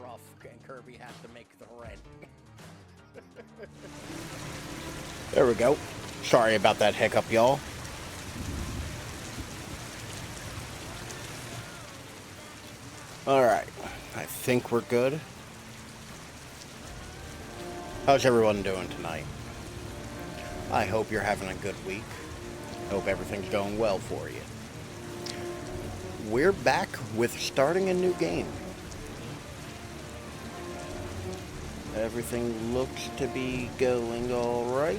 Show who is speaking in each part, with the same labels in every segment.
Speaker 1: rough, and Kirby has to make the rent. There we go. Sorry about that hiccup, y'all. Alright, I think we're good. How's everyone doing tonight? I hope you're having a good week. Hope everything's going well for you. We're back with starting a new game. Everything looks to be going alright.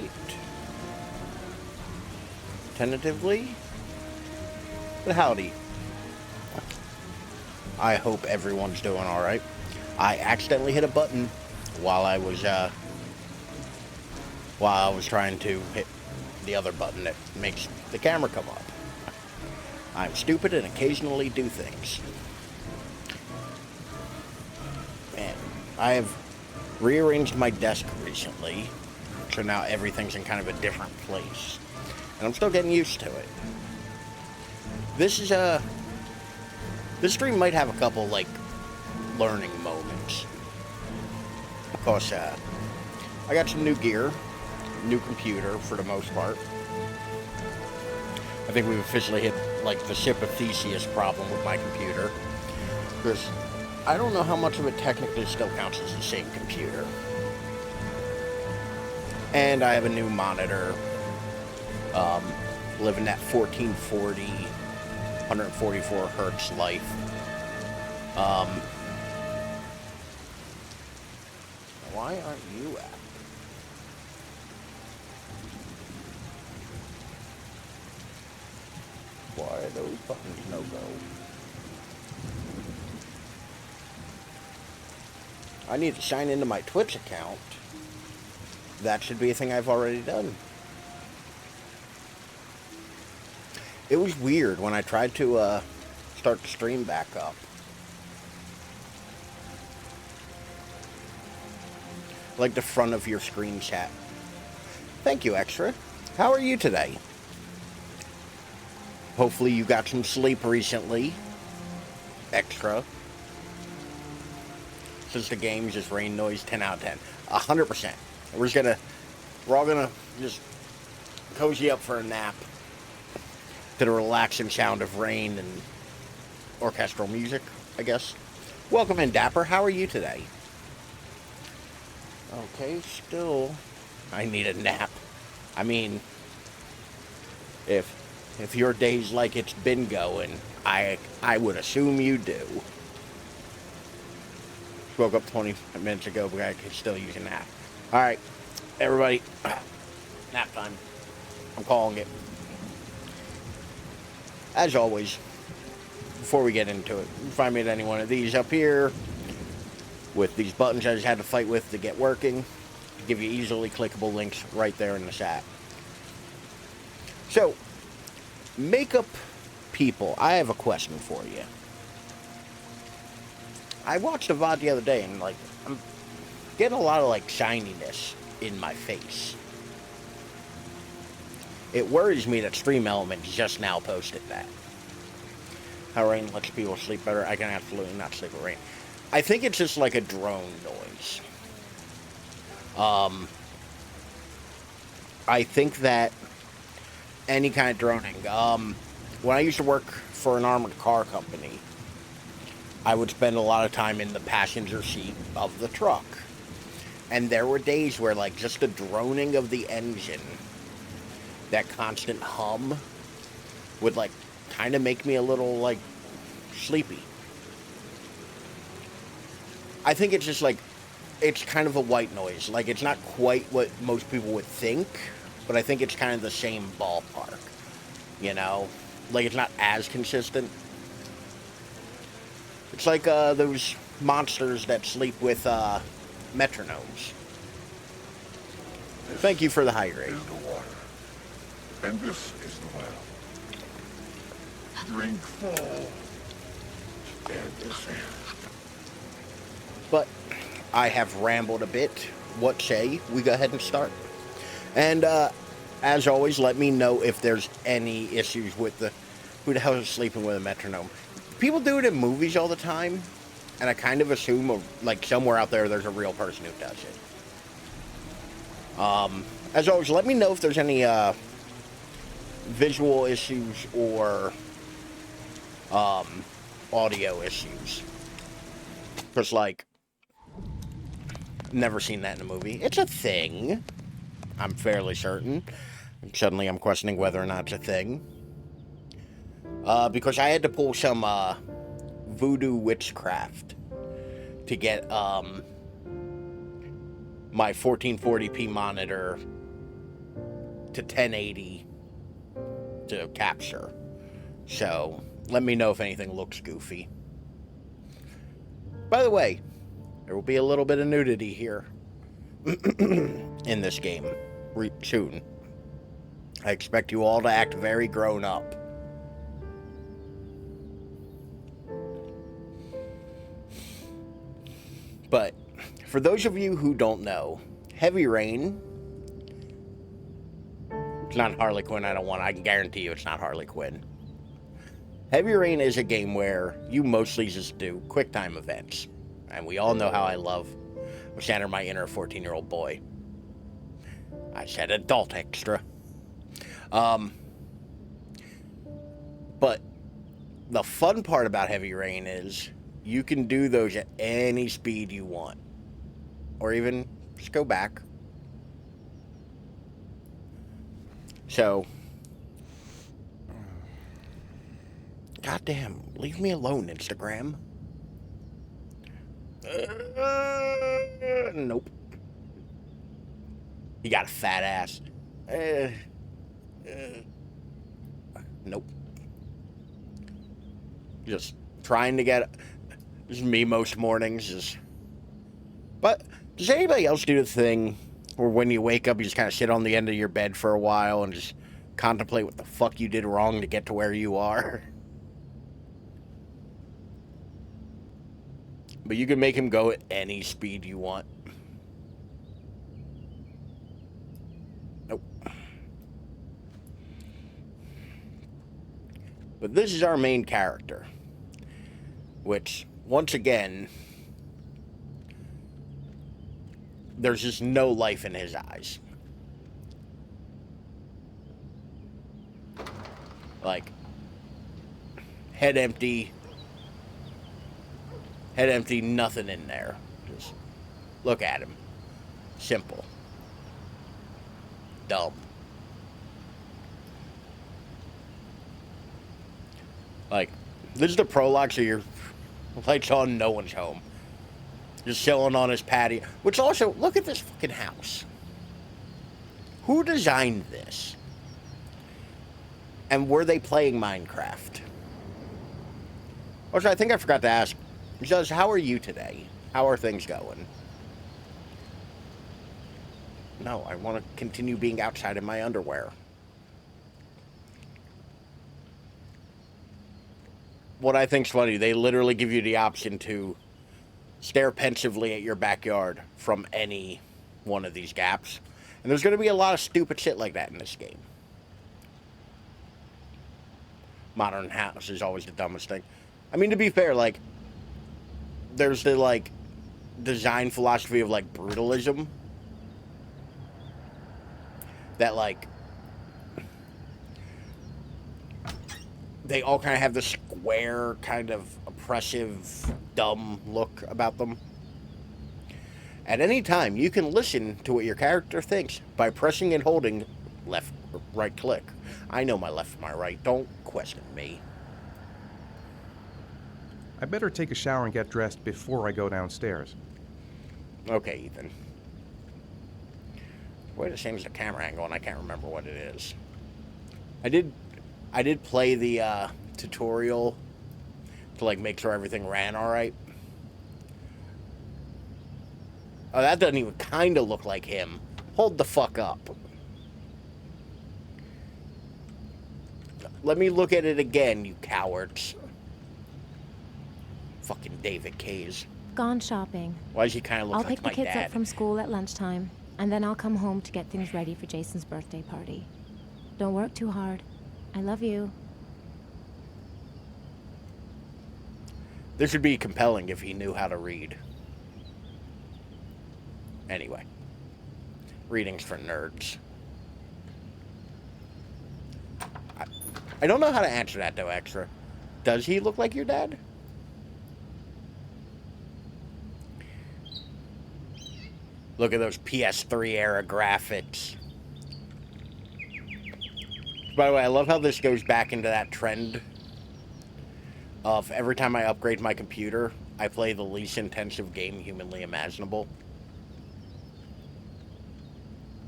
Speaker 1: Tentatively. But howdy. I hope everyone's doing alright. I accidentally hit a button while I was trying to hit the other button that makes the camera come up. I'm stupid and occasionally do things. Man, I have rearranged my desk recently, so now everything's in kind of a different place. And I'm still getting used to it. This stream might have a couple, like, learning moments. Of course, I got some new gear, new computer for the most part. I think we've officially hit, like, the ship of Theseus problem with my computer. Because I don't know how much of it technically still counts as the same computer. And I have a new monitor, living that 1440, 144 hertz life. Why aren't you at? Why are those buttons no go? I need to sign into my Twitch account. That should be a thing I've already done. It was weird when I tried to start the stream back up. Like the front of your screen chat. Thank you, Extra. How are you today? Hopefully you got some sleep recently. Extra. Since the game's just rain noise, 10 out of 10. 100%. We're all gonna just cozy up for a nap to the relaxing sound of rain and orchestral music, I guess. Welcome in, Dapper. How are you today? Okay, still, I need a nap. I mean, if your day's like it's been going, I would assume you do. Woke up 20 minutes ago, but I could still use a nap. Alright, everybody, nap time. I'm calling it. As always, before we get into it, you can find me at any one of these up here, with these buttons I just had to fight with to get working, to give you easily clickable links right there in the chat. So, makeup people, I have a question for you. I watched a VOD the other day and, like, I'm getting a lot of, like, shininess in my face. It worries me that Stream Elements just now posted that. How rain lets people sleep better. I can absolutely not sleep with rain. I think it's just like a drone noise. I think that any kind of droning. When I used to work for an armored car company, I would spend a lot of time in the passenger seat of the truck. And there were days where, like, just the droning of the engine, that constant hum, would, like, kind of make me a little, like, sleepy. I think it's just, like, it's kind of a white noise. Like, it's not quite what most people would think, but I think it's kind of the same ballpark, you know? Like, it's not as consistent. It's like those monsters that sleep with metronomes. Thank you for the hydrate.
Speaker 2: This is the water, and this is the well. Drink full, and this end.
Speaker 1: But I have rambled a bit. What say we go ahead and start? And as always, let me know if there's any issues with who the hell is sleeping with a metronome. People do it in movies all the time, And I kind of assume, like, somewhere out there, there's a real person who does it. As always, let me know if there's any visual issues or audio issues. Because, like, never seen that in a movie. It's a thing. I'm fairly certain. And suddenly I'm questioning whether or not it's a thing. Because I had to pull some voodoo witchcraft to get my 1440p monitor to 1080 to capture. So, let me know if anything looks goofy. By the way, there will be a little bit of nudity here in this game soon. I expect you all to act very grown up. But for those of you who don't know, Heavy Rain, it's not Harley Quinn. I can guarantee you it's not Harley Quinn. Heavy Rain is a game where you mostly just do quick time events. And we all know how I love Center my inner 14-year-old boy. I said adult extra. But the fun part about Heavy Rain is you can do those at any speed you want. Or even just go back. So, goddamn, leave me alone, Instagram. Nope. You got a fat ass. Nope. Just trying to get... This is me most mornings. But does anybody else do the thing where when you wake up, you just kind of sit on the end of your bed for a while and just contemplate what the fuck you did wrong to get to where you are? But you can make him go at any speed you want. Nope. But this is our main character. Which, once again, there's just no life in his eyes. Like, head empty, nothing in there. Just look at him. Simple. Dumb. Like, this is the prologue, so you're lights on, no one's home. Just chilling on his patio. Which also, look at this fucking house. Who designed this? And were they playing Minecraft? Also, I think I forgot to ask, Judge, how are you today? How are things going? No, I want to continue being outside in my underwear. What I think's funny, they literally give you the option to stare pensively at your backyard from any one of these gaps. And there's going to be a lot of stupid shit like that in this game. Modern house is always the dumbest thing. I mean, to be fair, like, there's the, like, design philosophy of, like, brutalism. That, like, they all kind of have this square, kind of oppressive, dumb look about them. At any time, you can listen to what your character thinks by pressing and holding left or right click. I know my left from my right. Don't question me.
Speaker 3: I better take a shower and get dressed before I go downstairs.
Speaker 1: Okay, Ethan. Way to change the camera angle, and I can't remember what it is. I did play the tutorial to, like, make sure everything ran alright. Oh, that doesn't even kind of look like him. Hold the fuck up. Let me look at it again, you cowards. Fucking David Kays.
Speaker 4: Gone shopping.
Speaker 1: Why does he kind of look
Speaker 4: I'll
Speaker 1: like
Speaker 4: pick the
Speaker 1: my
Speaker 4: kids
Speaker 1: dad?
Speaker 4: up from school at lunchtime, and then I'll come home to get things ready for Jason's birthday party. Don't work too hard. I love you.
Speaker 1: This would be compelling if he knew how to read. Anyway. Readings for nerds. I don't know how to answer that, though, Extra. Does he look like your dad? Look at those PS3 era graphics. By the way, I love how this goes back into that trend of every time I upgrade my computer, I play the least intensive game humanly imaginable.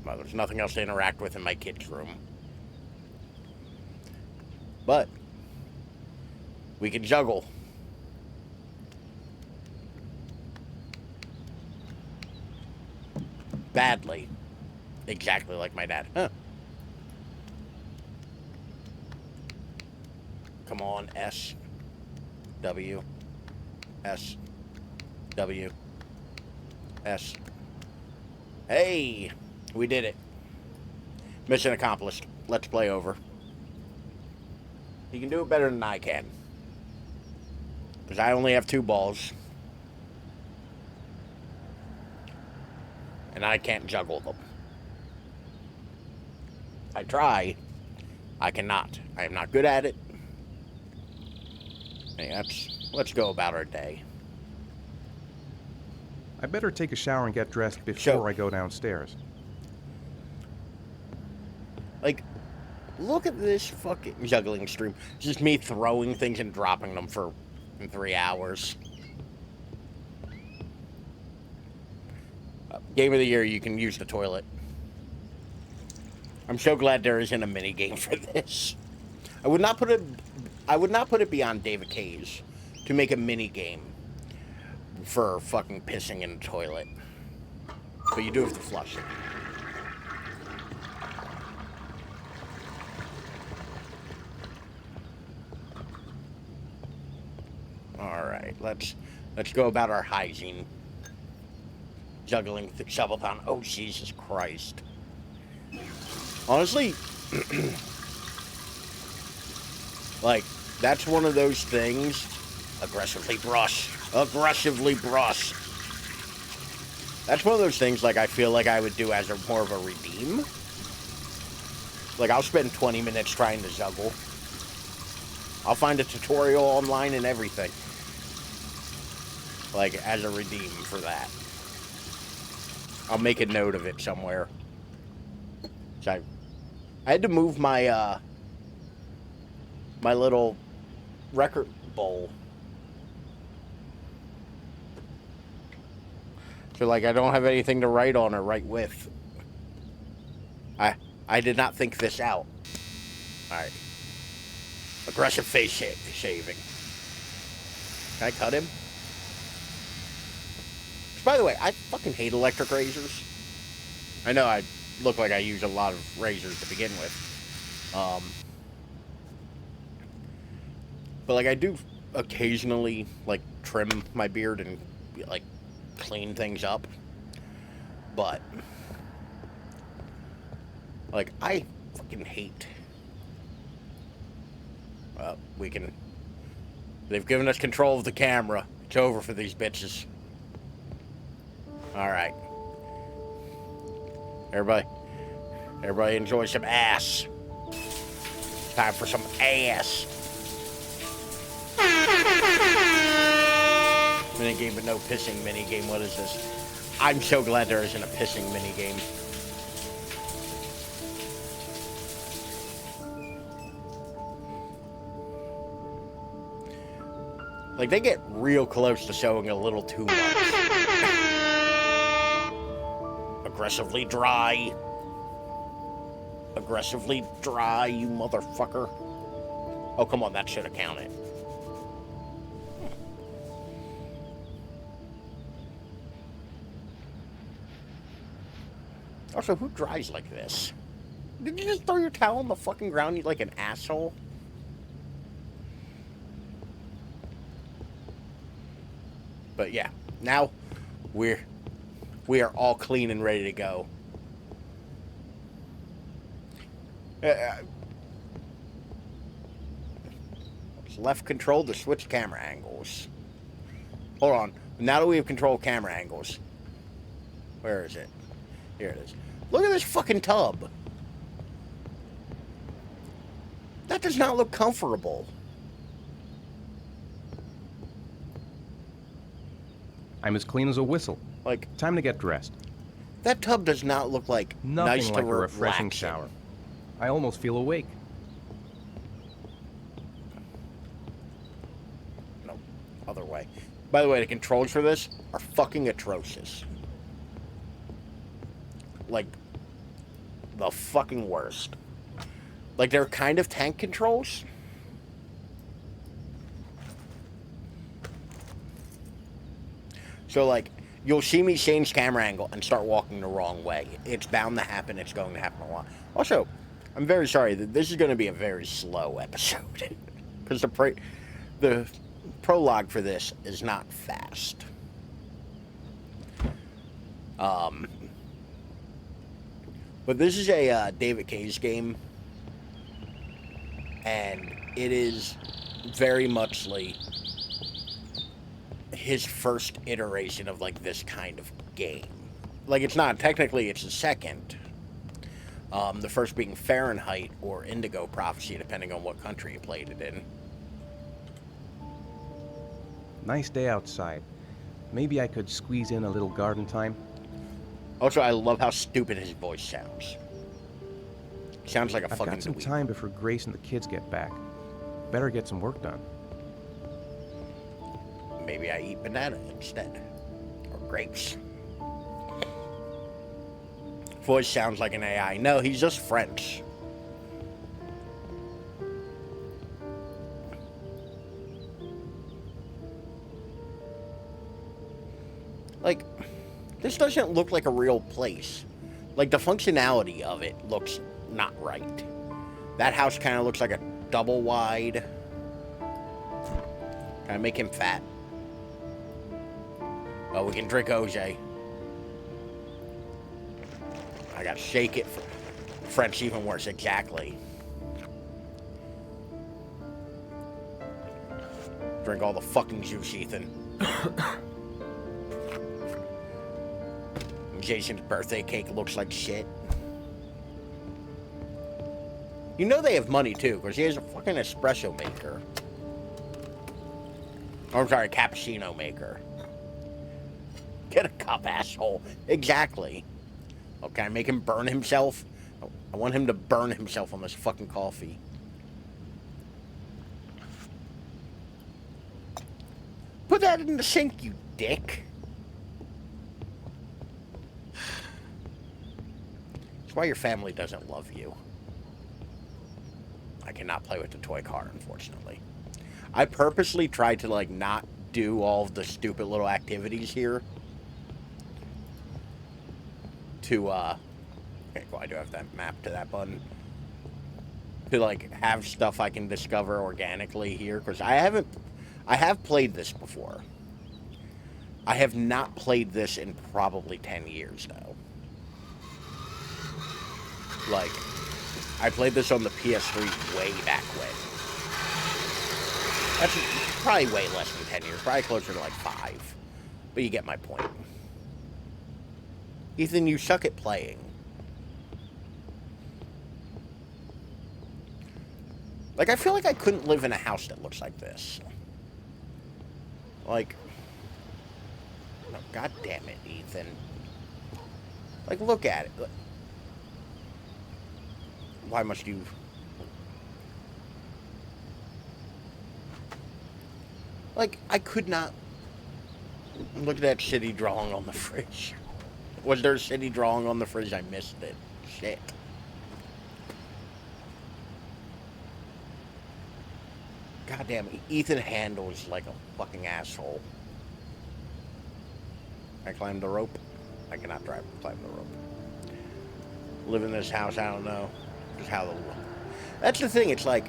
Speaker 1: Well, there's nothing else to interact with in my kid's room. But we can juggle. Badly. Exactly like my dad. Huh. Come on, S. W. S. W. S. Hey! We did it. Mission accomplished. Let's play over. You can do it better than I can. Because I only have 2 balls. And I can't juggle them. I try. I cannot. I am not good at it. Hey, let's go about our day.
Speaker 3: I better take a shower and get dressed before I go downstairs.
Speaker 1: Like, look at this fucking juggling stream. Just me throwing things and dropping them for 3 hours. Game of the year, you can use the toilet. I'm so glad there isn't a mini game for this. I would not put it beyond David Cage to make a mini game for fucking pissing in the toilet. But you do have to flush it. Alright, let's go about our hygiene. Juggling shovelthon. Oh, Jesus Christ. Honestly, like, that's one of those things. Aggressively brush. Aggressively brush. That's one of those things, like, I feel like I would do as more of a redeem. Like, I'll spend 20 minutes trying to juggle. I'll find a tutorial online and everything. Like, as a redeem for that. I'll make a note of it somewhere. So I had to move my, my little record bowl. So, like, I don't have anything to write on or write with. I did not think this out. Alright. Aggressive face shaving. Can I cut him? By the way, I fucking hate electric razors. I know I look like I use a lot of razors to begin with. But, like, I do occasionally, like, trim my beard and, like, clean things up. But, like, I fucking hate. Well, they've given us control of the camera. It's over for these bitches. Alright. Everybody enjoy some ass. Time for some ass. Minigame but no pissing minigame. What is this? I'm so glad there isn't a pissing minigame. Like, they get real close to showing a little too much. Aggressively dry. Aggressively dry, you motherfucker. Oh, come on, that should have counted. Also, who dries like this? Did you just throw your towel on the fucking ground, you like an asshole? But yeah, now we are all clean and ready to go. Left control to switch camera angles. Hold on. Now that we have control of camera angles. Where is it? Here it is. Look at this fucking tub. That does not look comfortable.
Speaker 3: I'm as clean as a whistle.
Speaker 1: Like,
Speaker 3: Time to get dressed.
Speaker 1: that tub does not look like
Speaker 3: Nothing
Speaker 1: nice
Speaker 3: like
Speaker 1: to
Speaker 3: a refreshing
Speaker 1: relax in.
Speaker 3: shower. I almost feel awake.
Speaker 1: No, other way. By the way, the controls for this are fucking atrocious. Like, the fucking worst. Like, they're kind of tank controls. So, like, you'll see me change camera angle and start walking the wrong way. It's bound to happen. It's going to happen a lot. Also, I'm very sorry that this is going to be a very slow episode. Because the prologue for this is not fast. But this is a David Cage game. And it is very much like his first iteration of like this kind of game. Like, it's not technically, it's the second. The first being Fahrenheit or Indigo Prophecy, depending on what country you played it in.
Speaker 3: Nice day outside. Maybe I could squeeze in a little garden time.
Speaker 1: Also, I love how stupid his voice sounds. Sounds like a
Speaker 3: I've
Speaker 1: fucking
Speaker 3: got some
Speaker 1: dweeb.
Speaker 3: time before Grace and the kids get back. Better get some work done.
Speaker 1: Maybe I eat banana instead. Or grapes. Voice sounds like an AI. No, he's just French. Like, this doesn't look like a real place. Like, the functionality of it looks not right. That house kind of looks like a double wide. Can I make him fat? Oh, we can drink OJ. I gotta shake it. French even worse, exactly. Drink all the fucking juice, Ethan. Jason's birthday cake looks like shit. You know they have money too, because he has a fucking espresso maker. Oh, I'm sorry, cappuccino maker. Get a cup, asshole. Exactly. Okay, I make him burn himself. I want him to burn himself on this fucking coffee. Put that in the sink, you dick. That's why your family doesn't love you. I cannot play with the toy car, unfortunately. I purposely tried to, like, not do all of the stupid little activities here. To, okay, cool, I do have that map to that button. To, like, have stuff I can discover organically here. Because I have played this before. I have not played this in probably 10 years, though. Like, I played this on the PS3 way back when. That's probably way less than 10 years. Probably closer to, like, 5. But you get my point. Ethan, you suck at playing. Like, I feel like I couldn't live in a house that looks like this. Like, no, God damn it, Ethan. Like, look at it. Why must you... Like, I could not... Look at that shitty drawing on the fridge. Was there a shitty drawing on the fridge? I missed it. Shit. Goddamn, Ethan handles like a fucking asshole. I climb the rope? I cannot climb the rope. Live in this house, I don't know. Just how the... That's the thing, it's like...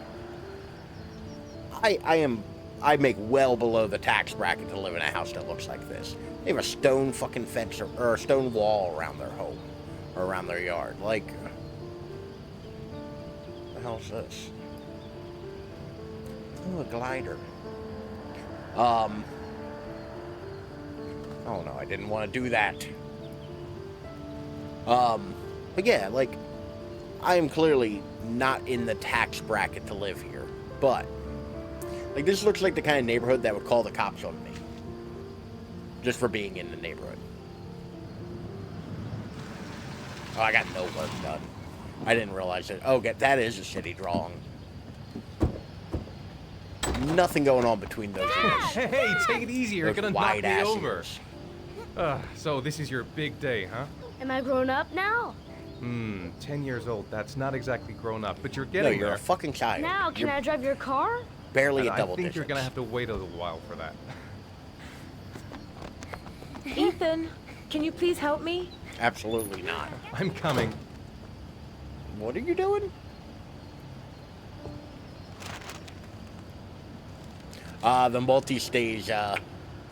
Speaker 1: I make well below the tax bracket to live in a house that looks like this. They have a stone fucking fence or a stone wall around their home. Or around their yard. Like... What the hell is this? Oh, a glider. Oh no, I didn't want to do that. But yeah, like, I am clearly not in the tax bracket to live here. But, like, this looks like the kind of neighborhood that would call the cops on me. Just for being in the neighborhood. Oh, I got no work done. I didn't realize it. Oh, that is a shitty drawing. Nothing going on between those ears.
Speaker 3: Hey, take it easy. You're
Speaker 1: Those
Speaker 3: gonna knock me
Speaker 1: wide-ass
Speaker 3: over.
Speaker 1: ears.
Speaker 3: So this is your big day, huh?
Speaker 2: Am I grown up now?
Speaker 3: 10 years old. That's not exactly grown up, but you're
Speaker 1: No,
Speaker 3: getting
Speaker 1: you're
Speaker 3: there.
Speaker 1: a fucking child.
Speaker 2: Now, can
Speaker 1: You're
Speaker 2: I drive your car?
Speaker 1: barely
Speaker 3: And
Speaker 1: a double
Speaker 3: I think
Speaker 1: digits.
Speaker 3: you're gonna have to wait a little while for that.
Speaker 4: Ethan, can you please help me?
Speaker 1: Absolutely not.
Speaker 3: I'm coming.
Speaker 1: What are you doing? The multi-stage,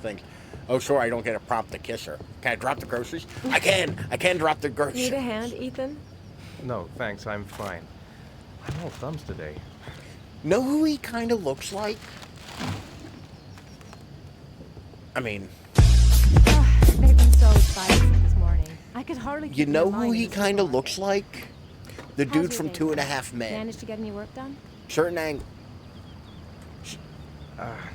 Speaker 1: thing. Oh, sure, I don't get a prompt to kiss her. Can I drop the groceries? I can! I can drop the groceries.
Speaker 4: Need a hand, Ethan?
Speaker 3: No, thanks. I'm fine. I'm all thumbs today.
Speaker 1: Know who he kind of looks like? I mean,
Speaker 4: They've been so excited this morning. I could hardly keep
Speaker 1: you
Speaker 4: my
Speaker 1: know
Speaker 4: mind
Speaker 1: who
Speaker 4: in
Speaker 1: he
Speaker 4: the
Speaker 1: kind of
Speaker 4: supermarket.
Speaker 1: looks like? The
Speaker 4: How's
Speaker 1: dude
Speaker 4: your
Speaker 1: from
Speaker 4: day
Speaker 1: 2.5
Speaker 4: going?
Speaker 1: Men.
Speaker 4: Managed to get any work done?
Speaker 1: Certain angle.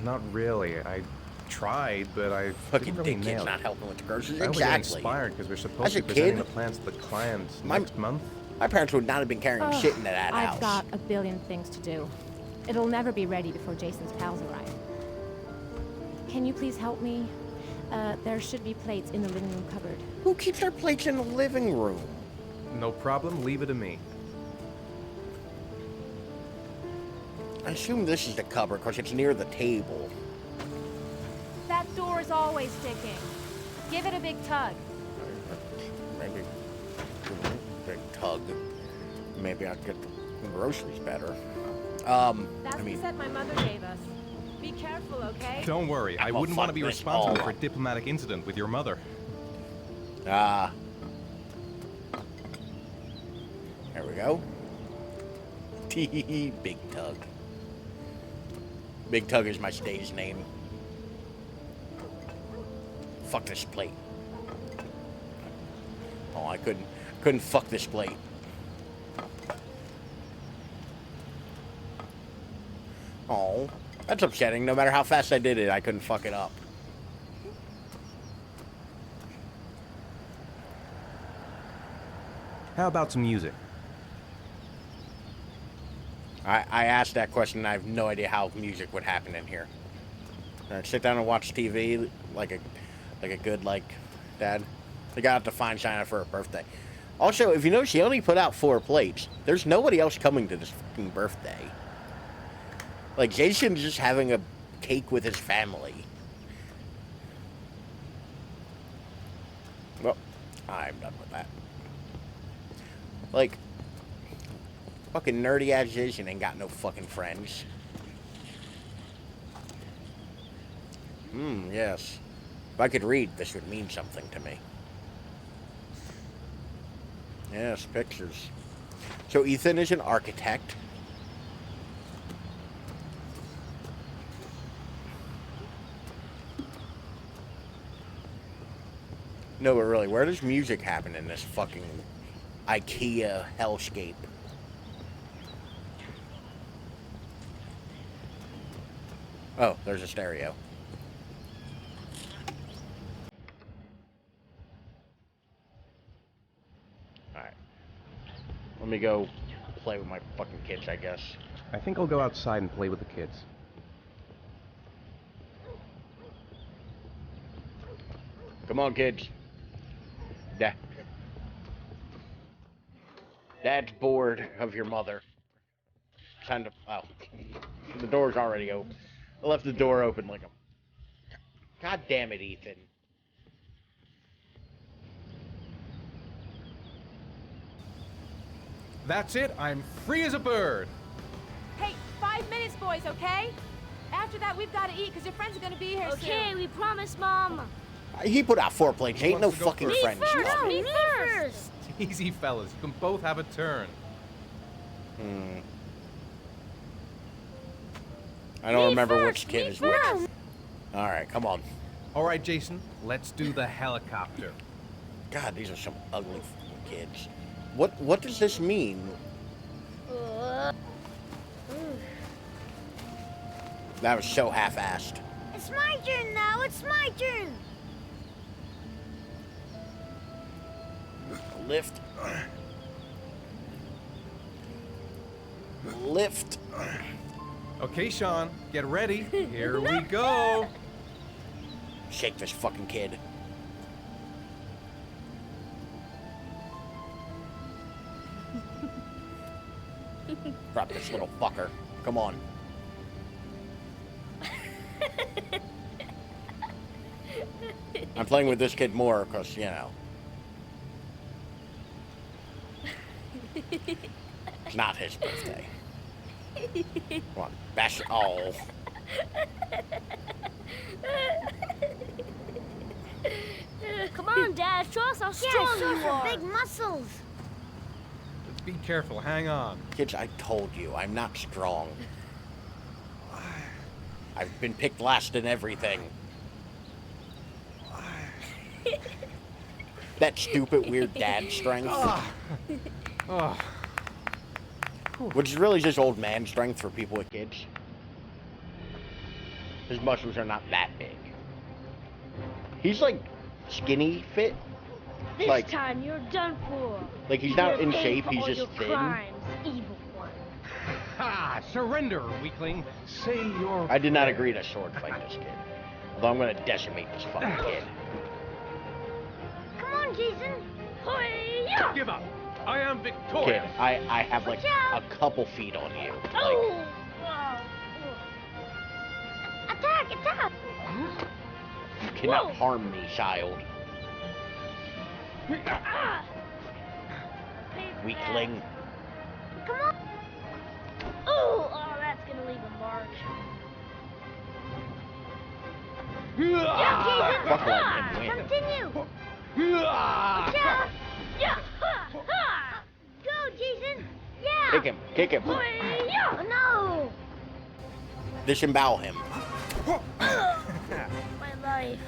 Speaker 3: Not really. I tried, but I
Speaker 1: Fucking
Speaker 3: didn't really
Speaker 1: dickhead's
Speaker 3: nail it.
Speaker 1: not helping with the groceries.
Speaker 3: I only get
Speaker 1: Exactly.
Speaker 3: inspired because we're
Speaker 1: As
Speaker 3: supposed
Speaker 1: a
Speaker 3: to be presenting
Speaker 1: kid,
Speaker 3: the plans to the client
Speaker 1: my-
Speaker 3: next month.
Speaker 1: My parents would not have been carrying shit into that house.
Speaker 4: I've got a billion things to do. It'll never be ready before Jason's pals arrive. Can you please help me? There should be plates in the living room cupboard.
Speaker 1: Who keeps their plates in the living room?
Speaker 3: No problem. Leave it to me.
Speaker 1: I assume this is the cupboard because it's near the table.
Speaker 4: That door is always sticking. Give it a big tug.
Speaker 1: Maybe big tug. Maybe I'd get the groceries better.
Speaker 4: That's
Speaker 1: I mean,
Speaker 4: the set my mother gave us. Be careful, okay?
Speaker 3: Don't worry. I
Speaker 1: Well,
Speaker 3: wouldn't want to
Speaker 1: fuck
Speaker 3: be
Speaker 1: this
Speaker 3: responsible
Speaker 1: all
Speaker 3: for a
Speaker 1: up.
Speaker 3: diplomatic incident with your mother.
Speaker 1: there we go. Tee Big Tug. Big Tug is my stage name. Fuck this plate. Oh, I couldn't fuck this plate. Oh, that's upsetting. No matter how fast I did it, I couldn't fuck it up.
Speaker 3: How about some music?
Speaker 1: I asked that question and I have no idea how music would happen in here. Sit down and watch TV like a good dad. They got out to find China for her birthday. Also, if you notice, she only put out 4 plates. There's nobody else coming to this fucking birthday. Like, Jason's just having a cake with his family. Well, I'm done with that. Like, fucking nerdy ass Jason ain't got no fucking friends. Yes. If I could read, this would mean something to me. Yes, pictures. So Ethan is an architect. No, but really, where does music happen in this fucking IKEA hellscape? Oh, there's a stereo. Alright. Let me go play with my fucking kids, I guess.
Speaker 3: I think I'll go outside and play with the kids.
Speaker 1: Come on, kids. Dad. Dad's bored of your mother. Time to... Oh. The door's already open. I left the door open like a... God damn it, Ethan.
Speaker 3: That's it. I'm free as a bird.
Speaker 4: Hey, 5 minutes, boys, okay? After that, we've got to eat because your friends are going to be here
Speaker 2: Okay, we promise, Mom.
Speaker 1: He put out 4 plates. Ain't no
Speaker 3: wants to go
Speaker 1: fucking
Speaker 3: first?
Speaker 1: friends.
Speaker 2: No,
Speaker 1: No.
Speaker 2: me first.
Speaker 3: Easy, fellas. You can both have a turn.
Speaker 1: I don't
Speaker 2: Me
Speaker 1: remember
Speaker 2: first,
Speaker 1: which kid
Speaker 2: me
Speaker 1: is which.
Speaker 2: first.
Speaker 1: Alright, come on.
Speaker 3: All right, Jason, let's do the helicopter.
Speaker 1: God, these are some ugly fucking kids. What does this mean? That was so half-assed.
Speaker 2: It's my turn now. It's my turn.
Speaker 1: Lift. Lift.
Speaker 3: Okay, Sean, get ready. Here we go.
Speaker 1: Shake this fucking kid. Drop this little fucker. Come on. I'm playing with this kid more because, you know. It's not his birthday. Come on, bash it. Oh.
Speaker 2: Come on, Dad. Show us how strong you are. Big muscles.
Speaker 3: Just be careful, hang on.
Speaker 1: Kids, I told you, I'm not strong. I've been picked last in everything. That stupid, weird dad strength.
Speaker 3: Oh,
Speaker 1: Which is really just old man strength for people with kids. His muscles are not that big. He's like skinny fit.
Speaker 2: This
Speaker 1: Like-
Speaker 2: time you're done for.
Speaker 1: Like he's not
Speaker 2: You're
Speaker 1: in
Speaker 2: paying
Speaker 1: shape,
Speaker 2: for
Speaker 1: he's
Speaker 2: all
Speaker 1: just
Speaker 2: your
Speaker 1: thin.
Speaker 2: Crimes, evil one.
Speaker 3: ha! Surrender, weakling. Say your.
Speaker 1: I did not agree to sword fight this kid. Although I'm gonna decimate this fucking kid.
Speaker 2: Come on, Jason. Hoya!
Speaker 3: Give up. I am
Speaker 1: Kid,
Speaker 3: victorious.
Speaker 1: I have like
Speaker 2: Watch out.
Speaker 1: a couple feet on you. Like,
Speaker 2: Oh! Wow. Attack! Attack!
Speaker 1: you cannot
Speaker 2: Whoa.
Speaker 1: harm me, child.
Speaker 2: Ah. Pay for
Speaker 1: Weakling.
Speaker 2: that. Come on! Oh, that's gonna leave a mark. Yeah, Jason!
Speaker 1: Fuck letting him win.
Speaker 2: Continue! Watch out! Yeah! Ha! Ha! Go, Jason! Yeah!
Speaker 1: Kick him, kick him.
Speaker 2: Hoya! No!
Speaker 1: Disembowel him.
Speaker 2: My life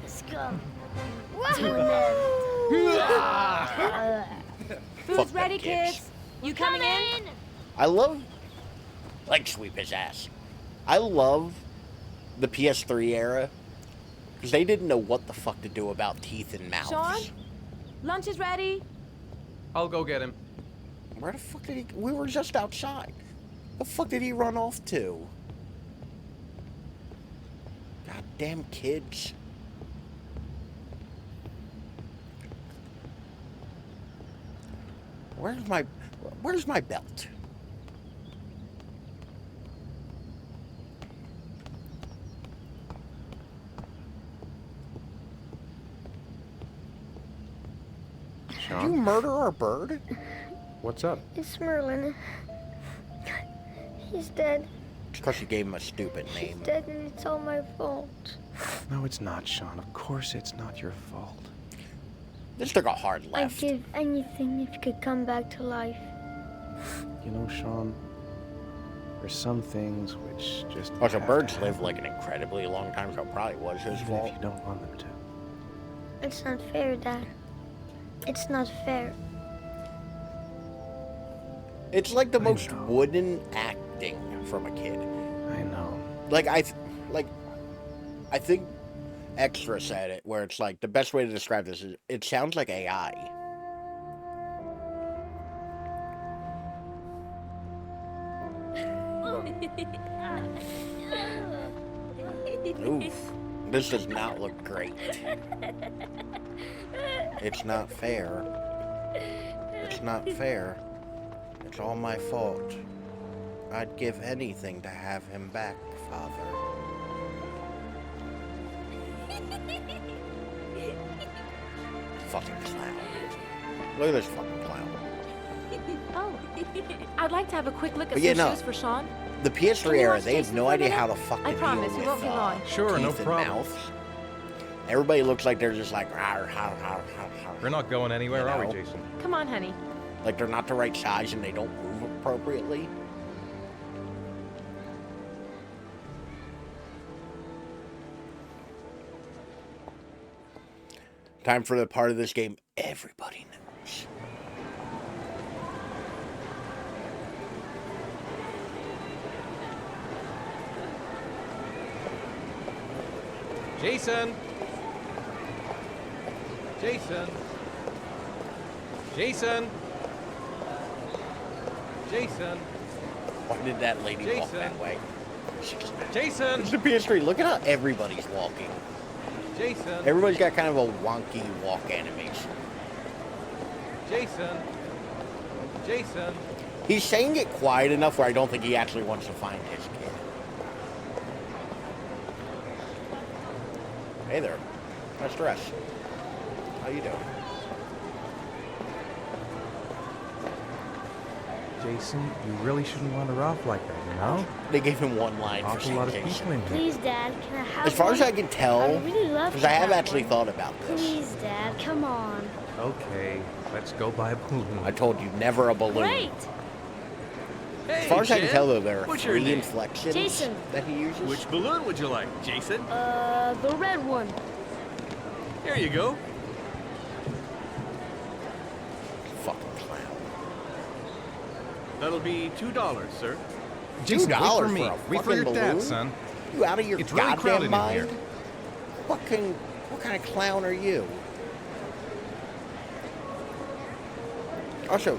Speaker 2: has come to an end.
Speaker 4: Food's
Speaker 1: Fuck them
Speaker 4: ready,
Speaker 1: kids.
Speaker 4: kids. You coming in?
Speaker 1: I love, like, sweep his ass. I love the PS3 era because they didn't know what the fuck to do about teeth and mouths.
Speaker 4: Sean? Lunch is ready.
Speaker 3: I'll go get him.
Speaker 1: Where the fuck did he? We were just outside. The fuck did he run off to? Goddamn kids. Where's my belt? Did you
Speaker 3: Sean,
Speaker 1: murder our bird?
Speaker 3: what's up?
Speaker 2: It's Merlin. He's dead.
Speaker 1: It's because you gave him a stupid name.
Speaker 2: He's dead and it's all my fault.
Speaker 3: No, it's not, Sean. Of course it's not your fault.
Speaker 1: This took a hard
Speaker 2: I'd
Speaker 1: left.
Speaker 2: give anything if you could come back to life.
Speaker 3: You know, Sean, there's some things which just.
Speaker 1: Also,
Speaker 3: have
Speaker 1: birds
Speaker 3: to
Speaker 1: live
Speaker 3: happen,
Speaker 1: like an incredibly long time, so it probably was his
Speaker 3: even
Speaker 1: fault.
Speaker 3: if you don't want them to.
Speaker 2: It's not fair, Dad. It's not fair.
Speaker 1: It's like the
Speaker 3: I
Speaker 1: most
Speaker 3: know.
Speaker 1: wooden acting from a kid.
Speaker 3: I know.
Speaker 1: Like I think Extra said it, where it's like the best way to describe this is it sounds like AI. Oof, this does not look great. It's not fair. It's not fair. It's all my fault. I'd give anything to have him back, Father. Fucking clown. Look at this fucking clown.
Speaker 4: Oh, I'd like to have a quick look at
Speaker 1: But yeah,
Speaker 4: some
Speaker 1: no.
Speaker 4: shoes for Sean.
Speaker 1: The
Speaker 4: Can
Speaker 1: PS3
Speaker 4: you
Speaker 1: era,
Speaker 4: watch
Speaker 1: they have
Speaker 4: Jason
Speaker 1: no
Speaker 4: for a
Speaker 1: idea
Speaker 4: minute?
Speaker 1: how to fucking
Speaker 4: I
Speaker 1: deal
Speaker 4: promise,
Speaker 1: with
Speaker 4: we won't be long.
Speaker 3: Sure, no
Speaker 1: teeth and
Speaker 3: problem.
Speaker 1: mouths. Everybody looks like they're just like, "Rawr, rawr, rawr, rawr, rawr."
Speaker 3: We're not going anywhere,
Speaker 1: You
Speaker 3: are we,
Speaker 1: know?
Speaker 3: Jason?
Speaker 4: Come on, honey.
Speaker 1: Like they're not the right size and they don't move appropriately. Time for the part of this game everybody knows.
Speaker 5: Jason! Jason! Jason! Jason!
Speaker 1: Why did that lady walk
Speaker 5: Jason.
Speaker 1: that way?
Speaker 5: Jason!
Speaker 1: It's the PS3. Look at how everybody's walking.
Speaker 5: Jason!
Speaker 1: Everybody's got kind of a wonky walk animation.
Speaker 5: Jason! Jason!
Speaker 1: He's saying it quiet enough where I don't think he actually wants to find his kid. Hey there. Nice dress. How you doing?
Speaker 3: Jason, you really shouldn't wander off like that, you know?
Speaker 1: They gave him one line for
Speaker 3: Awful
Speaker 1: saying
Speaker 3: lot of
Speaker 1: Jason.
Speaker 3: people in here.
Speaker 2: Please, Dad, can I have
Speaker 1: As far
Speaker 2: one?
Speaker 1: as I can tell,
Speaker 2: I really love
Speaker 1: because I have
Speaker 2: that
Speaker 1: actually
Speaker 2: one.
Speaker 1: thought about this.
Speaker 2: Please, Dad, come on.
Speaker 3: Okay, let's go buy a balloon.
Speaker 1: I told you, never a balloon.
Speaker 2: Great.
Speaker 1: As far as I can tell, though, there are
Speaker 6: What's your
Speaker 1: 3
Speaker 6: name?
Speaker 1: inflections
Speaker 2: Jason.
Speaker 1: that he uses.
Speaker 6: Which balloon would you like, Jason?
Speaker 2: The red one.
Speaker 6: Here you go.
Speaker 1: Fucking clown.
Speaker 6: That'll be $2, sir.
Speaker 3: Jason, wait
Speaker 1: $2
Speaker 3: for me.
Speaker 1: for a
Speaker 3: Wait for
Speaker 1: fucking
Speaker 3: your
Speaker 1: balloon?
Speaker 3: dad, son.
Speaker 1: You out of your
Speaker 3: It's really crowded
Speaker 1: goddamn
Speaker 3: in
Speaker 1: mind?
Speaker 3: here.
Speaker 1: What kind of clown are you? Also,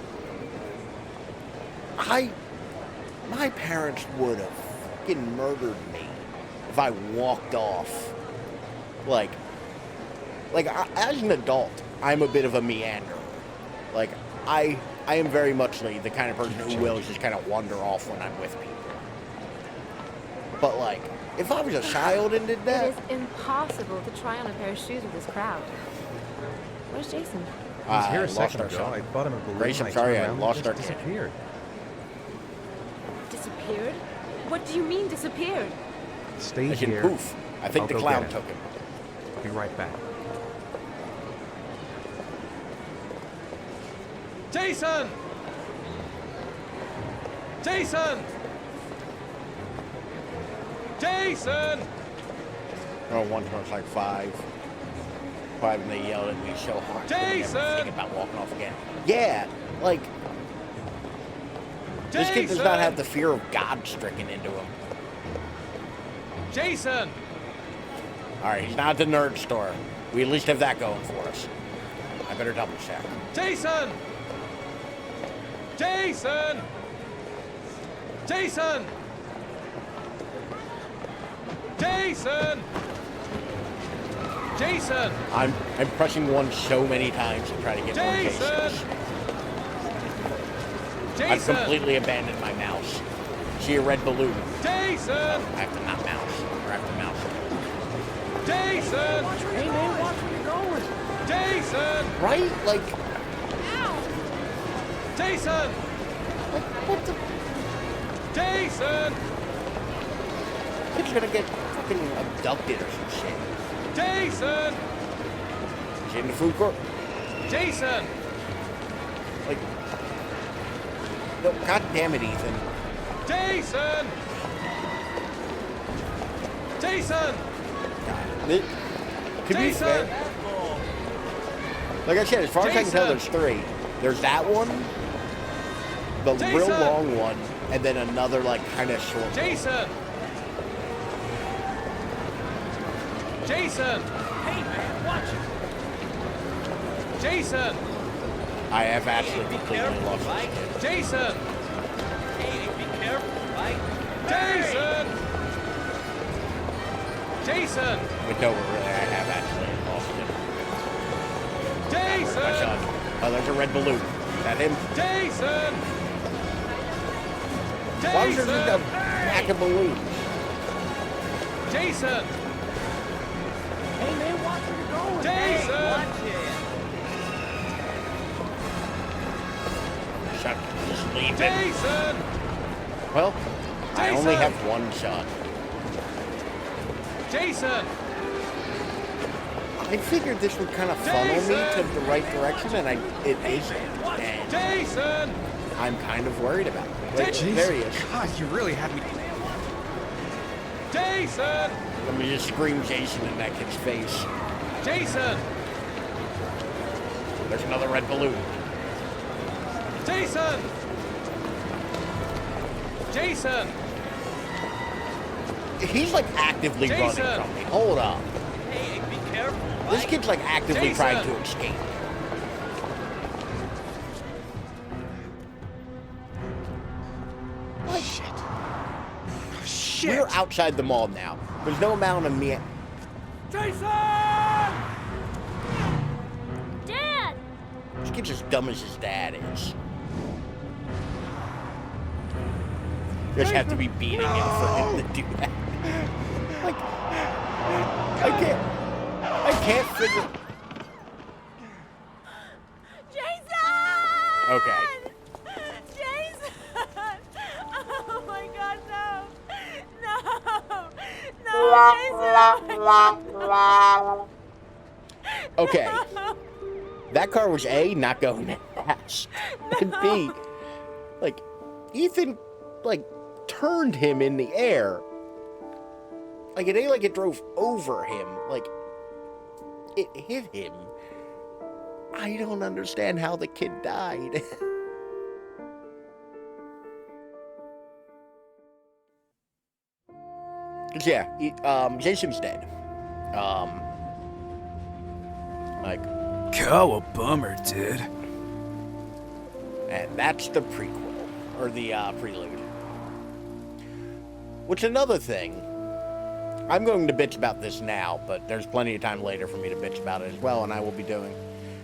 Speaker 1: my parents would have fucking murdered me if I walked off. As an adult, I'm a bit of a meanderer. Like, I am very much the kind of person who will just kind of wander off when I'm with people. But like, if I was a child and did that,
Speaker 4: It is impossible to try on a pair of shoes with this crowd. Where's Jason?
Speaker 3: He was here a
Speaker 1: lost
Speaker 3: second
Speaker 1: our
Speaker 3: ago.
Speaker 1: son.
Speaker 3: I bought him a balloon.
Speaker 1: Grace, I'm
Speaker 3: I
Speaker 1: sorry,
Speaker 3: turned
Speaker 1: I
Speaker 3: around
Speaker 1: lost
Speaker 3: and
Speaker 1: our
Speaker 3: just
Speaker 1: kid.
Speaker 3: disappeared.
Speaker 4: Disappeared? What do you mean disappeared?
Speaker 3: Stay
Speaker 1: as in
Speaker 3: here.
Speaker 1: poof. I think
Speaker 3: I'll
Speaker 1: the
Speaker 3: go
Speaker 1: clown
Speaker 3: get him.
Speaker 1: took him.
Speaker 3: I'll be right back.
Speaker 5: Jason! Jason! Jason!
Speaker 1: Oh, one time it's like 5. And they yelled at me so hard. I couldn't even
Speaker 5: Jason!
Speaker 1: think about walking off again. Yeah, like, this kid does not
Speaker 5: Jason!
Speaker 1: have the fear of God stricken into him.
Speaker 5: Jason!
Speaker 1: Alright, he's not at the nerd store. We at least have that going for us. I better double check.
Speaker 5: Jason! Jason! Jason! Jason! Jason!
Speaker 1: I'm pressing 1 so many times to try to get more
Speaker 5: Jason!
Speaker 1: cases. I've
Speaker 5: Jason!
Speaker 1: completely abandoned my mouse. See a red balloon.
Speaker 5: Jason!
Speaker 1: I have to not mouse. Or I have to mouse.
Speaker 5: Jason!
Speaker 3: Hey man, watch where you're going.
Speaker 5: Jason!
Speaker 1: Right? Like,
Speaker 5: Jason!
Speaker 1: what the?
Speaker 5: Jason!
Speaker 1: Kid's gonna get fucking abducted or some shit.
Speaker 5: Jason!
Speaker 1: Is he in the food court?
Speaker 5: Jason!
Speaker 1: Like, no, God damn it, Ethan.
Speaker 5: Jason! Jason!
Speaker 1: God. To be
Speaker 5: Jason!
Speaker 1: fair, like I said, as far as I can tell,
Speaker 5: Jason!
Speaker 1: there's 3. There's that one, the real
Speaker 5: Jason!
Speaker 1: long one, and then another, like, kind of short one.
Speaker 5: Jason! Jason!
Speaker 6: Hey, man, watch it.
Speaker 5: Jason!
Speaker 1: I have actually
Speaker 6: Be
Speaker 1: completely
Speaker 6: careful,
Speaker 1: lost
Speaker 6: right?
Speaker 1: it.
Speaker 5: Jason!
Speaker 6: Hey, be careful, right?
Speaker 5: Jason! Jason!
Speaker 1: But no, really, I have actually lost it. My
Speaker 5: Jason!
Speaker 1: son. Oh, there's a red balloon. Is that him?
Speaker 5: Jason!
Speaker 1: Why was there just a
Speaker 5: Jason!
Speaker 1: pack of balloons?
Speaker 5: Jason!
Speaker 3: Hey man, watch where you're going.
Speaker 5: Jason!
Speaker 6: Watch it.
Speaker 1: Shut just leave it.
Speaker 5: Jason!
Speaker 1: Well, I only
Speaker 5: Jason!
Speaker 1: have 1 shot.
Speaker 5: Jason!
Speaker 1: I figured this would kind of funnel me to the right direction, and it isn't. And
Speaker 5: Jason!
Speaker 1: I'm kind of worried about it. Wait,
Speaker 5: Jason!
Speaker 1: there he is.
Speaker 3: God, you really had me.
Speaker 5: Jason!
Speaker 1: Let me just scream Jason in that kid's face.
Speaker 5: Jason!
Speaker 1: There's another red balloon.
Speaker 5: Jason! Jason!
Speaker 1: He's like actively
Speaker 5: Jason!
Speaker 1: running from me. Hold up.
Speaker 6: Hey, be careful.
Speaker 1: This
Speaker 6: Mike.
Speaker 1: kid's like actively
Speaker 5: Jason!
Speaker 1: trying to escape.
Speaker 3: Shit.
Speaker 1: We're outside the mall now. There's no amount of me.
Speaker 6: Jason!
Speaker 2: Dad!
Speaker 1: This kid's as dumb as his dad is. Just have to be beating him for him to do that. Like, I can't figure.
Speaker 4: Jason!
Speaker 1: Okay.
Speaker 4: Jason! Oh my God, no! No! No, Jason!
Speaker 1: Okay. That car was A, not going that fast. And B, like, Ethan, like, turned him in the air. Like, it ain't like it drove over him. Like, it hit him. I don't understand how the kid died. Yeah, Jason's dead. Like,
Speaker 7: Oh, a bummer, dude.
Speaker 1: and that's the prequel, or the prelude. Which, another thing, I'm going to bitch about this now, but there's plenty of time later for me to bitch about it as well, and I will be doing.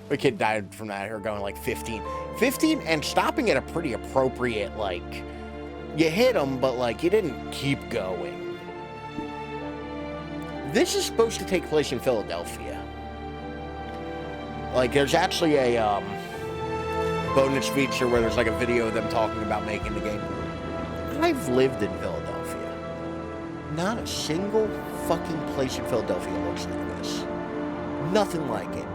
Speaker 1: The kid died from that, her going like 15. 15 and stopping at a pretty appropriate, like, you hit him, but like, you didn't keep going. This is supposed to take place in Philadelphia. Like, there's actually a bonus feature where there's like a video of them talking about making the game. I've lived in Philadelphia. Not a single fucking place in Philadelphia looks like this. Nothing like it.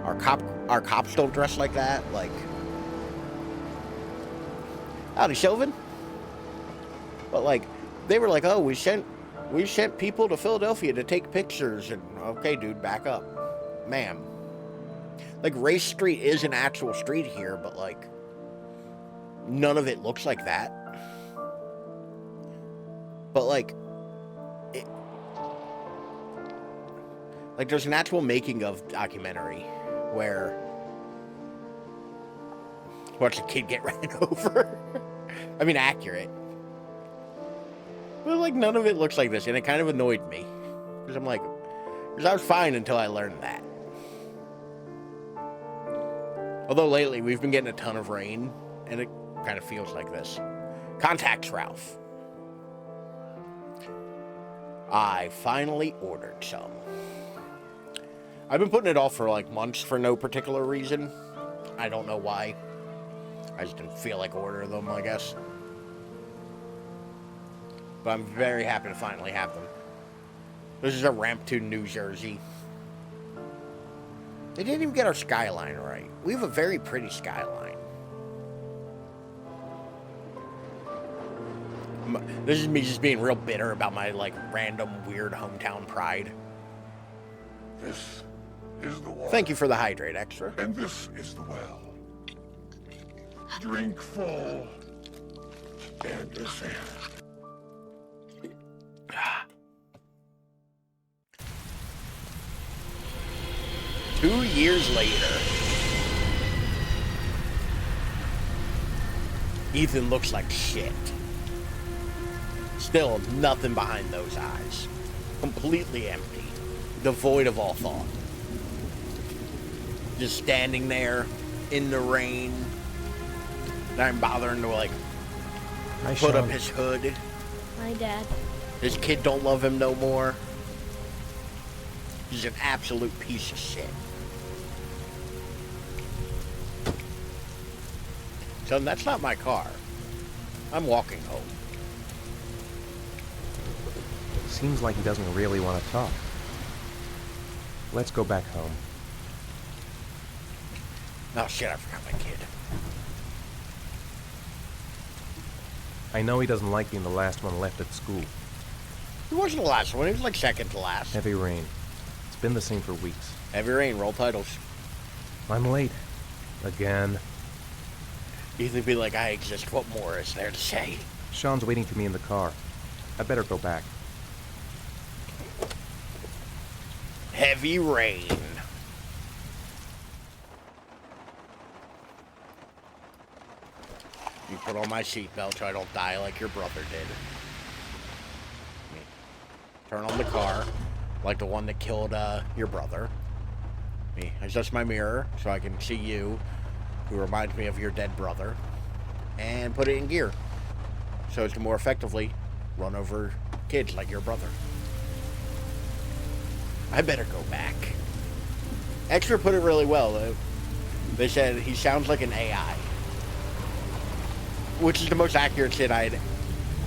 Speaker 1: Our cops don't dress like that. Like, howdy, Chauvin. But like, they were like, oh, we sent people to Philadelphia to take pictures, and okay, dude, back up, ma'am. Like, Race Street is an actual street here, but like, none of it looks like that. But like, there's an actual making of documentary where watch a kid get ran over. I mean, accurate. But like, none of it looks like this, and it kind of annoyed me. Because I'm like, because I was fine until I learned that. Although lately, we've been getting a ton of rain, and it kind of feels like this. Contacts Ralph. I finally ordered some. I've been putting it off for like months for no particular reason. I don't know why. I just didn't feel like ordering them, I guess. But I'm very happy to finally have them. This is a ramp to New Jersey. They didn't even get our skyline right. We have a very pretty skyline. This is me just being real bitter about my, like, random, weird hometown pride.
Speaker 8: This is the water.
Speaker 1: Thank you for the hydrate extra.
Speaker 8: And this is the well. Drink full and descend.
Speaker 1: 2 years later, Ethan looks like shit. Still nothing behind those eyes. Completely empty. Devoid of all thought. Just standing there in the rain. Not even bothering to, like,
Speaker 3: Hi,
Speaker 1: put up
Speaker 3: Sean.
Speaker 1: his hood.
Speaker 2: My dad.
Speaker 1: His kid don't love him no more. He's an absolute piece of shit. Son, that's not my car. I'm walking home.
Speaker 3: Seems like he doesn't really want to talk. Let's go back home.
Speaker 1: Oh shit, I forgot my kid.
Speaker 3: I know he doesn't like being the last one left at school.
Speaker 1: He wasn't the last one, he was like second to last.
Speaker 3: Heavy rain. It's been the same for weeks.
Speaker 1: Heavy rain, roll titles.
Speaker 3: I'm late. Again.
Speaker 1: Ethan be like, I exist. What more is there to say?
Speaker 3: Sean's waiting for me in the car. I better go back.
Speaker 1: Heavy rain. You put on my seatbelt so I don't die like your brother did. Turn on the car, like the one that killed your brother. Adjust my mirror so I can see you, who reminds me of your dead brother, and put it in gear so as to more effectively run over kids like your brother. I better go back. Extra put it really well, though. They said he sounds like an AI, which is the most accurate shit I'd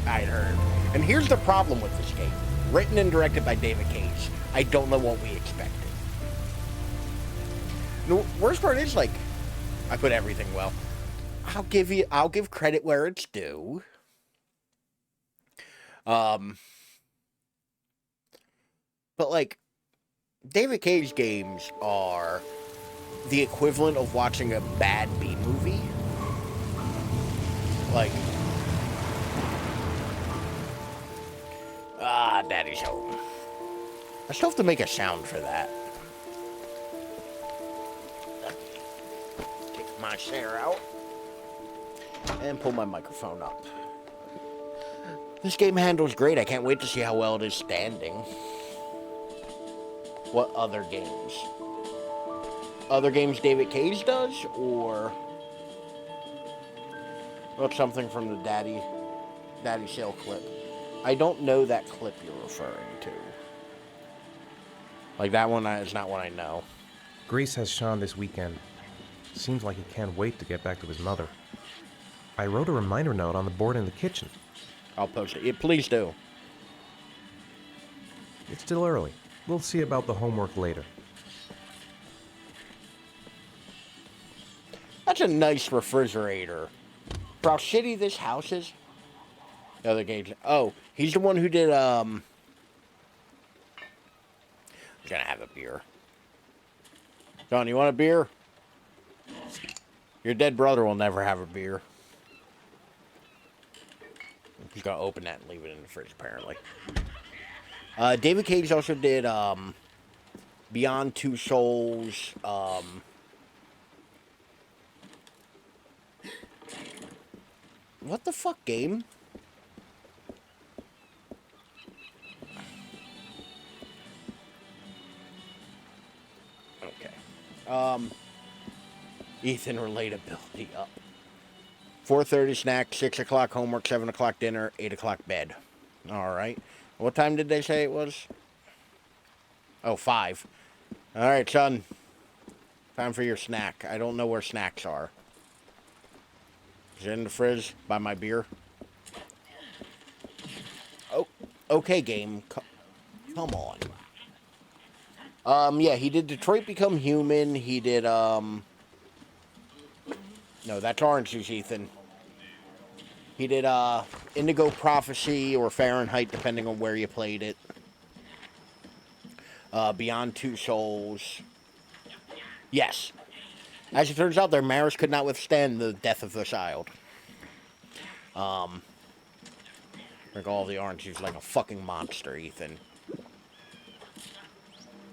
Speaker 1: heard. And here's the problem with this game. Written and directed by David Cage. I don't know what we expected. The worst part is, like, I put everything well. I'll give credit where it's due. But like, David Cage games are the equivalent of watching a bad B movie. Like, Daddy's home. I still have to make a sound for that. Take my chair out and pull my microphone up. This game handles great. I can't wait to see how well it is standing. What other games? Other games David Cage does, or what's something from the Daddy Sale clip? I don't know that clip you're referring to. Like, that one is not one I know.
Speaker 3: Grace has Sean this weekend. Seems like he can't wait to get back to his mother. I wrote a reminder note on the board in the kitchen.
Speaker 1: I'll post it. Yeah, please do.
Speaker 3: It's still early. We'll see about the homework later.
Speaker 1: That's a nice refrigerator. For how shitty this house is. The other games. Oh, he's the one who did, He's gonna have a beer. John, you want a beer? Your dead brother will never have a beer. He's gonna open that and leave it in the fridge, apparently. David Cage also did, Beyond Two Souls, what the fuck game? Okay. Ethan relatability up. 4:30 snack, 6 o'clock homework, 7 o'clock dinner, 8 o'clock bed. Alright. What time did they say it was? Oh, 5. Alright, son. Time for your snack. I don't know where snacks are. Is it in the fridge by my beer? Oh, okay, game. Come on. Yeah, he did Detroit Become Human. He did, no, that's Orange Juice, Ethan. He did, Indigo Prophecy or Fahrenheit, depending on where you played it. Beyond Two Souls. Yes. As it turns out, their marriage could not withstand the death of the child. Drink all the orange juice like a fucking monster, Ethan.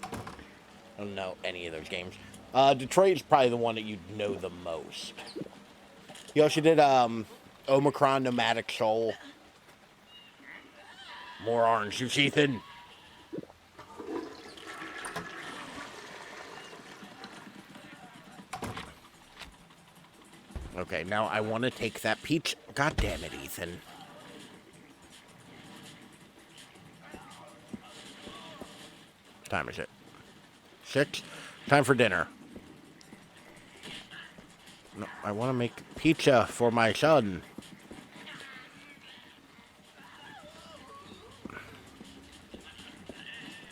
Speaker 1: I don't know any of those games. Detroit is probably the one that you'd know the most. He also did, Omicron Nomadic Soul. More orange juice, Ethan. Okay, now I want to take that peach. God damn it, Ethan. What time is it? 6? Time for dinner. No, I want to make pizza for my son.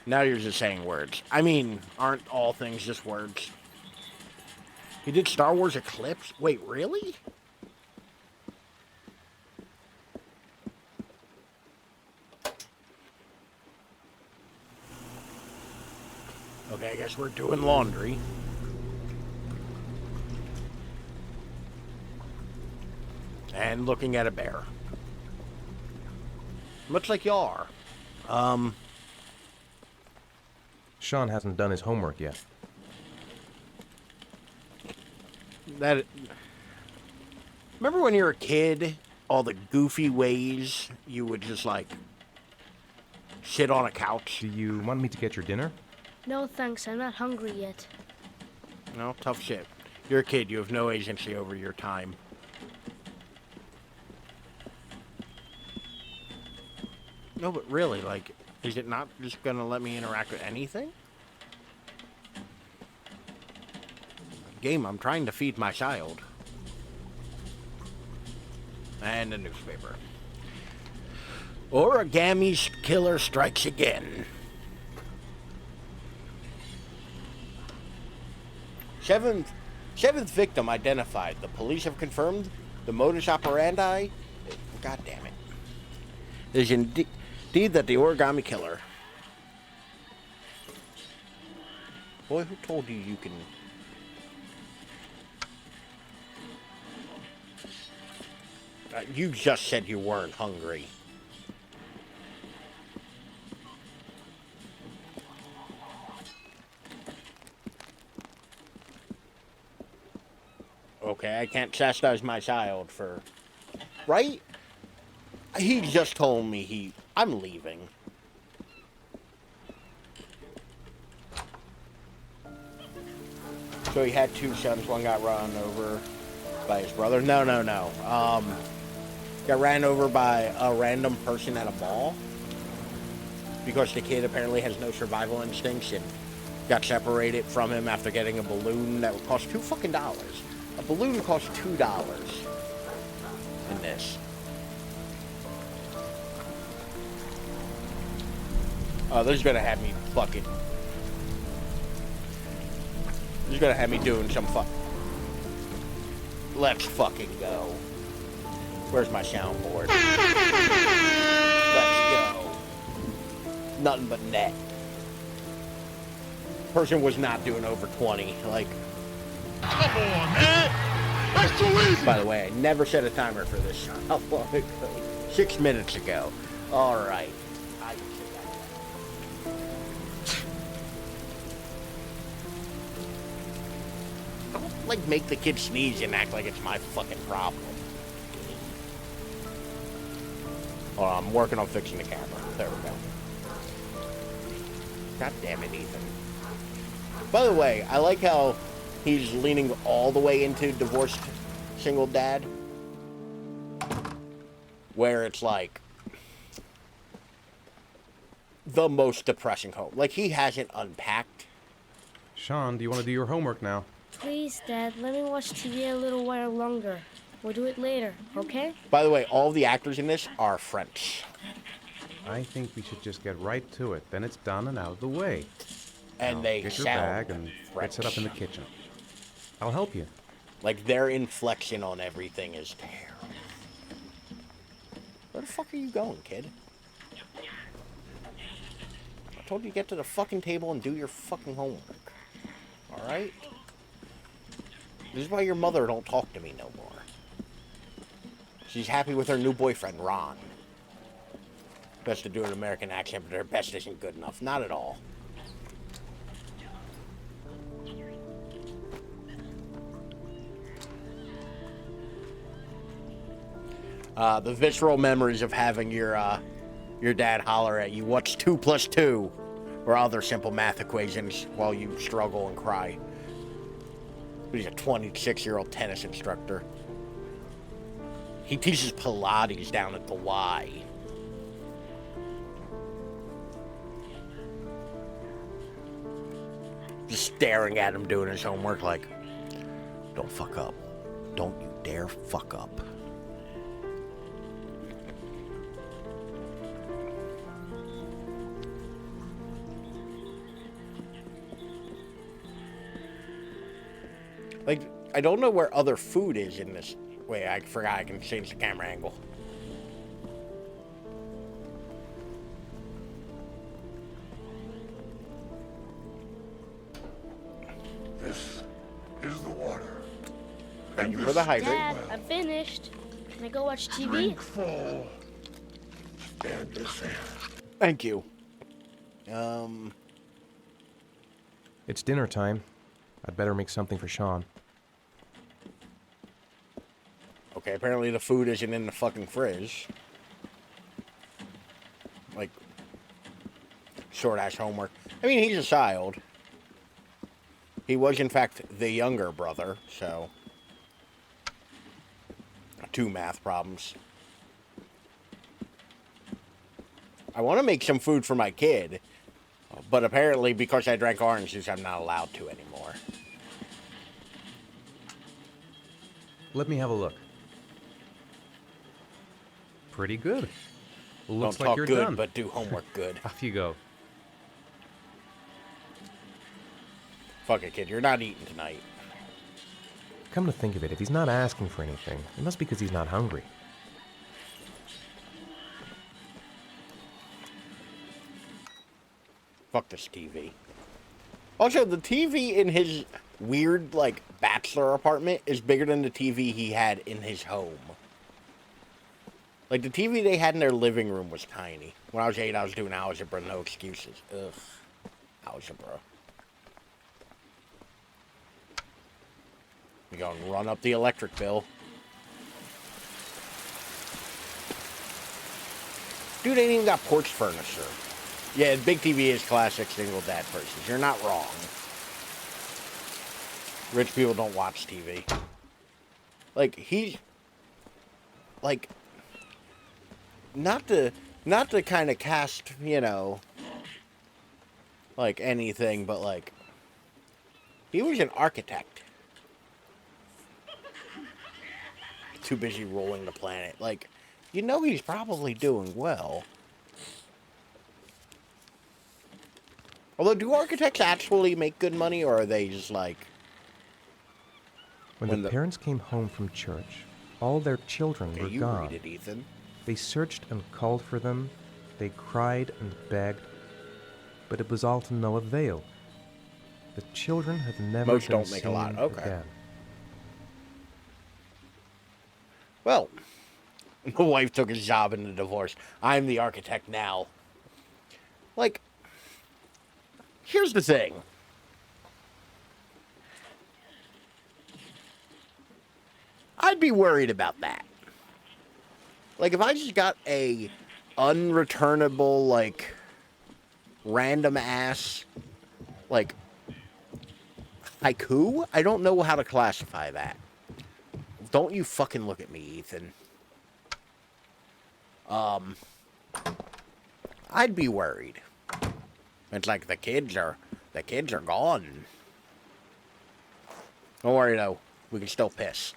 Speaker 1: Now you're just saying words. I mean, aren't all things just words? He did Star Wars Eclipse? Wait, really? Okay, I guess we're doing laundry. and looking at a bear. Much like you are.
Speaker 3: Sean hasn't done his homework yet.
Speaker 1: Remember when you were a kid, all the goofy ways you would just, like, sit on a couch?
Speaker 3: Do you want me to get your dinner?
Speaker 2: No thanks, I'm not hungry yet.
Speaker 1: No, tough shit. You're a kid, you have no agency over your time. No, but really, like, is it not just gonna let me interact with anything? Game, I'm trying to feed my child. And a newspaper. Origami's killer strikes again. Seventh victim identified. The police have confirmed the modus operandi. God damn it. Is indeed that the origami killer. Boy, who told you you can... you just said you weren't hungry. Okay, I can't chastise my child for... Right? He just told me I'm leaving. So he had two sons. One got run over by his brother. No. Got ran over by a random person at a mall. Because the kid apparently has no survival instincts and got separated from him after getting a balloon that would cost $2 fucking. A balloon costs $2 in this. Oh, this is gonna have me fucking... This is gonna have me doing some fuck... Let's fucking go. Where's my soundboard? Let's go. Nothing but net. Person was not doing over 20. Like...
Speaker 8: Come on, man! That's too easy!
Speaker 1: By the way, I never set a timer for this. How long ago? 6 minutes ago. Alright. Don't, like, make the kid sneeze and act like it's my fucking problem. Oh, I'm working on fixing the camera. There we go. God damn it, Ethan. By the way, I like how he's leaning all the way into divorced single dad. Where it's like the most depressing home. Like, he hasn't unpacked.
Speaker 3: Sean, do you want to do your homework now?
Speaker 2: Please, Dad, let me watch TV a little while longer. We'll do it later, okay?
Speaker 1: By the way, all the actors in this are French.
Speaker 3: I think we should just get right to it. Then it's done and out of the way.
Speaker 1: And
Speaker 3: Now,
Speaker 1: they
Speaker 3: get your
Speaker 1: sound
Speaker 3: bag and
Speaker 1: French.
Speaker 3: get set up in the kitchen. I'll help you.
Speaker 1: Like, their inflection on everything is terrible. Where the fuck are you going, kid? I told you to get to the fucking table and do your fucking homework. Alright? This is why your mother don't talk to me no more. She's happy with her new boyfriend, Ron. Best to do an American accent, but her best isn't good enough. Not at all. The visceral memories of having your dad holler at you, "What's 2 + 2?" or other simple math equations while you struggle and cry. He's a 26-year-old tennis instructor. He teaches Pilates down at the Y. Just staring at him doing his homework like, don't fuck up. Don't you dare fuck up. Like, I don't know where other food is in this. Wait, I forgot I can change the camera angle.
Speaker 8: This is the water.
Speaker 1: Thank you for the hydrate.
Speaker 2: Dad, I'm finished. Can I go watch TV?
Speaker 1: Thank you.
Speaker 3: It's dinner time. I'd better make something for Sean.
Speaker 1: Okay, apparently the food isn't in the fucking fridge. Like, short-ass homework. I mean, he's a child. He was, in fact, the younger brother, so... 2 math problems. I want to make some food for my kid, but apparently because I drank orange juice, I'm not allowed to anymore.
Speaker 3: Let me have a look. Pretty good. Looks
Speaker 1: Don't
Speaker 3: like
Speaker 1: talk
Speaker 3: you're
Speaker 1: good,
Speaker 3: done.
Speaker 1: but do homework good.
Speaker 3: Off you go.
Speaker 1: Fuck it, kid. You're not eating tonight.
Speaker 3: Come to think of it, if he's not asking for anything, it must be because he's not hungry.
Speaker 1: Fuck this TV. Also, the TV in his weird, like, bachelor apartment is bigger than the TV he had in his home. Like, the TV they had in their living room was tiny. When I was 8, I was doing algebra, no excuses. Ugh. Algebra. We're gonna run up the electric bill. Dude ain't even got porch furniture. Yeah, the big TV is classic single dad purchase. You're not wrong. Rich people don't watch TV. Like, he's... Like... Not to kind of cast, you know... Like, anything, but, like... He was an architect. Too busy rolling the planet. Like, you know he's probably doing well. Although, do architects actually make good money, or are they just like...
Speaker 3: When the parents came home from church, all their children were
Speaker 1: you
Speaker 3: gone.
Speaker 1: read it, Ethan.
Speaker 3: They searched and called for them. They cried and begged. But it was all to no avail. The children had never
Speaker 1: Most
Speaker 3: been
Speaker 1: don't make a lot.
Speaker 3: seen
Speaker 1: Okay.
Speaker 3: again.
Speaker 1: Well, the wife took his job in the divorce. I'm the architect now. Like, here's the thing. I'd be worried about that. Like, if I just got a unreturnable, like, random ass, like, haiku? I don't know how to classify that. Don't you fucking look at me, Ethan. I'd be worried. It's like the kids are gone. Don't worry though, we can still piss.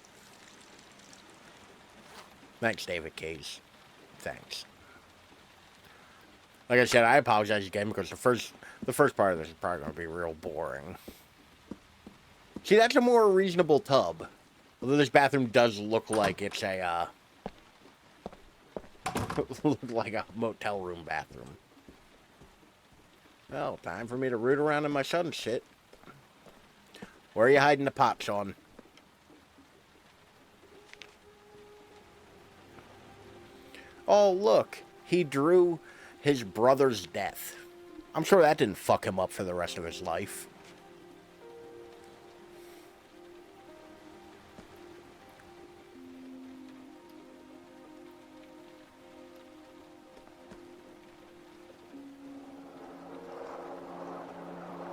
Speaker 1: Thanks, David Cage. Thanks. Like I said, I apologize again because the first part of this is probably going to be real boring. See, that's a more reasonable tub. Although this bathroom does look like it's a, look like a motel room bathroom. Well, time for me to root around in my son's shit. Where are you hiding the pot, Sean? Oh, look. He drew his brother's death. I'm sure that didn't fuck him up for the rest of his life.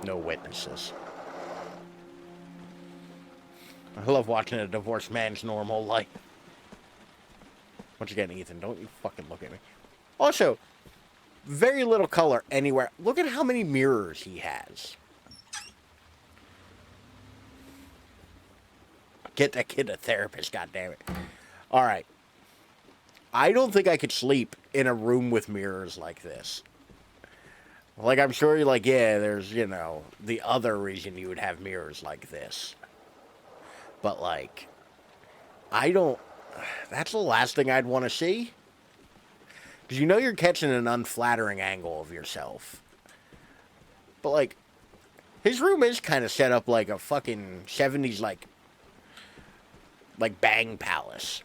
Speaker 1: No witnesses. I love watching a divorced man's normal life. Once again, Ethan, don't you fucking look at me. Also, very little color anywhere. Look at how many mirrors he has. Get that kid a therapist, goddammit. Alright. I don't think I could sleep in a room with mirrors like this. Like, I'm sure you're like, yeah, there's, you know, the other reason you would have mirrors like this. But, like, I don't... That's the last thing I'd want to see. Because you know you're catching an unflattering angle of yourself. But, like, his room is kind of set up like a fucking 70s, like, bang palace.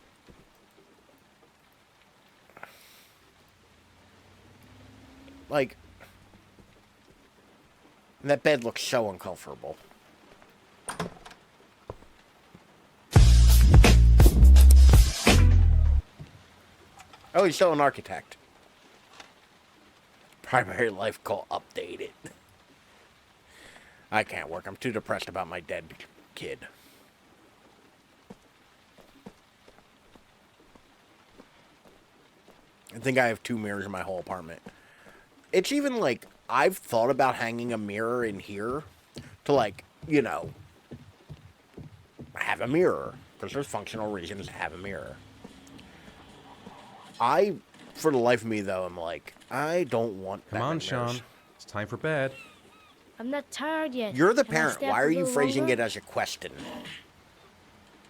Speaker 1: Like, that bed looks so uncomfortable. Oh, he's still an architect. Primary life goal updated. I can't work. I'm too depressed about my dead kid. I think I have 2 mirrors in my whole apartment. It's even like, I've thought about hanging a mirror in here to, like, you know, have a mirror. Because there's functional reasons to have a mirror. For the life of me, though, I'm like, I don't want that.
Speaker 3: Come on, Sean. It's time for bed.
Speaker 2: I'm not tired yet.
Speaker 1: You're the
Speaker 2: Can I
Speaker 1: parent.
Speaker 2: stay up
Speaker 1: Why
Speaker 2: a
Speaker 1: are you
Speaker 2: little
Speaker 1: phrasing
Speaker 2: longer?
Speaker 1: it as a question?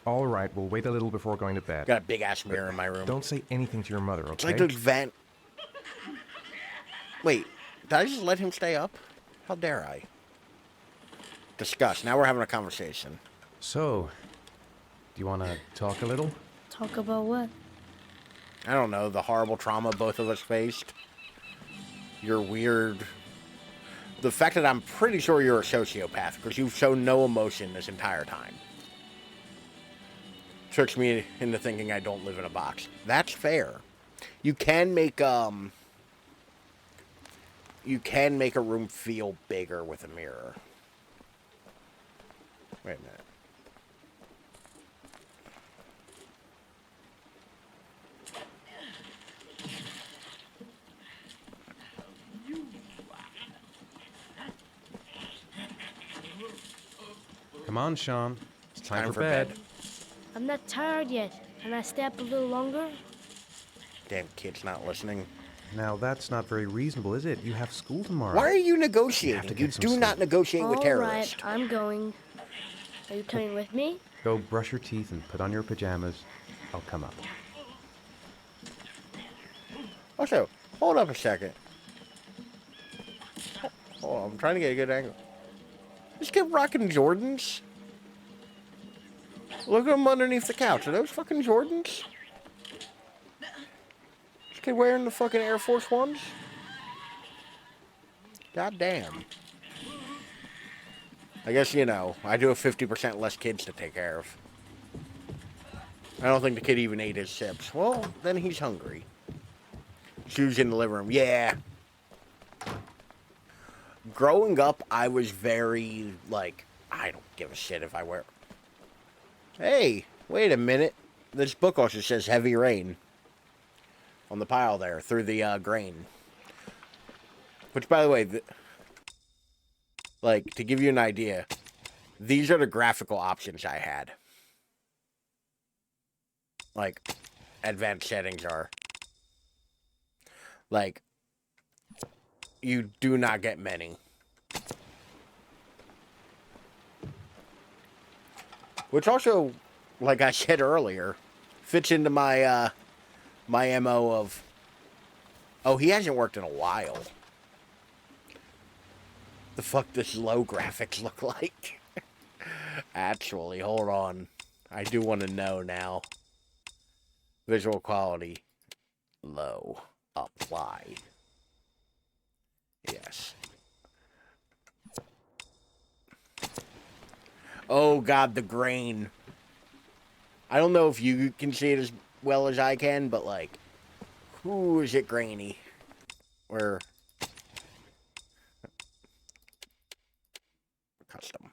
Speaker 3: All right, we'll wait a little before going to bed.
Speaker 1: Got a big-ass mirror in my room.
Speaker 3: Don't say anything to your mother, okay?
Speaker 1: It's like those Wait, did I just let him stay up? How dare I? Discuss. Now we're having a conversation.
Speaker 3: So, do you want to talk a little?
Speaker 2: Talk about what?
Speaker 1: I don't know, the horrible trauma both of us faced. Your weird... The fact that I'm pretty sure you're a sociopath, because you've shown no emotion this entire time. Tricks me into thinking I don't live in a box. That's fair. You can make a room feel bigger with a mirror. Wait a minute.
Speaker 3: Come on, Sean. It's time for bed.
Speaker 2: I'm not tired yet. Can I stay up a little longer?
Speaker 1: Damn kid's not listening.
Speaker 3: Now, that's not very reasonable, is it? You have school tomorrow.
Speaker 1: Why are you
Speaker 3: You have
Speaker 1: negotiating?
Speaker 3: to
Speaker 1: You
Speaker 3: get some
Speaker 1: do
Speaker 3: sleep.
Speaker 1: not negotiate with
Speaker 2: All
Speaker 1: terrorists.
Speaker 2: right, I'm going. Are you coming with me?
Speaker 3: Go brush your teeth and put on your pajamas. I'll come up.
Speaker 1: Also, hold up a second. Hold on, I'm trying to get a good angle. This kid rocking Jordans? Look at him underneath the couch. Are those fucking Jordans? This kid wearing the fucking Air Force Ones? God damn. I guess, you know, I do have 50% less kids to take care of. I don't think the kid even ate his chips. Well, then he's hungry. Shoes in the living room. Yeah. Growing up, I was very, like, I don't give a shit if I wear... Hey, wait a minute. This book also says heavy rain. On the pile there, through the grain. Which, by the way, like, to give you an idea, these are the graphical options I had. Like, advanced settings are. Like, you do not get many. Which also, like I said earlier, fits into my, my MO of... Oh, he hasn't worked in a while. The fuck does low graphics look like? Actually, hold on. I do want to know now. Visual quality. Low. Apply. Yes. Oh god, the grain. I don't know if you can see it as well as I can, but like, ooh, is it grainy? Where... Custom.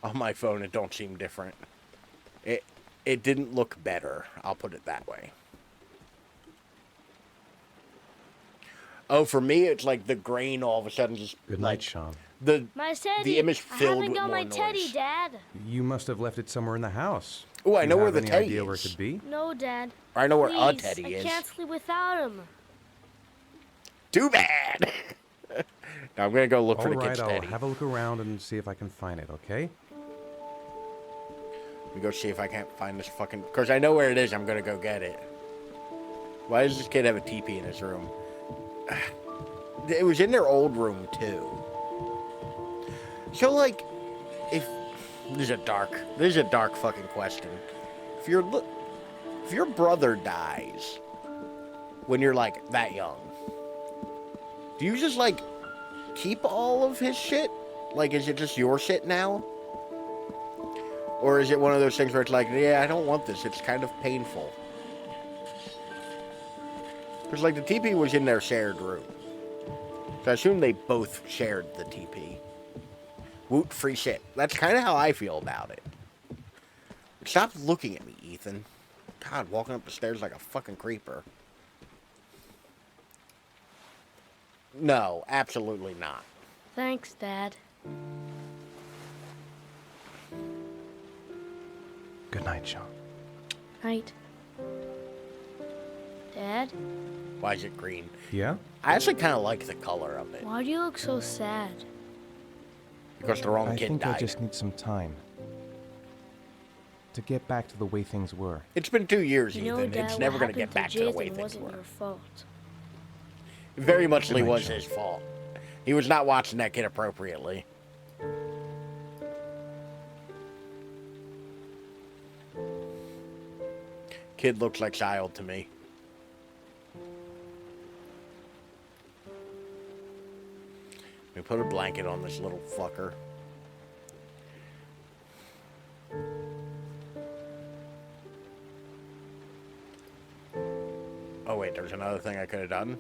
Speaker 1: On my phone, it don't seem different. It didn't look better. I'll put it that way. Oh, for me, it's like the grain all of a sudden just...
Speaker 3: Good
Speaker 1: like,
Speaker 3: night, Sean.
Speaker 2: My teddy.
Speaker 1: The image
Speaker 2: I
Speaker 1: filled
Speaker 2: haven't
Speaker 1: with
Speaker 2: got
Speaker 1: more
Speaker 2: my teddy,
Speaker 1: noise.
Speaker 2: Dad.
Speaker 3: You must have left it somewhere in the house.
Speaker 1: Oh, I
Speaker 3: Do
Speaker 1: know
Speaker 3: you
Speaker 1: where
Speaker 3: have
Speaker 1: the
Speaker 3: any
Speaker 1: teddy
Speaker 3: idea where
Speaker 1: is.
Speaker 3: it could be?
Speaker 2: No, Dad.
Speaker 1: I know where a
Speaker 2: Please,
Speaker 1: teddy is.
Speaker 2: I can't sleep without him.
Speaker 1: Too bad. Now I'm gonna go look for
Speaker 3: All
Speaker 1: the
Speaker 3: right,
Speaker 1: kid's
Speaker 3: I'll
Speaker 1: teddy.
Speaker 3: have a look around and see if I can find it, okay?
Speaker 1: Let me go see if I can't find this fucking... Because I know where it is, I'm gonna go get it. Why does this kid have a teepee in his room? It was in their old room, too. So, like, if... This is a dark fucking question. If your brother dies when you're like that young, do you just like keep all of his shit? Like, is it just your shit now? Or is it one of those things where it's like, yeah, I don't want this. It's kind of painful. Because, like, the TP was in their shared room. So I assume they both shared the TP. Woot, free shit. That's kind of how I feel about it. Stop looking at me, Ethan. God, walking up the stairs like a fucking creeper. No, absolutely not.
Speaker 2: Thanks, Dad.
Speaker 3: Good night, Sean.
Speaker 2: Night. Dad,
Speaker 1: Why is it green?
Speaker 3: Yeah?
Speaker 1: I actually kind of like the color of it.
Speaker 2: why do you look so sad?
Speaker 1: Because the wrong
Speaker 3: I
Speaker 1: kid
Speaker 3: think
Speaker 1: died.
Speaker 3: I just need some time to get back to the way things were.
Speaker 1: It's been 2 years,
Speaker 2: You know,
Speaker 1: Ethan.
Speaker 2: Dad,
Speaker 1: It's
Speaker 2: what
Speaker 1: never going to
Speaker 2: happened
Speaker 1: get back to the way
Speaker 2: Jason
Speaker 1: things
Speaker 2: wasn't
Speaker 1: were.
Speaker 2: your fault.
Speaker 1: It very much
Speaker 3: Good night,
Speaker 1: was
Speaker 3: Sean.
Speaker 1: his fault. He was not watching that kid appropriately. Kid looks like child to me. We put a blanket on this little fucker. Oh wait, there's another thing I could have done.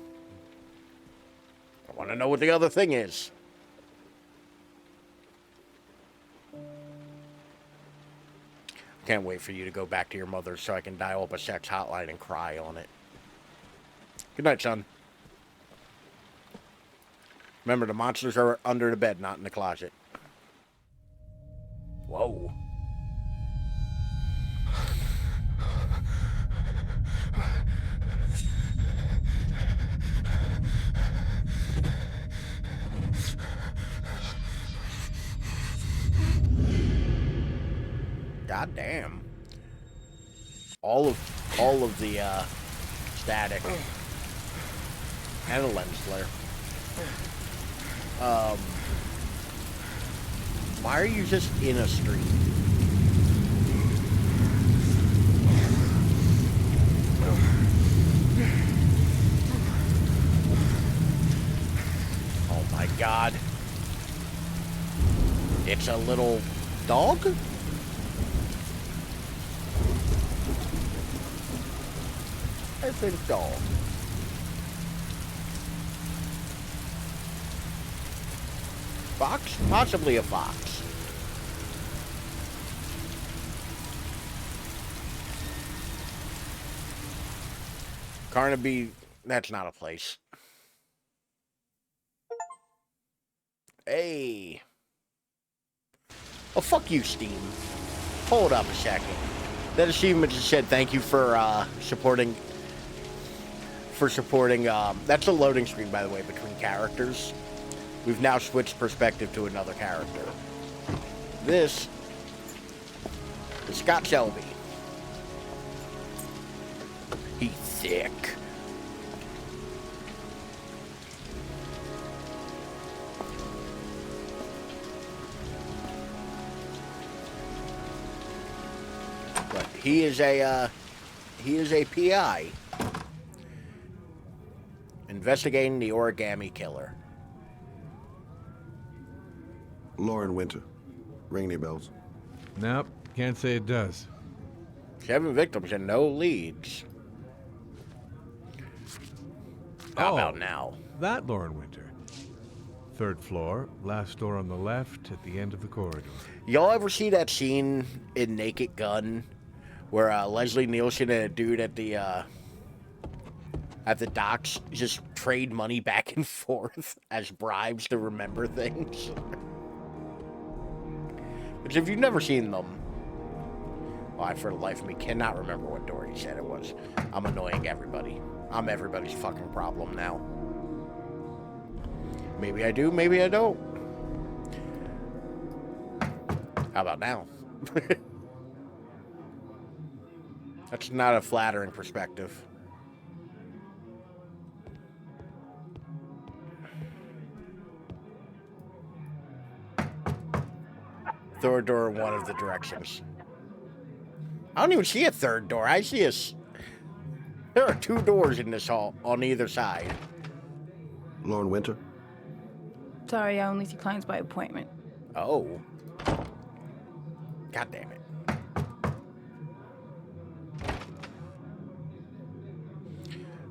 Speaker 1: I want to know what the other thing is. Can't wait for you to go back to your mother so I can dial up a sex hotline and cry on it. Good night, son. Remember, the monsters are under the bed, not in the closet. Whoa. God damn. All of the static and a lens flare. Why are you just in a street? Oh my God. It's a little dog? I think dog. Fox? Possibly a fox. Carnaby, that's not a place. Hey. Oh, fuck you, Steam. Hold up a second. That achievement just said thank you for supporting. That's a loading screen, by the way, between characters. We've now switched perspective to another character. This is Scott Shelby. He's thick. But he is a PI investigating the origami killer.
Speaker 9: Lauren Winter. Ring any bells?
Speaker 5: Nope, can't say it does.
Speaker 1: 7 victims and no leads. How about now?
Speaker 5: That Lauren Winter. 3rd floor, last door on the left at the end of the corridor.
Speaker 1: Y'all ever see that scene in Naked Gun where Leslie Nielsen and a dude at the docks just trade money back and forth as bribes to remember things? Which, if you've never seen them, well, I, for the life of me, cannot remember what door he said it was. I'm annoying everybody. I'm everybody's fucking problem now. Maybe I do, maybe I don't. How about now? That's not a flattering perspective. Third door in one of the directions. I don't even see a third door. I see there are 2 doors in this hall on either side.
Speaker 9: Lauren Winter?
Speaker 10: Sorry, I only see clients by appointment.
Speaker 1: Oh. God damn it.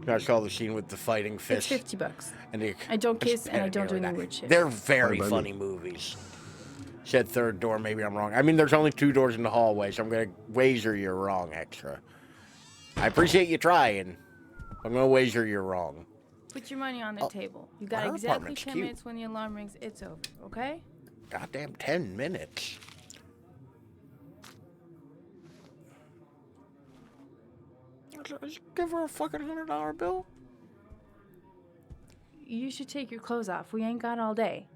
Speaker 1: I saw the scene with the fighting fish.
Speaker 10: It's $50.
Speaker 1: And
Speaker 10: I don't kiss and I don't do any weird shit.
Speaker 1: They're very funny movies. Said third door, maybe I'm wrong. I mean, there's only 2 doors in the hallway, so I'm going to wager you're wrong, Extra. I appreciate you trying. I'm going to wager you're wrong.
Speaker 10: Put your money on the table. You got
Speaker 1: our
Speaker 10: exactly
Speaker 1: apartment's
Speaker 10: 10
Speaker 1: cute.
Speaker 10: minutes when the alarm rings. It's over, okay?
Speaker 1: Goddamn 10 minutes. Let's give her a fucking $100 bill.
Speaker 10: You should take your clothes off. We ain't got all day.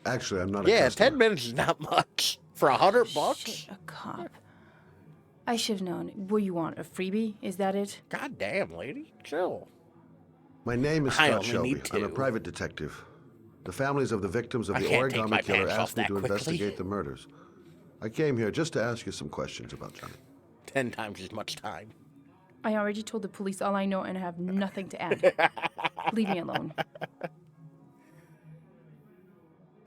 Speaker 9: Actually, I'm not a
Speaker 1: Yeah,
Speaker 9: customer.
Speaker 1: 10 minutes is not much. For $100?
Speaker 10: Shit, a cop. I should have known. What do you want, a freebie? Is that it?
Speaker 1: God damn, lady. Chill.
Speaker 9: My name is
Speaker 1: I
Speaker 9: Scott
Speaker 1: only
Speaker 9: Shelby.
Speaker 1: need
Speaker 9: I'm a
Speaker 1: 2.
Speaker 9: private detective. The families of the victims of
Speaker 1: I
Speaker 9: the
Speaker 1: can't take my
Speaker 9: origami killer
Speaker 1: pants off
Speaker 9: asked me
Speaker 1: that
Speaker 9: to
Speaker 1: quickly.
Speaker 9: investigate the murders. I came here just to ask you some questions about Johnny.
Speaker 1: 10 times as much time.
Speaker 10: I already told the police all I know and have nothing to add. Leave me alone.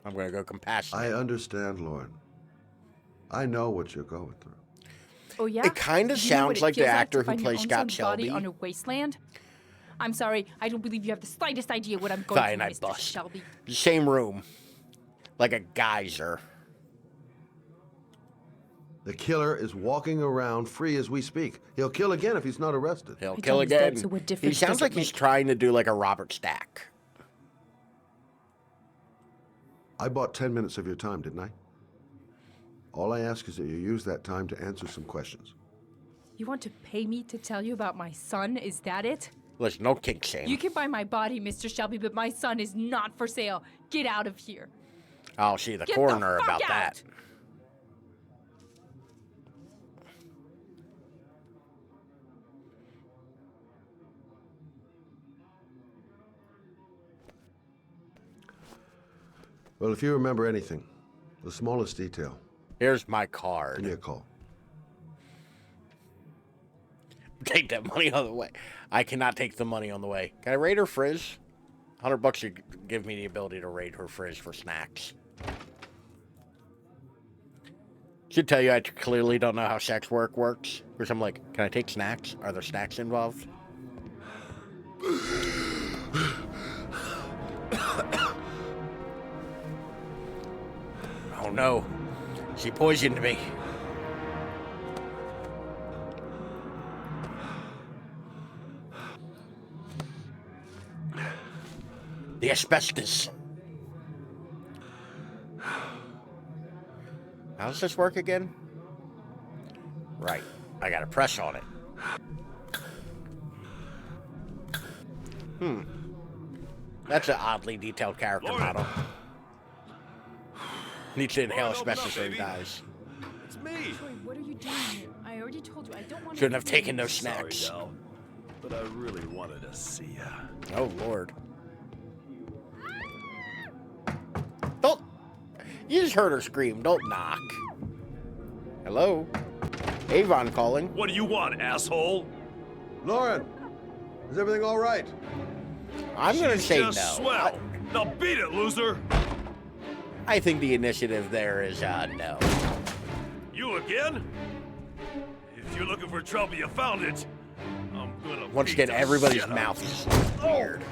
Speaker 1: I'm going to go compassionate.
Speaker 9: I understand, Lauren. I know what you're going through.
Speaker 10: Oh, yeah?
Speaker 1: It kinda
Speaker 10: You know what
Speaker 1: sounds
Speaker 10: it
Speaker 1: like the
Speaker 10: feels
Speaker 1: actor
Speaker 10: to
Speaker 1: who
Speaker 10: find your
Speaker 1: plays
Speaker 10: own
Speaker 1: Scott
Speaker 10: son's body
Speaker 1: Shelby.
Speaker 10: on a wasteland? I'm sorry, I don't believe you have the slightest idea what I'm going
Speaker 1: Cyanide
Speaker 10: through, Mr.
Speaker 1: bust.
Speaker 10: Shelby.
Speaker 1: Same room. Like a geyser.
Speaker 9: The killer is walking around free as we speak. He'll kill again if he's not arrested.
Speaker 1: He'll
Speaker 10: He
Speaker 1: kill
Speaker 10: told us that,
Speaker 1: again.
Speaker 10: so what
Speaker 1: He
Speaker 10: difference
Speaker 1: sounds
Speaker 10: does it
Speaker 1: like he's
Speaker 10: make?
Speaker 1: trying to do like a Robert Stack.
Speaker 9: I bought 10 minutes of your time, didn't I? All I ask is that you use that time to answer some questions.
Speaker 10: You want to pay me to tell you about my son? Is that it?
Speaker 1: Listen, no kink shame.
Speaker 10: You can buy my body, Mr. Shelby, but my son is not for sale. Get out of here.
Speaker 1: I'll see the
Speaker 10: Get
Speaker 1: coroner
Speaker 10: the fuck
Speaker 1: about that.
Speaker 10: out!
Speaker 9: Well, if you remember anything, the smallest detail,
Speaker 1: Here's my
Speaker 9: give me
Speaker 1: card.
Speaker 9: a call.
Speaker 1: Take that money on the way. I cannot take the money on the way. Can I raid her frizz? $100 should give me the ability to raid her frizz for snacks. Should tell you I clearly don't know how sex work works. Because I'm like, can I take snacks? Are there snacks involved? Oh no. She poisoned me. The asbestos. How does this work again? Right. I gotta press on it. That's an oddly detailed character model. Needs to inhale asbestos or he dies.
Speaker 6: It's me.
Speaker 10: Troy, what are you doing here? I already told you I don't want
Speaker 1: Shouldn't have taken those
Speaker 6: Sorry,
Speaker 1: snacks.
Speaker 6: Del, but I really wanted to see ya.
Speaker 1: Oh, Lord. Don't... You just heard her scream. Don't knock. Hello? Avon calling.
Speaker 6: What do you want, asshole?
Speaker 9: Lauren, is everything all right?
Speaker 1: I'm gonna
Speaker 6: She's
Speaker 1: say no.
Speaker 6: just swell. Now beat it, loser.
Speaker 1: I think the initiative there is, no.
Speaker 6: You again? If you're looking for trouble, you found it. I'm gonna
Speaker 1: Once
Speaker 6: beat
Speaker 1: again,
Speaker 6: the
Speaker 1: everybody's
Speaker 6: shit
Speaker 1: mouth is weird.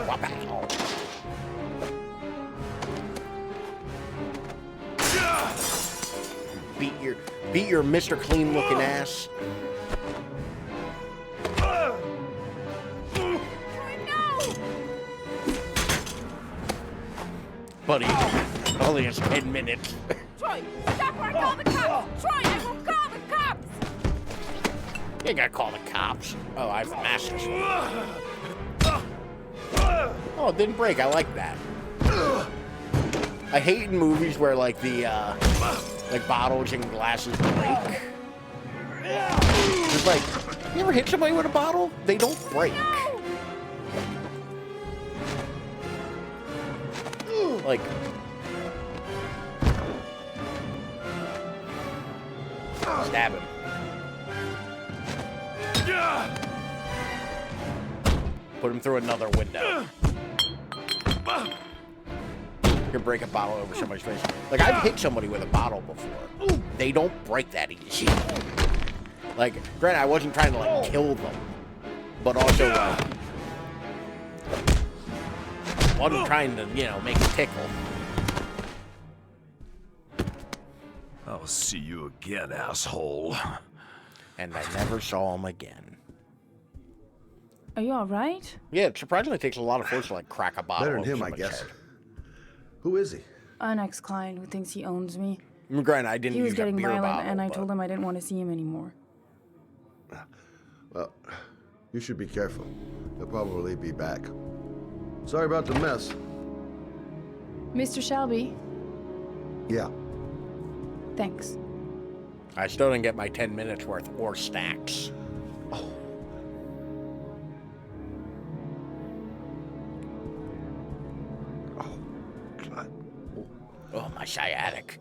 Speaker 1: Wow. Beat your Mr. Clean looking ass. Buddy, only has 10 minutes.
Speaker 10: Troy, stop or I call the cops! Troy, I will call the cops!
Speaker 1: You ain't gotta call the cops. Oh, I have the master's. Oh, it didn't break. I like that. I hate in movies where like the like bottles and glasses break. It's like, you ever hit somebody with a bottle? They don't break. Like, stab him. Put him through another window. You can break a bottle over somebody's face. Like, I've hit somebody with a bottle before. They don't break that easy. Like, granted, I wasn't trying to, like, kill them. But also, wasn't trying to, you know, make it tickle.
Speaker 6: I'll see you again, asshole.
Speaker 1: And I never saw him again.
Speaker 10: Are you alright?
Speaker 1: Yeah, it surprisingly takes a lot of force to, like, crack a bottle.
Speaker 9: Better than
Speaker 1: over
Speaker 9: him, I
Speaker 1: somebody's
Speaker 9: guess.
Speaker 1: head.
Speaker 9: Who is he?
Speaker 10: An ex-client who thinks he owns me.
Speaker 1: Granted, I didn't
Speaker 10: He was
Speaker 1: use
Speaker 10: getting
Speaker 1: a beer
Speaker 10: violent,
Speaker 1: bottle,
Speaker 10: and I
Speaker 1: but...
Speaker 10: told him I didn't want to see him anymore.
Speaker 9: Well, you should be careful. He'll probably be back. Sorry about the mess.
Speaker 10: Mr. Shelby,
Speaker 9: Yeah.
Speaker 10: thanks.
Speaker 1: I still didn't get my 10 minutes worth or snacks. Oh, my sciatic.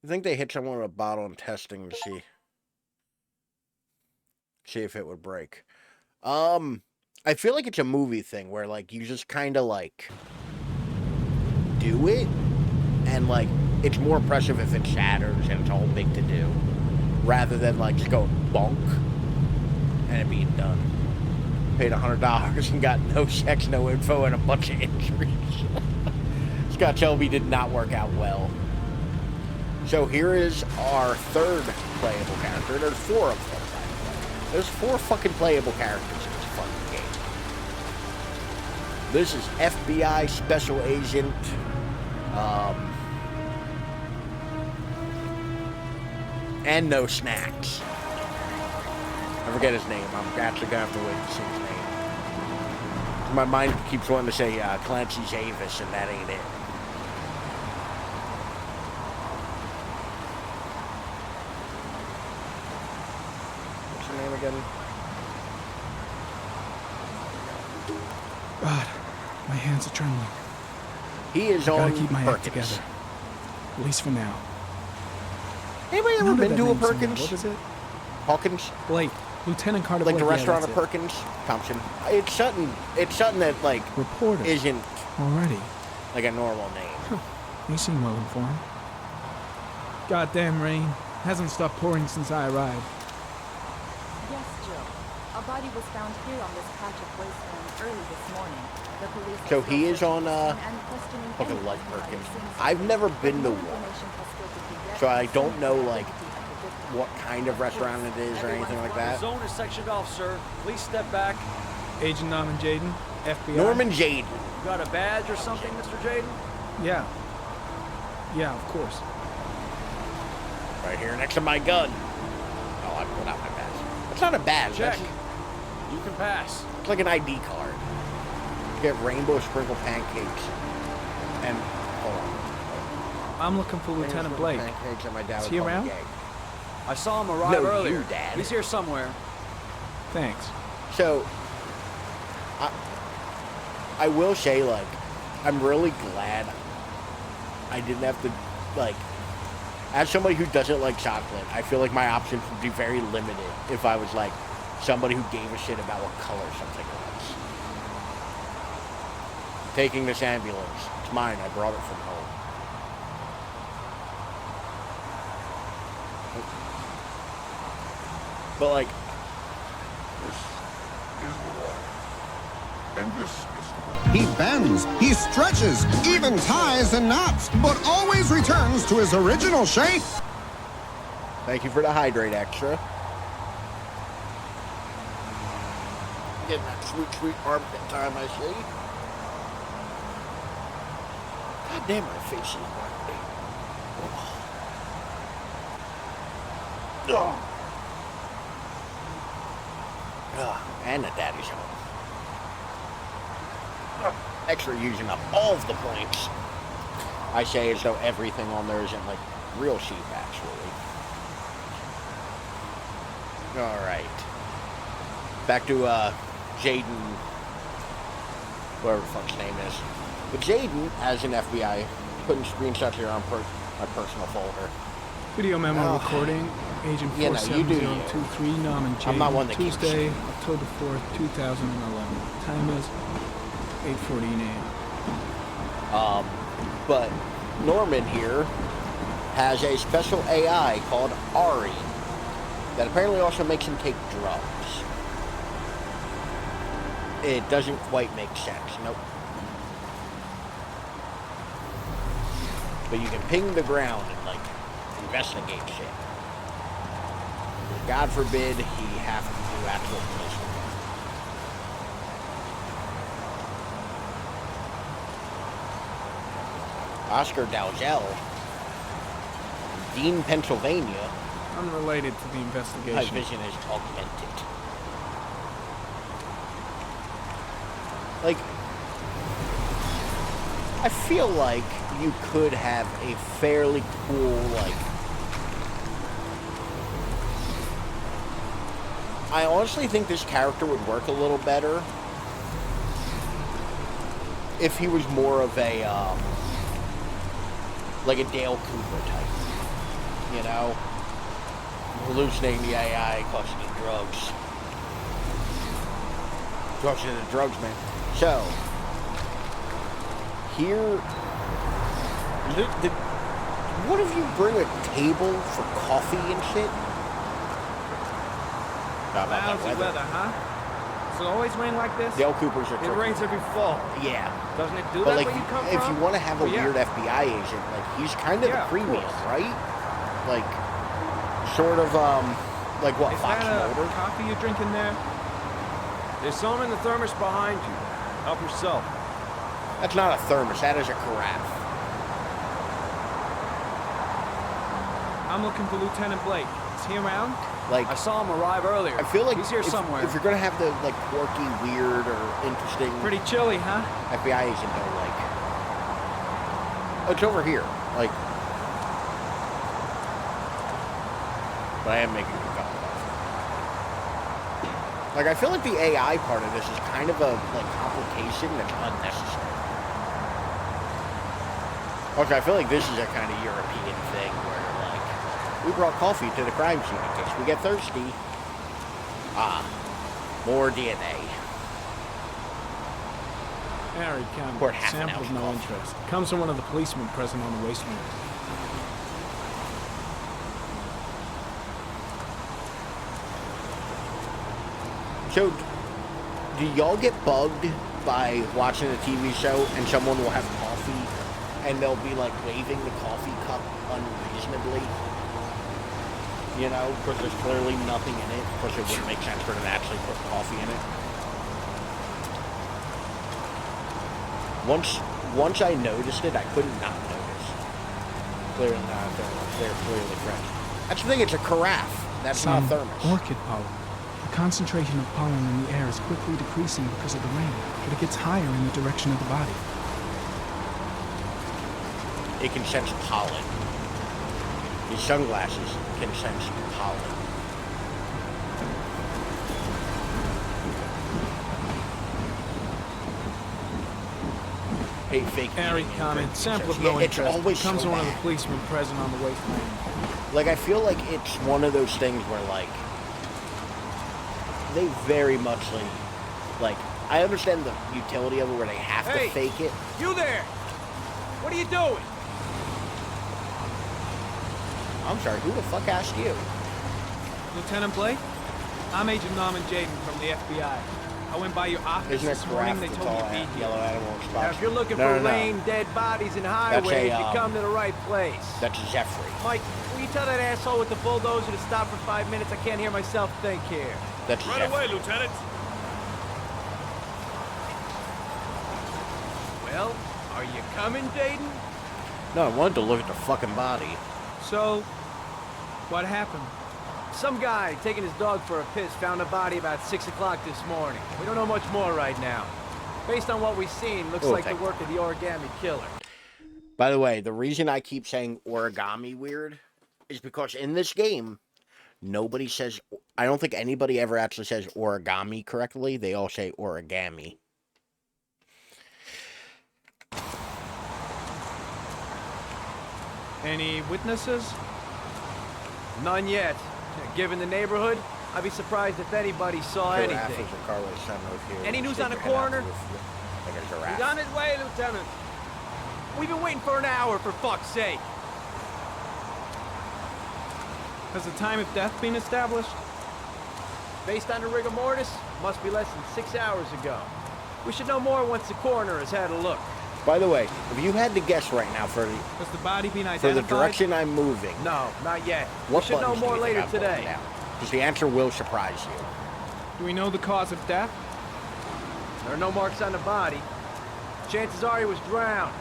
Speaker 1: I think they hit someone with a bottle in testing to see if it would break. I feel like it's a movie thing where, like, you just kind of, like, do it, and, like, it's more impressive if it shatters and it's all big to do, rather than, like, just go bonk and it being done. Paid $100 and got no sex, no info, and a bunch of injuries. Scott Shelby did not work out well. So here is our third playable character. There's 4 of them. There's 4 fucking playable characters in this fucking game. This is FBI Special Agent. And no snacks. I forget his name. I'm actually gonna have to wait to see his name. My mind keeps wanting to say Clancy Zavis, and that ain't it. What's your name again?
Speaker 7: God, my hands are trembling.
Speaker 1: He is
Speaker 7: I
Speaker 1: on
Speaker 7: gotta keep my act
Speaker 1: Perkins.
Speaker 7: together. At least for now.
Speaker 1: Anybody ever
Speaker 7: None of
Speaker 1: been
Speaker 7: that
Speaker 1: to a
Speaker 7: name somewhere.
Speaker 1: Perkins?
Speaker 7: What was it?
Speaker 1: Hawkins?
Speaker 7: Blake. Lieutenant Carter
Speaker 1: Like
Speaker 7: Blake.
Speaker 1: the
Speaker 7: Yeah,
Speaker 1: restaurant
Speaker 7: that's
Speaker 1: of
Speaker 7: it.
Speaker 1: Perkins? Thompson. It's something that, like,
Speaker 7: Reporter.
Speaker 1: isn't
Speaker 7: Already.
Speaker 1: like a normal name.
Speaker 7: You seem well informed. Goddamn rain. Hasn't stopped pouring since I arrived.
Speaker 11: Yes, Joe. A body was found here on this patch of wasteland early this morning. The police
Speaker 1: So he is on,
Speaker 11: questioning
Speaker 1: fucking
Speaker 11: anyone
Speaker 1: like
Speaker 11: who might
Speaker 1: Perkins.
Speaker 11: have seen
Speaker 1: I've
Speaker 11: something,
Speaker 1: never
Speaker 11: but
Speaker 1: been to
Speaker 11: no
Speaker 1: one.
Speaker 11: information has filtered yet
Speaker 1: So I don't
Speaker 11: concerning
Speaker 1: know,
Speaker 11: the
Speaker 1: like,
Speaker 11: identity of the victim.
Speaker 1: what kind of restaurant it is or anything like that.
Speaker 12: Zone is sectioned off, sir. Please step back.
Speaker 7: Agent Norman Jaden, FBI.
Speaker 1: Norman Jaden.
Speaker 12: You got a badge or something, Mr. Jaden?
Speaker 7: Yeah. Yeah, of course.
Speaker 1: Right here next to my gun. Oh, I pulled out my badge. That's not a badge.
Speaker 12: Check.
Speaker 1: That's,
Speaker 12: You can pass.
Speaker 1: it's like an ID card. You get rainbow sprinkle pancakes. And, hold on.
Speaker 7: I'm looking for
Speaker 1: Rainbow
Speaker 7: Lieutenant
Speaker 1: sprinkle
Speaker 7: Blake.
Speaker 1: Pancakes and my dad
Speaker 7: Is
Speaker 1: would
Speaker 7: he
Speaker 1: call me
Speaker 7: around?
Speaker 1: gay.
Speaker 12: I saw him arrive
Speaker 1: No,
Speaker 12: earlier.
Speaker 1: you, Dad.
Speaker 12: He's here somewhere.
Speaker 7: Thanks.
Speaker 1: So, I will say, like, I'm really glad I didn't have to, like, as somebody who doesn't like chocolate, I feel like my options would be very limited if I was, like, somebody who gave a shit about what color something was. Taking this ambulance. It's mine. I brought it from home. But, like,
Speaker 13: He bends, he stretches, even ties and knots, but always returns to his original shape.
Speaker 1: thank you for the hydrate extra. Getting that sweet, sweet armpit time, I see. God damn, my face is burning. Oh. And the daddy's home. Extra using up all of the points. I say as though everything on there isn't like real sheep, actually. Alright. Back to Jaden whatever the fuck's name is. But Jaden, as an FBI, putting screenshots here on my personal folder.
Speaker 7: Video memo recording. Agent
Speaker 1: Yeah, no, you do you.
Speaker 7: 47023, Norman Jaden.
Speaker 1: I'm not one that keeps
Speaker 7: Tuesday,
Speaker 1: shit.
Speaker 7: October 4th, 2011. Time is 8:14 a.m.
Speaker 1: But Norman here has a special AI called Ari that apparently also makes him take drugs. It doesn't quite make sense. Nope. But you can ping the ground and, like, investigate shit. God forbid he have to do actual police work. Oscar Dalzell, Dean, Pennsylvania.
Speaker 7: Unrelated to the
Speaker 1: My
Speaker 7: investigation.
Speaker 1: vision is augmented. Like, I feel like you could have a fairly cool, like... I honestly think this character would work a little better if he was more of a, like a Dale Cooper type. You know? Hallucinating the AI, causing the drugs. Drugs into drugs, man. So, here... what if you bring a table for coffee and shit? How about that
Speaker 14: Lousy weather, huh? Does it always rain like this?
Speaker 1: Dale Coopers are
Speaker 14: It rains every fall.
Speaker 1: Yeah.
Speaker 14: Doesn't it do
Speaker 1: But
Speaker 14: that
Speaker 1: like,
Speaker 14: where you come
Speaker 1: if
Speaker 14: from?
Speaker 1: you want to have a
Speaker 14: Well, yeah.
Speaker 1: weird FBI agent, like, he's kind of
Speaker 14: Yeah,
Speaker 1: the
Speaker 14: of
Speaker 1: premium,
Speaker 14: course.
Speaker 1: right? Like, sort of, like what,
Speaker 14: Is
Speaker 1: Fox
Speaker 14: that
Speaker 1: Mulder?
Speaker 14: coffee you're drinking there?
Speaker 12: There's some in the thermos behind you. Help yourself.
Speaker 1: That's not a thermos, that is a carafe.
Speaker 14: I'm looking for Lieutenant Blake. Is he around?
Speaker 1: Like,
Speaker 12: I saw him arrive earlier.
Speaker 1: I feel like
Speaker 12: he's here
Speaker 1: if,
Speaker 12: somewhere.
Speaker 1: if you're gonna have the, like, quirky, weird, or interesting
Speaker 14: Pretty chilly, huh?
Speaker 1: FBI agent, though, like, oh, it's over here, like, but I am making a cup of coffee. Like, I feel like the AI part of this is kind of a, like, complication that's unnecessary. Okay, I feel like this is a kind of European thing where, like, we brought coffee to the crime scene in case we get thirsty. Ah, more DNA.
Speaker 7: Harry Campbell.
Speaker 1: Poured half an
Speaker 7: Sample
Speaker 1: ounce
Speaker 7: of
Speaker 1: of
Speaker 7: no
Speaker 1: coffee.
Speaker 7: interest. Comes from one of the policemen present on the wasteland.
Speaker 1: So, do y'all get bugged by watching a TV show and someone will have coffee and they'll be like waving the coffee cup unreasonably? You know, because there's clearly nothing in it, because it wouldn't make sense for them to actually put coffee in it. Once I noticed it, I couldn't not notice. Clearly not, they're clearly French. That's the thing, it's a carafe. That's
Speaker 7: Some
Speaker 1: not a thermos.
Speaker 7: orchid pollen. The concentration of pollen in the air is quickly decreasing because of the rain, but it gets higher in the direction of the body.
Speaker 1: It can sense pollen. These sunglasses can sense pollen. Hey, fake.
Speaker 7: Harry
Speaker 1: eating
Speaker 7: comment.
Speaker 1: drink
Speaker 7: Sample of
Speaker 1: research.
Speaker 7: no
Speaker 1: Yeah, it's
Speaker 7: interest.
Speaker 1: always
Speaker 7: Comes
Speaker 1: so
Speaker 7: from one of the
Speaker 1: bad.
Speaker 7: policemen present on the wasteland.
Speaker 1: Like, I feel like it's one of those things where, like, they very much, like, I understand the utility of it where they have
Speaker 14: Hey,
Speaker 1: to fake it.
Speaker 14: You there! What are you doing?
Speaker 1: I'm sorry, who the fuck asked you?
Speaker 7: Lieutenant Blake? I'm Agent Norman Jaden from the FBI. I went by your office
Speaker 1: Isn't it
Speaker 7: this morning. They
Speaker 1: craft?
Speaker 7: told me
Speaker 1: It's
Speaker 7: to
Speaker 1: all
Speaker 7: be here.
Speaker 1: yellow animal
Speaker 14: Now,
Speaker 1: spots.
Speaker 14: if you're looking
Speaker 1: No,
Speaker 14: for
Speaker 1: no, no.
Speaker 14: lame, dead bodies and highways, you come to the right place.
Speaker 1: That's Jeffrey.
Speaker 14: Mike, will you tell that asshole with the bulldozer to stop for 5 minutes? I can't hear myself think here.
Speaker 1: That's
Speaker 6: Right
Speaker 1: Jeffrey.
Speaker 6: away, Lieutenant.
Speaker 14: Well, are you coming, Jaden?
Speaker 1: No, I wanted to look at the fucking body.
Speaker 7: So, what happened?
Speaker 14: Some guy taking his dog for a piss found a body about 6 o'clock this morning. We don't know much more right now. Based on what we've seen, looks like the work of the origami killer.
Speaker 1: By the way, the reason I keep saying origami weird is because in this game, nobody says... I don't think anybody ever actually says origami correctly. They all say origami.
Speaker 14: Any witnesses? None yet. Given the neighborhood, I'd be surprised if anybody saw anything. Any news on the coroner? He's on his way, Lieutenant. We've been waiting for an hour, for fuck's sake.
Speaker 7: Has the time of death been established?
Speaker 14: Based on the rigor mortis, must be less than 6 hours ago. We should know more once the coroner has had a look.
Speaker 1: By the way, if you had to guess right now for the...
Speaker 7: Has the body been identified?
Speaker 1: For the direction I'm moving...
Speaker 14: No, not yet.
Speaker 1: We
Speaker 14: should know more later today.
Speaker 1: Because the answer will surprise you.
Speaker 7: Do we know the cause of death?
Speaker 14: There are no marks on the body. Chances are he was drowned,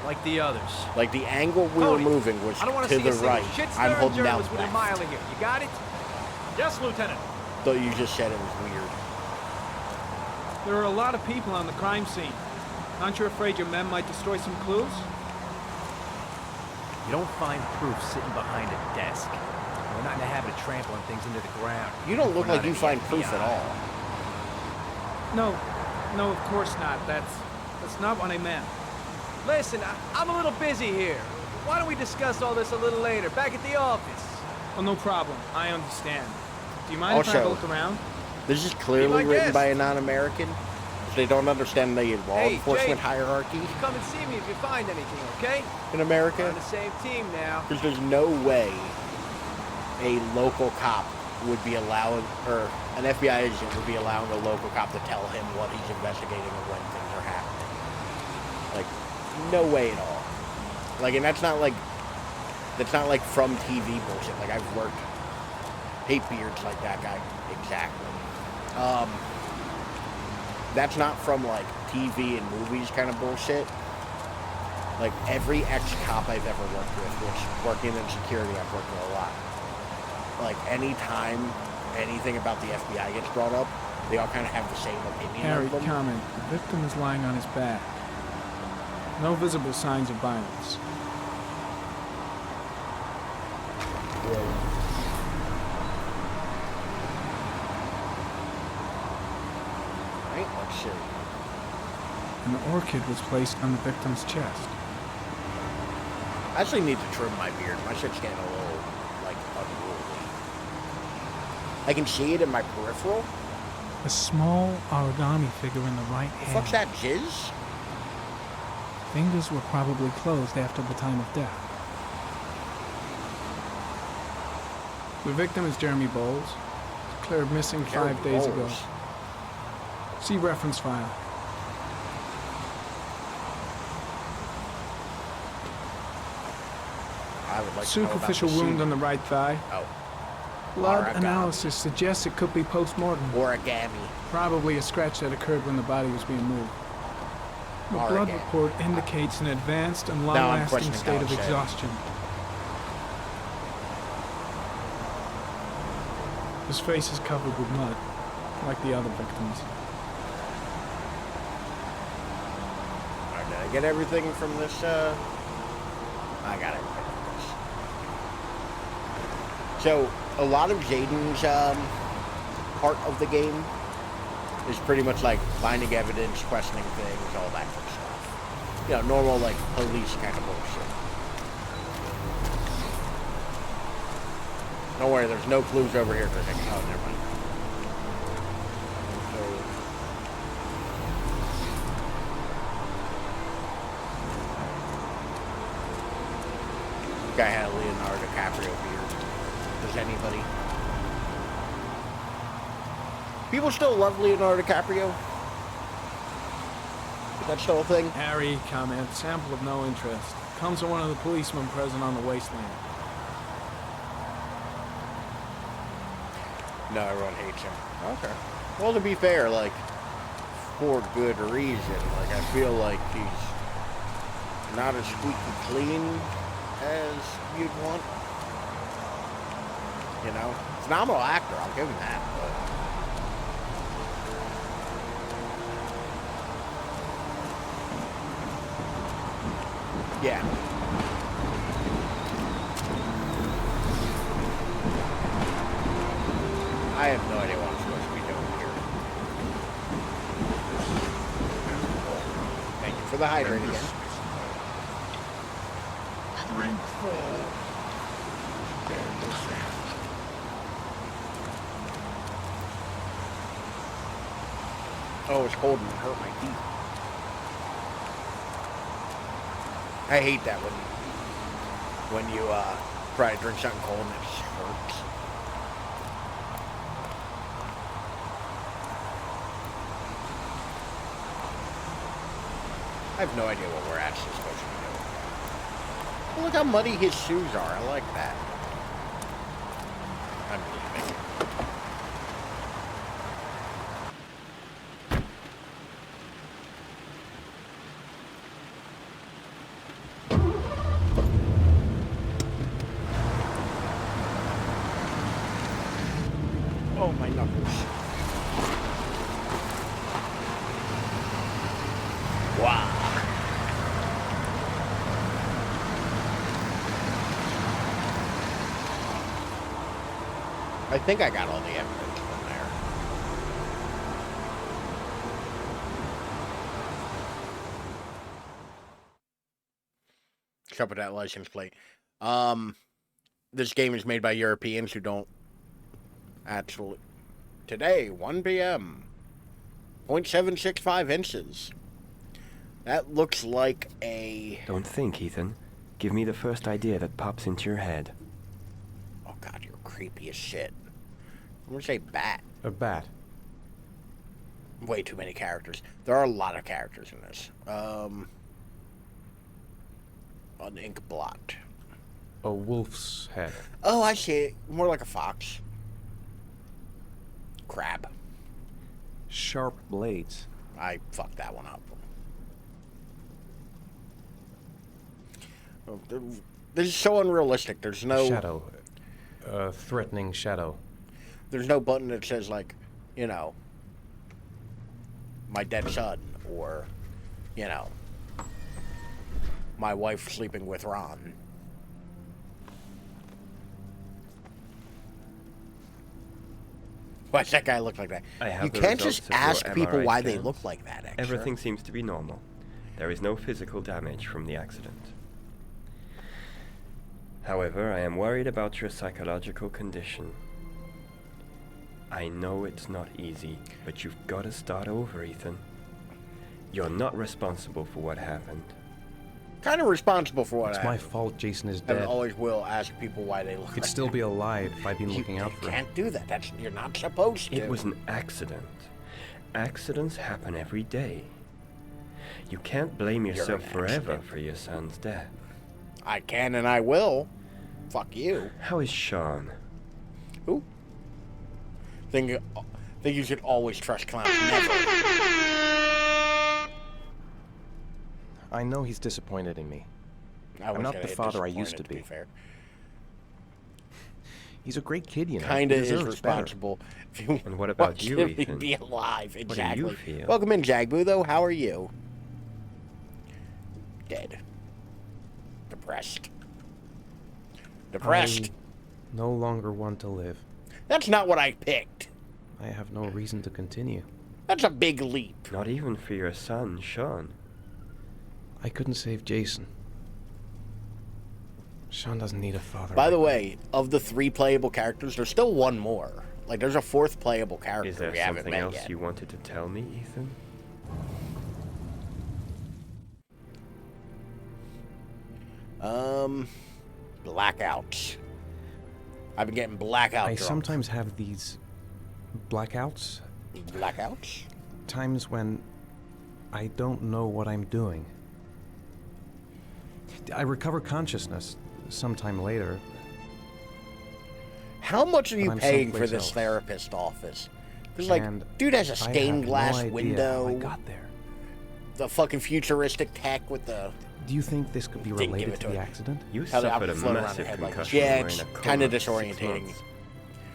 Speaker 14: like the others.
Speaker 1: Like the angle we were moving was to the right. I'm holding down
Speaker 14: within a mile of here. You got it?
Speaker 6: Yes, Lieutenant.
Speaker 1: Though you just said it was weird.
Speaker 7: There are a lot of people on the crime scene. Aren't you afraid your men might destroy some clues?
Speaker 14: You don't find proof sitting behind a desk. We're not in the habit of trampling things into the ground.
Speaker 1: You don't look like you find proof at all.
Speaker 7: No, of course not. That's not what I meant.
Speaker 14: Listen, I'm a little busy here. Why don't we discuss all this a little later, back at the office?
Speaker 7: Oh, no problem. I understand. Do you mind if I have a look around?
Speaker 1: This is clearly written by a non-American. They don't understand the law enforcement hierarchy.
Speaker 14: You come and see me if you find anything, okay?
Speaker 1: In America?
Speaker 14: We're on the same team now.
Speaker 1: Because there's no way a local cop would be allowing, or an FBI agent would be allowing a local cop to tell him what he's investigating and when things are happening. Like, no way at all. Like, and that's not like from TV bullshit. Like, I've worked, hate beards like that guy. Exactly. That's not from, like, TV and movies kind of bullshit. Like, every ex-cop I've ever worked with, which working in security, I've worked with a lot. Like, anytime anything about the FBI gets brought up, they all kind of have the same opinion
Speaker 7: Harry,
Speaker 1: of them.
Speaker 7: comment. The victim is lying on his back. No visible signs of violence.
Speaker 1: Let's see.
Speaker 7: An orchid was placed on the victim's chest.
Speaker 1: I actually need to trim my beard. My shit's getting a little, like, unruly. I can see it in my peripheral.
Speaker 7: A small origami figure in the right hand.
Speaker 1: The fuck's that, jizz?
Speaker 7: Fingers were probably closed after the time of death. The victim is Jeremy Bowles, declared missing 5 days ago. See reference file.
Speaker 1: I would like
Speaker 7: Superficial wound on the right thigh.
Speaker 1: Oh.
Speaker 7: Blood
Speaker 1: Origami.
Speaker 7: analysis suggests it could be post-mortem.
Speaker 1: Origami.
Speaker 7: Probably a scratch that occurred when the body was being moved. The blood report indicates an advanced and long-lasting state of exhaustion. His face is covered with mud, like the other victims.
Speaker 1: Alright, did I get everything from this, I got everything from this. So, a lot of Jaden's, part of the game is pretty much like finding evidence, questioning things, all that kind of stuff. You know, normal, like, police kind of bullshit. Don't worry, there's no clues over here, Critic. Oh, never mind. Guy had a Leonardo DiCaprio beard. Does anybody? People still love Leonardo DiCaprio? Is that still a thing?
Speaker 7: Harry, comment. Sample of no interest. Comes from one of the policemen present on the wasteland.
Speaker 1: No, everyone hates him. Okay. Well, to be fair, like, for good reason. Like, I feel like he's not as squeaky clean as you'd want. You know? He's a phenomenal actor, I'll give him that, but... Yeah. I have no idea what I'm supposed to be doing here. Thank you for the hydrant again. Oh, it's cold and it hurt my teeth. I hate that when you try to drink something cold and it just hurts. I have no idea what we're actually supposed to be doing. Well, look how muddy his shoes are. I like that. I'm leaving. Oh, my knuckles. Wow. I think I got all the evidence from there. What's up with that license plate? This game is made by Europeans who don't actually... Today, 1 p.m. 0.765 inches. That looks like a...
Speaker 15: Don't think, Ethan. Give me the first idea that pops into your head.
Speaker 1: Oh god, you're creepy as shit. I'm gonna say bat.
Speaker 3: A bat.
Speaker 1: Way too many characters. There are a lot of characters in this. An ink blot.
Speaker 3: A wolf's head.
Speaker 1: Oh, I see it. More like a fox. Crab.
Speaker 3: Sharp blades.
Speaker 1: I fucked that one up. Oh, this is so unrealistic. There's no...
Speaker 3: Shadow. A threatening shadow.
Speaker 1: There's no button that says, like, you know, my dead son, or, you know, my wife sleeping with Ron. Why's that guy look like that? You can't just ask people why they look like that, actually.
Speaker 15: Everything seems to be normal. There is no physical damage from the accident. However, I am worried about your psychological condition. I know it's not easy, but you've got to start over, Ethan. You're not responsible for what happened.
Speaker 1: Kind of responsible for what
Speaker 3: happened. It's my fault Jason is dead.
Speaker 1: I always will ask people why they look like that.
Speaker 3: He'd still be alive if I'd been looking out for him.
Speaker 1: You can't do that. You're not supposed to.
Speaker 15: It was an accident. Accidents happen every day. You can't blame yourself forever for your son's death.
Speaker 1: I can and I will. Fuck you.
Speaker 15: How is Sean?
Speaker 1: Who? Think you should always trust clowns. Never.
Speaker 3: I know he's disappointed in me. I'm not the father I used to be.
Speaker 1: Fair.
Speaker 3: He's a great kid, you know.
Speaker 1: Kinda is responsible.
Speaker 15: And what about you, Ethan?
Speaker 1: Be alive, exactly.
Speaker 15: What do you feel?
Speaker 1: Welcome in, Jagbu, though. How are you? Dead. Depressed. Depressed.
Speaker 3: I no longer want to live.
Speaker 1: That's not what I picked.
Speaker 3: I have no reason to continue.
Speaker 1: That's a big leap.
Speaker 15: Not even for your son, Sean.
Speaker 3: I couldn't save Jason. Sean doesn't need a father.
Speaker 1: By the way, of the 3 playable characters, there's still one more. Like, there's a 4th playable character
Speaker 15: Is there
Speaker 1: we haven't
Speaker 15: something
Speaker 1: met
Speaker 15: else
Speaker 1: yet.
Speaker 15: you wanted to tell me, Ethan?
Speaker 1: Blackouts. I've been getting blackout
Speaker 3: I
Speaker 1: drunk.
Speaker 3: sometimes have these blackouts.
Speaker 1: Blackouts?
Speaker 3: Times when I don't know what I'm doing. I recover consciousness sometime later.
Speaker 1: How much are you paying for this therapist office? Because, like, dude has a stained glass window.
Speaker 3: How I got there.
Speaker 1: The fucking futuristic tech with the...
Speaker 3: Do you think this could be related to the accident?
Speaker 15: You suffered a massive concussion.
Speaker 1: Yeah, it's kind of disorientating.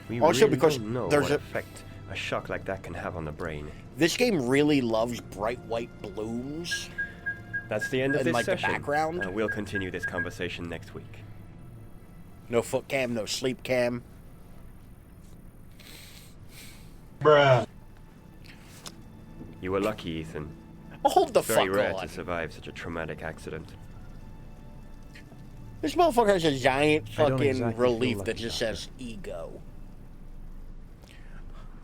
Speaker 15: We
Speaker 1: also,
Speaker 15: really
Speaker 1: because
Speaker 15: don't know
Speaker 1: there's
Speaker 15: what effect a shock like that can have on the brain.
Speaker 1: This game really loves bright white blooms.
Speaker 15: That's the end of this
Speaker 1: like
Speaker 15: session.
Speaker 1: The background.
Speaker 15: We'll continue this conversation next week.
Speaker 1: No foot cam, no sleep cam.
Speaker 8: Bruh.
Speaker 15: You were lucky, Ethan.
Speaker 1: Hold the
Speaker 15: Very
Speaker 1: fuck
Speaker 15: rare
Speaker 1: on.
Speaker 15: to survive such a traumatic accident.
Speaker 1: This motherfucker has a giant
Speaker 3: I don't
Speaker 1: fucking
Speaker 3: exactly
Speaker 1: relief
Speaker 3: feel
Speaker 1: that
Speaker 3: lucky
Speaker 1: just
Speaker 3: about
Speaker 1: says ego.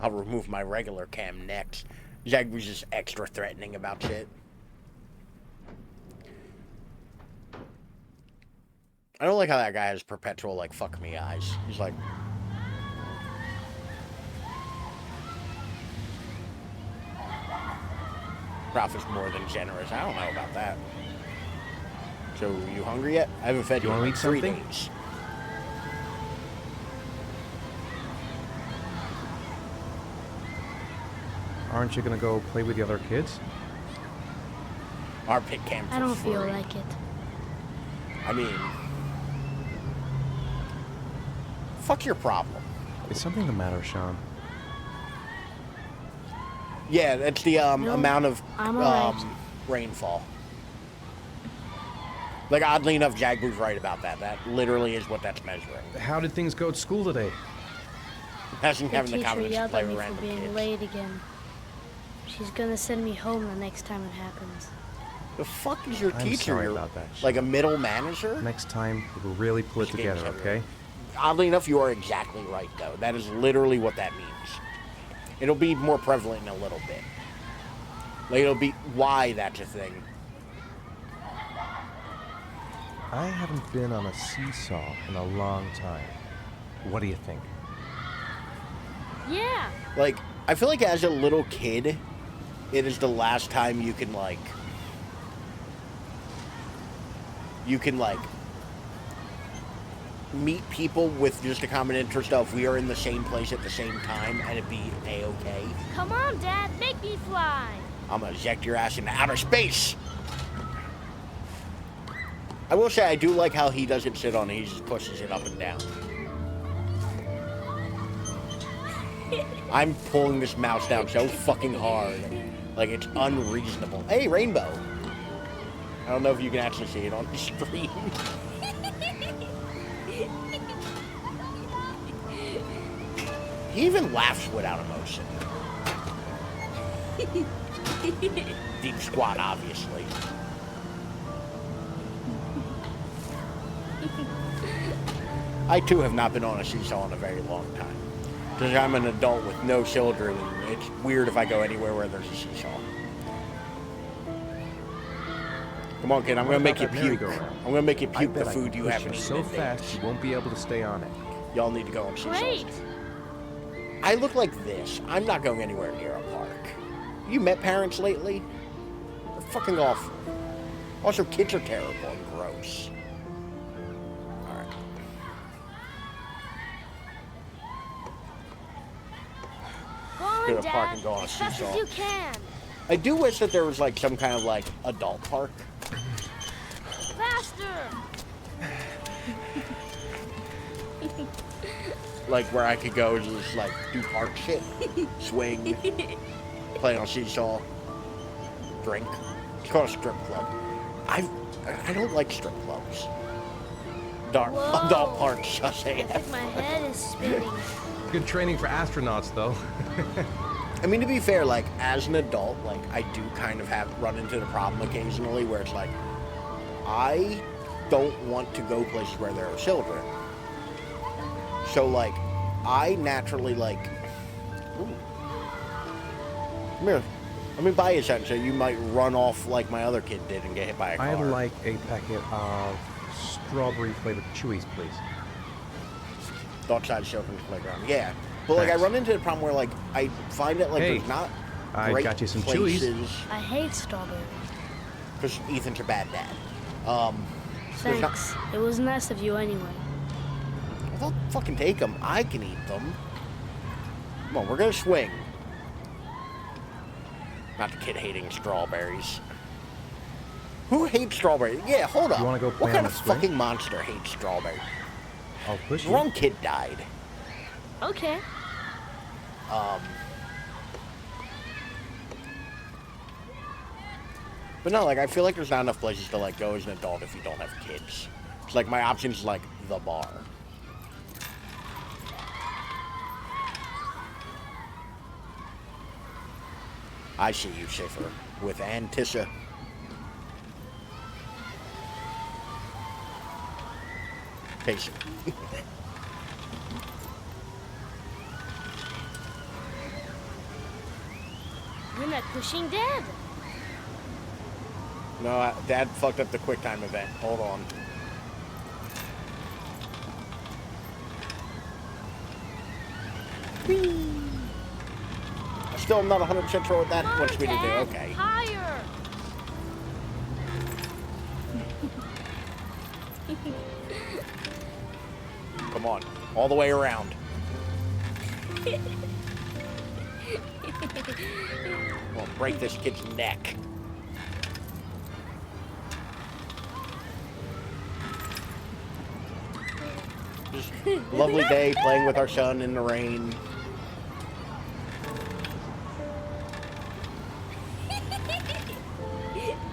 Speaker 1: I'll remove my regular cam next. Jag was just extra threatening about shit. I don't like how that guy has perpetual, like, fuck me eyes. He's like... Ralph is more than generous. I don't know about that. So, you hungry yet? I haven't fed you in like 3 days.
Speaker 3: Aren't you gonna go play with the other kids?
Speaker 1: Our pit camp for
Speaker 2: I don't
Speaker 1: free.
Speaker 2: feel like it.
Speaker 1: I mean... Fuck your problem.
Speaker 3: Is something the matter, Sean?
Speaker 1: Yeah, it's the amount of
Speaker 2: I'm alright.
Speaker 1: rainfall. Like, oddly enough, Jagbu's right about that. That literally is what that's measuring.
Speaker 3: How did things go at school today?
Speaker 1: Hasn't
Speaker 2: The
Speaker 1: having the
Speaker 2: teacher
Speaker 1: confidence to
Speaker 2: yelled
Speaker 1: play
Speaker 2: at
Speaker 1: with
Speaker 2: me for
Speaker 1: random
Speaker 2: being
Speaker 1: kids.
Speaker 2: late again. She's gonna send me home the next time it happens.
Speaker 1: The fuck is your
Speaker 3: I'm
Speaker 1: teacher?
Speaker 3: sorry
Speaker 1: You're
Speaker 3: about that,
Speaker 1: like a middle manager?
Speaker 3: Next time, we'll really pull it together, okay?
Speaker 1: Oddly enough, you are exactly right, though. That is literally what that means. It'll be more prevalent in a little bit. Like, it'll be why that's a thing.
Speaker 3: I haven't been on a seesaw in a long time. What do you think?
Speaker 2: Yeah.
Speaker 1: Like, I feel like as a little kid, it is the last time you can, like... meet people with just a common interest of we are in the same place at the same time and it be a-okay.
Speaker 2: Come on, Dad, make me fly.
Speaker 1: I'm gonna eject your ass into outer space. I will say I do like how he doesn't sit on it, he just pushes it up and down. I'm pulling this mouse down so fucking hard. Like, it's unreasonable. Hey, Rainbow. I don't know if you can actually see it on the screen. He even laughs without emotion. Deep squat, obviously. I, too, have not been on a seesaw in a very long time. Because I'm an adult with no children, and it's weird if I go anywhere where there's a seesaw. Come on, kid, I'm going to make you puke. I'm going to make you puke the food you haven't eaten
Speaker 3: so
Speaker 1: in
Speaker 3: fast
Speaker 1: days.
Speaker 3: you won't be able to stay on it.
Speaker 1: Y'all need to go on seesaws.
Speaker 2: Great.
Speaker 1: I look like this. I'm not going anywhere near a park. You met parents lately? They're fucking awful. Also, kids are terrible and gross. Alright.
Speaker 2: Go on,
Speaker 1: Go to the park
Speaker 2: Dad,
Speaker 1: and go on a
Speaker 2: as fast
Speaker 1: seesaw.
Speaker 2: as you can.
Speaker 1: I do wish that there was like some kind of like adult park.
Speaker 2: Faster.
Speaker 1: Like where I could go and just like do park shit. Swing. Play on a seesaw. Drink. It's called a strip club. I don't like strip clubs. Adult parks, just
Speaker 2: I think my head is spinning.
Speaker 3: Good training for astronauts, though.
Speaker 1: I mean, to be fair, like, as an adult, like, I do kind of run into the problem occasionally where it's like, I don't want to go places where there are children. So, like, I naturally, like, ooh, come here. Let me buy you something so you might run off like my other kid did and get hit by a car.
Speaker 3: I'd like a packet of strawberry-flavored Chewies, please.
Speaker 1: Outside children's playground, yeah. But, like, I run into the problem where, like, I find that, like, there's not
Speaker 3: I
Speaker 1: great
Speaker 3: got you some
Speaker 1: places.
Speaker 3: Chewies.
Speaker 2: I hate strawberries.
Speaker 1: Because Ethan's a bad dad. There's not-
Speaker 2: Thanks. It was nice of you anyway.
Speaker 1: Well, don't fucking take them. I can eat them. Come on, we're gonna swing. Not the kid hating strawberries. Who hates strawberries? Yeah, hold up.
Speaker 3: You wanna go play
Speaker 1: what kind
Speaker 3: on
Speaker 1: of
Speaker 3: the swing?
Speaker 1: fucking monster hates strawberries?
Speaker 3: I'll push
Speaker 1: The
Speaker 3: you.
Speaker 1: wrong kid died.
Speaker 2: Okay.
Speaker 1: But no, like, I feel like there's not enough places to, like, go as an adult if you don't have kids. It's like, my option's, like, the bar. I see you, Schiffer, with anticipation.
Speaker 2: You're not pushing Dad.
Speaker 1: No, Dad fucked up the QuickTime event. Hold on. Whee! I still am not 100% sure what that wants me to do. Okay.
Speaker 2: Higher.
Speaker 1: Come on. All the way around. We'll break this kid's neck. Just a lovely day playing with our son in the rain.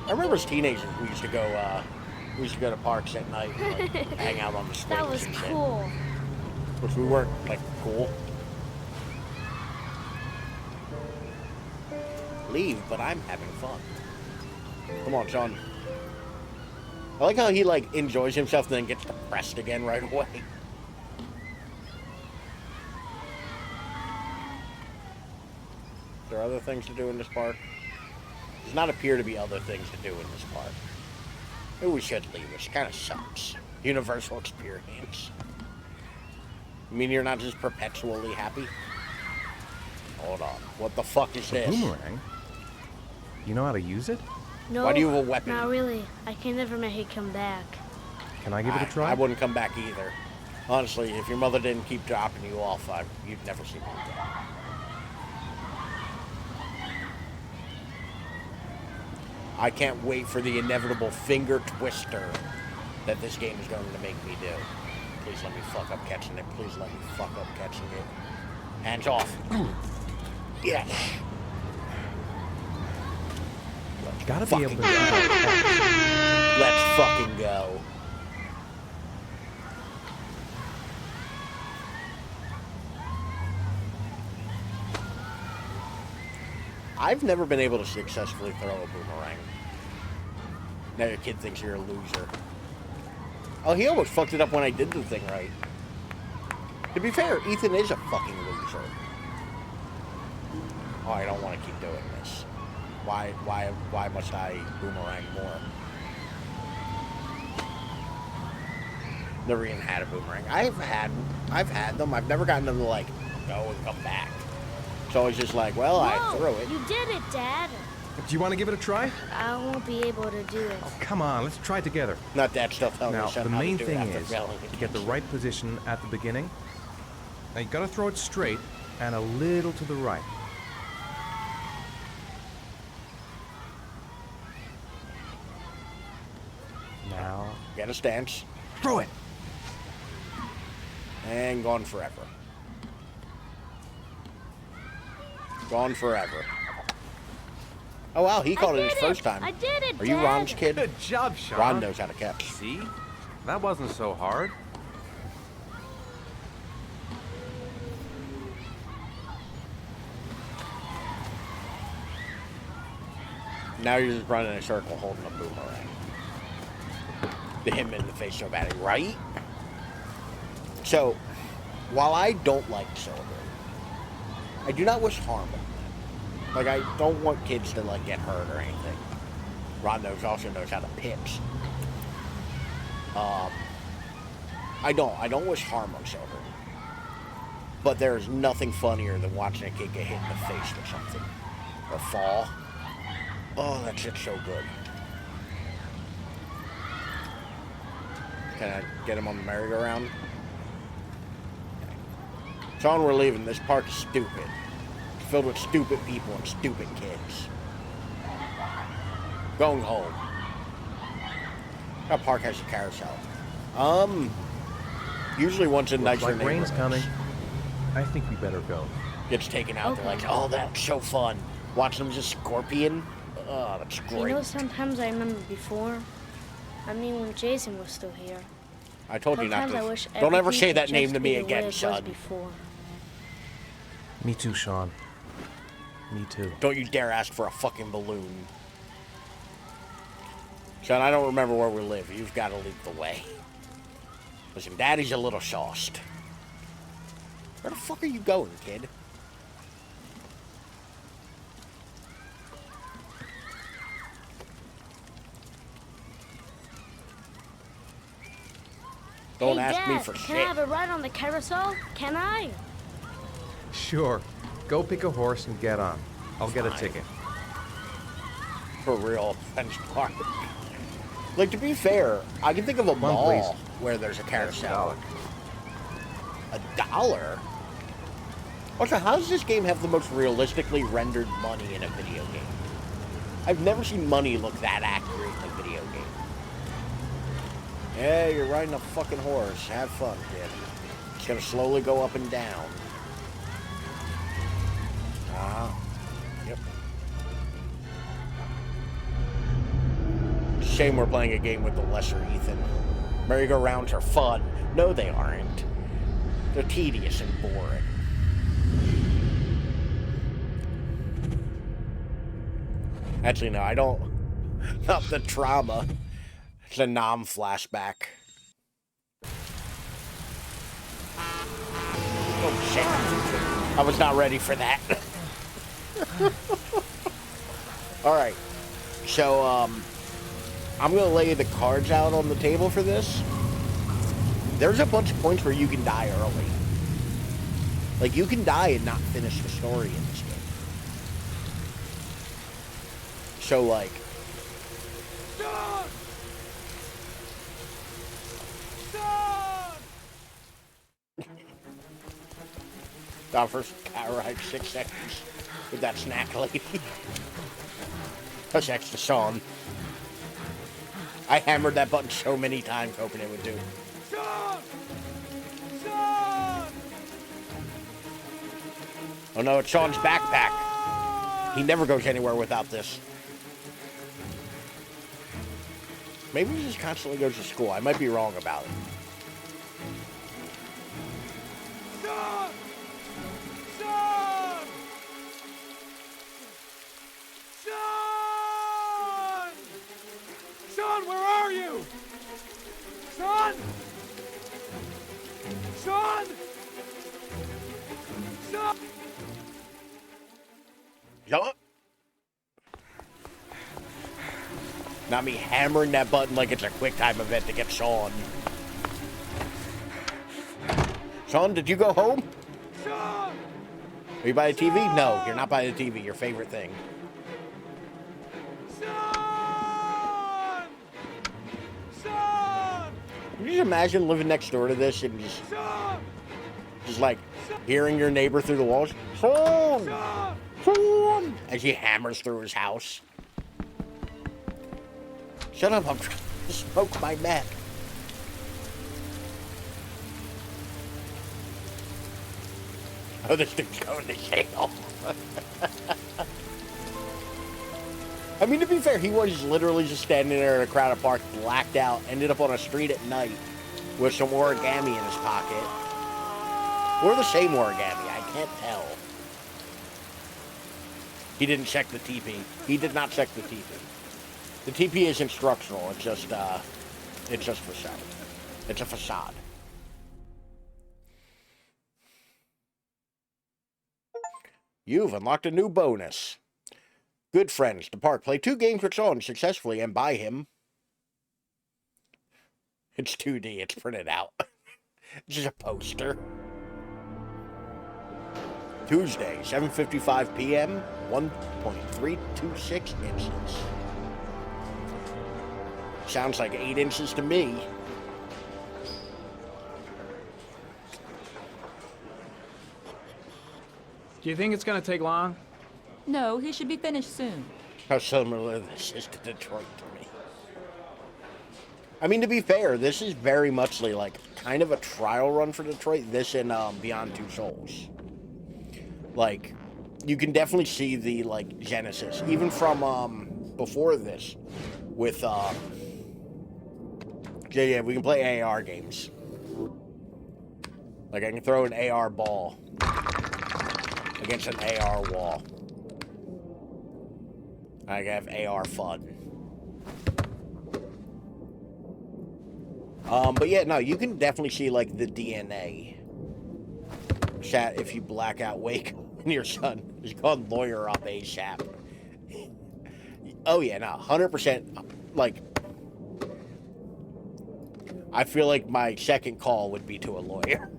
Speaker 1: I remember as teenagers we used to go to parks at night and like, hang out on the swings.
Speaker 2: That was
Speaker 1: and
Speaker 2: cool.
Speaker 1: Shit. Which we weren't like cool. Leave, but I'm having fun. Come on, Sean. I like how he like enjoys himself and then gets depressed again right away. There are other things to do in this park. Does not appear to be other things to do in this park. Maybe we should leave. It kind of sucks. Universal experience. You mean you're not just perpetually happy? Hold on. What the fuck is this?
Speaker 3: Boomerang? You know how to use it?
Speaker 2: No.
Speaker 1: Why do you have a weapon?
Speaker 2: Not really. I can never make it come back.
Speaker 3: Can I give it a try?
Speaker 1: I wouldn't come back either. Honestly, if your mother didn't keep dropping you off, you'd never see me again. I can't wait for the inevitable finger twister that this game is going to make me do. Please let me fuck up catching it. Please let me fuck up catching it. Hands off. Yes.
Speaker 3: Gotta be able to.
Speaker 1: Let's fucking go. I've never been able to successfully throw a boomerang. Now your kid thinks you're a loser. Oh, he almost fucked it up when I did the thing right. To be fair, Ethan is a fucking loser. Oh, I don't want to keep doing this. Why must I boomerang more? Never even had a boomerang. I've had them. I've never gotten them to like go and come back. It's always just like, well,
Speaker 2: Whoa,
Speaker 1: I threw it.
Speaker 2: You did it, Dad.
Speaker 3: Do you want to give it a try?
Speaker 2: I won't be able to do it.
Speaker 3: Oh, come on, let's try it together.
Speaker 1: Not that stuff.
Speaker 3: Now, the main thing is to get the right position at the beginning. Now, you gotta throw it straight and a little to the right. Now,
Speaker 1: get a stance.
Speaker 3: Throw it.
Speaker 1: And gone forever. Gone forever. Oh wow, he caught it his first time.
Speaker 2: I did it,
Speaker 1: Are you
Speaker 2: Dad.
Speaker 1: Ron's kid?
Speaker 12: Good job, Sean.
Speaker 1: Ron knows how to catch.
Speaker 12: See? That wasn't so hard.
Speaker 1: Now you're just running in a circle holding a boomerang. To him in the face so bad, right? So, while I don't like children, I do not wish harm on them. Like, I don't want kids to, like, get hurt or anything. Ron also knows how to pitch. I don't wish harm on children. But there's nothing funnier than watching a kid get hit in the face with something. Or fall. Oh, that shit's so good. Can I get him on the merry-go-round? Sean, we're leaving. This park is stupid. It's filled with stupid people and stupid kids. Going home. That park has a carousel. Usually once in nicer neighborhoods.
Speaker 3: Rain's coming. I think we better go.
Speaker 1: Gets taken out. Okay. They're like, oh, that's so fun. Watching them just scorpion. Oh, that's great.
Speaker 2: You know, sometimes I remember before. I mean, when Jason was still here.
Speaker 1: I told you not
Speaker 2: Sometimes I wish
Speaker 1: to. Don't ever say
Speaker 2: everything
Speaker 1: that
Speaker 2: could
Speaker 1: name
Speaker 2: just
Speaker 1: to
Speaker 2: be
Speaker 1: me
Speaker 2: the way
Speaker 1: again,
Speaker 2: it was
Speaker 1: son.
Speaker 2: before.
Speaker 3: Me too, Sean. Me too.
Speaker 1: Don't you dare ask for a fucking balloon. Son, I don't remember where we live. You've got to lead the way. Listen, Daddy's a little sauced. Where the fuck are you going, kid? Don't ask
Speaker 2: Dad,
Speaker 1: me for shit.
Speaker 2: Can I have a ride on the carousel? Can I?
Speaker 3: Sure. Go pick a horse and get on. I'll get a ticket.
Speaker 1: For real, French Park. Like, to be fair, I can think of a mall where there's a carousel. $1? Also, how does this game have the most realistically rendered money in a video game? I've never seen money look that accurate in a video game. Yeah, you're riding a fucking horse. Have fun, kid. It's gonna slowly go up and down. Yep. Shame we're playing a game with the lesser Ethan. Merry-go-rounds are fun. No, they aren't. They're tedious and boring. Actually, no, I don't. Not the trauma. It's a flashback. Oh, shit. I was not ready for that. Alright. So, I'm going to lay the cards out on the table for this. There's a bunch of points where you can die early. Like, you can die and not finish the story in this game. So, like...
Speaker 8: Sean!
Speaker 1: Our first car ride 6 seconds with that snack lady. Push X to Sean. I hammered that button so many times hoping it would do.
Speaker 8: Sean! Sean!
Speaker 1: Oh no, it's Sean's backpack. He never goes anywhere without this. Maybe he just constantly goes to school. I might be wrong about it.
Speaker 8: Sean! Sean! Sean! Sean, where are you? Sean! Sean! Sean!
Speaker 1: Yup. Not me hammering that button like it's a quick time event to get Sean. Sean, did you go home?
Speaker 8: Sean!
Speaker 1: Are you by the TV? No, you're not by the TV. Your favorite thing.
Speaker 8: Sean! Sean!
Speaker 1: Can you just imagine living next door to this and just like hearing your neighbor through the walls? Sean! Sean! As he hammers through his house. Shut up, I'm trying to smoke my meth. Oh, this thing's going to jail. I mean, to be fair, he was literally just standing there in a crowded park, blacked out, ended up on a street at night with some origami in his pocket. Or the same origami, I can't tell. He didn't check the TP. He did not check the TP. The TP is instructional. It's just for show. It's a facade. You've unlocked a new bonus. Good friends. The park. Play 2 games with Sean successfully and buy him. It's 2D. It's printed out. It's just a poster. Tuesday, 7:55 p.m. 1.326 inches. Sounds like 8 inches to me.
Speaker 7: Do you think it's gonna take long?
Speaker 11: No, he should be finished soon.
Speaker 1: How similar this is to Detroit to me. I mean, to be fair, this is very much like kind of a trial run for Detroit. This and Beyond Two Souls. Like, you can definitely see the like genesis, even from before this, with yeah, we can play AR games. Like, I can throw an AR ball against an AR wall. I have AR fun. But yeah, no, you can definitely see like the DNA. Chat, if you black out, wake up and your son is called lawyer up ASAP. Oh yeah, no, 100%. Like, I feel like my second call would be to a lawyer.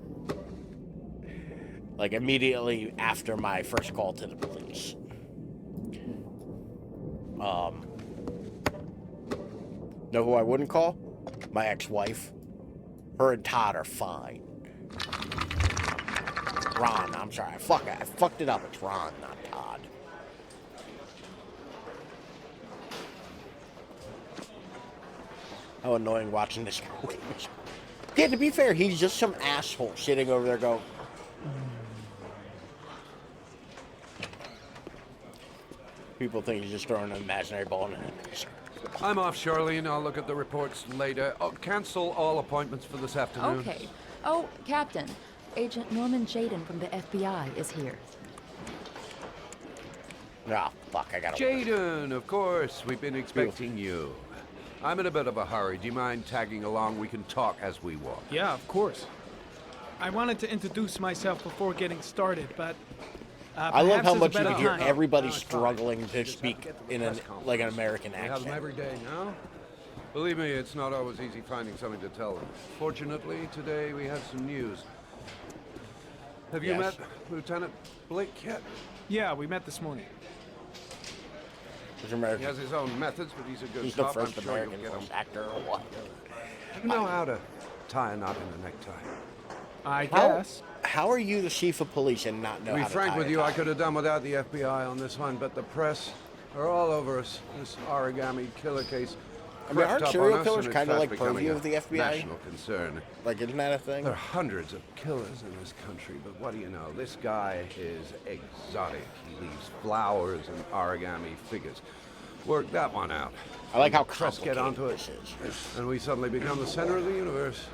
Speaker 1: Like immediately after my first call to the police. Know who I wouldn't call? My ex-wife. Her and Todd are fine. Ron, I'm sorry. I fucked it up. It's Ron, not Todd. How annoying watching this guy. Yeah, to be fair, he's just some asshole sitting over there going... People think he's just throwing an imaginary ball in it.
Speaker 16: I'm off, Charlene. I'll look at the reports later. Oh, cancel all appointments for this afternoon.
Speaker 11: Okay. Oh, Captain. Agent Norman Jaden from the FBI is here.
Speaker 1: Ah, fuck, I gotta...
Speaker 16: Jaden, of course. We've been expecting you. I'm in a bit of a hurry. Do you mind tagging along? We can talk as we walk.
Speaker 7: Yeah, of course. I wanted to introduce myself before getting started, but...
Speaker 1: I love how much you can hear everybody struggling to speak in an American accent.
Speaker 16: We have them every day now. Believe me, it's not always easy finding something to tell them. Fortunately, today we have some news. Have you met Lieutenant Blake yet?
Speaker 7: Yeah, we met this morning.
Speaker 16: He has his own methods, but he's a good
Speaker 1: He's
Speaker 16: cop.
Speaker 1: the first
Speaker 16: I'm sure
Speaker 1: American
Speaker 16: you'll get him.
Speaker 1: actor or what?
Speaker 16: You know how to tie a knot in a necktie.
Speaker 7: I guess.
Speaker 1: How are you the chief of police and not know
Speaker 16: To be
Speaker 1: how to
Speaker 16: frank
Speaker 1: tie
Speaker 16: with
Speaker 1: a
Speaker 16: you,
Speaker 1: tie?
Speaker 16: I could have done without the FBI on this one, but the press are all over us. This origami killer case.
Speaker 1: I mean, aren't
Speaker 16: crept up
Speaker 1: serial
Speaker 16: on us,
Speaker 1: killers
Speaker 16: and it's
Speaker 1: kind of
Speaker 16: fast
Speaker 1: like
Speaker 16: becoming
Speaker 1: purview
Speaker 16: a
Speaker 1: of the FBI?
Speaker 16: National concern.
Speaker 1: Like, isn't that a thing?
Speaker 16: There are hundreds of killers in this country, but what do you know? This guy is exotic. He leaves flowers and origami figures. Work that one out.
Speaker 1: I like how
Speaker 16: press get onto it, and we suddenly become the center of the universe.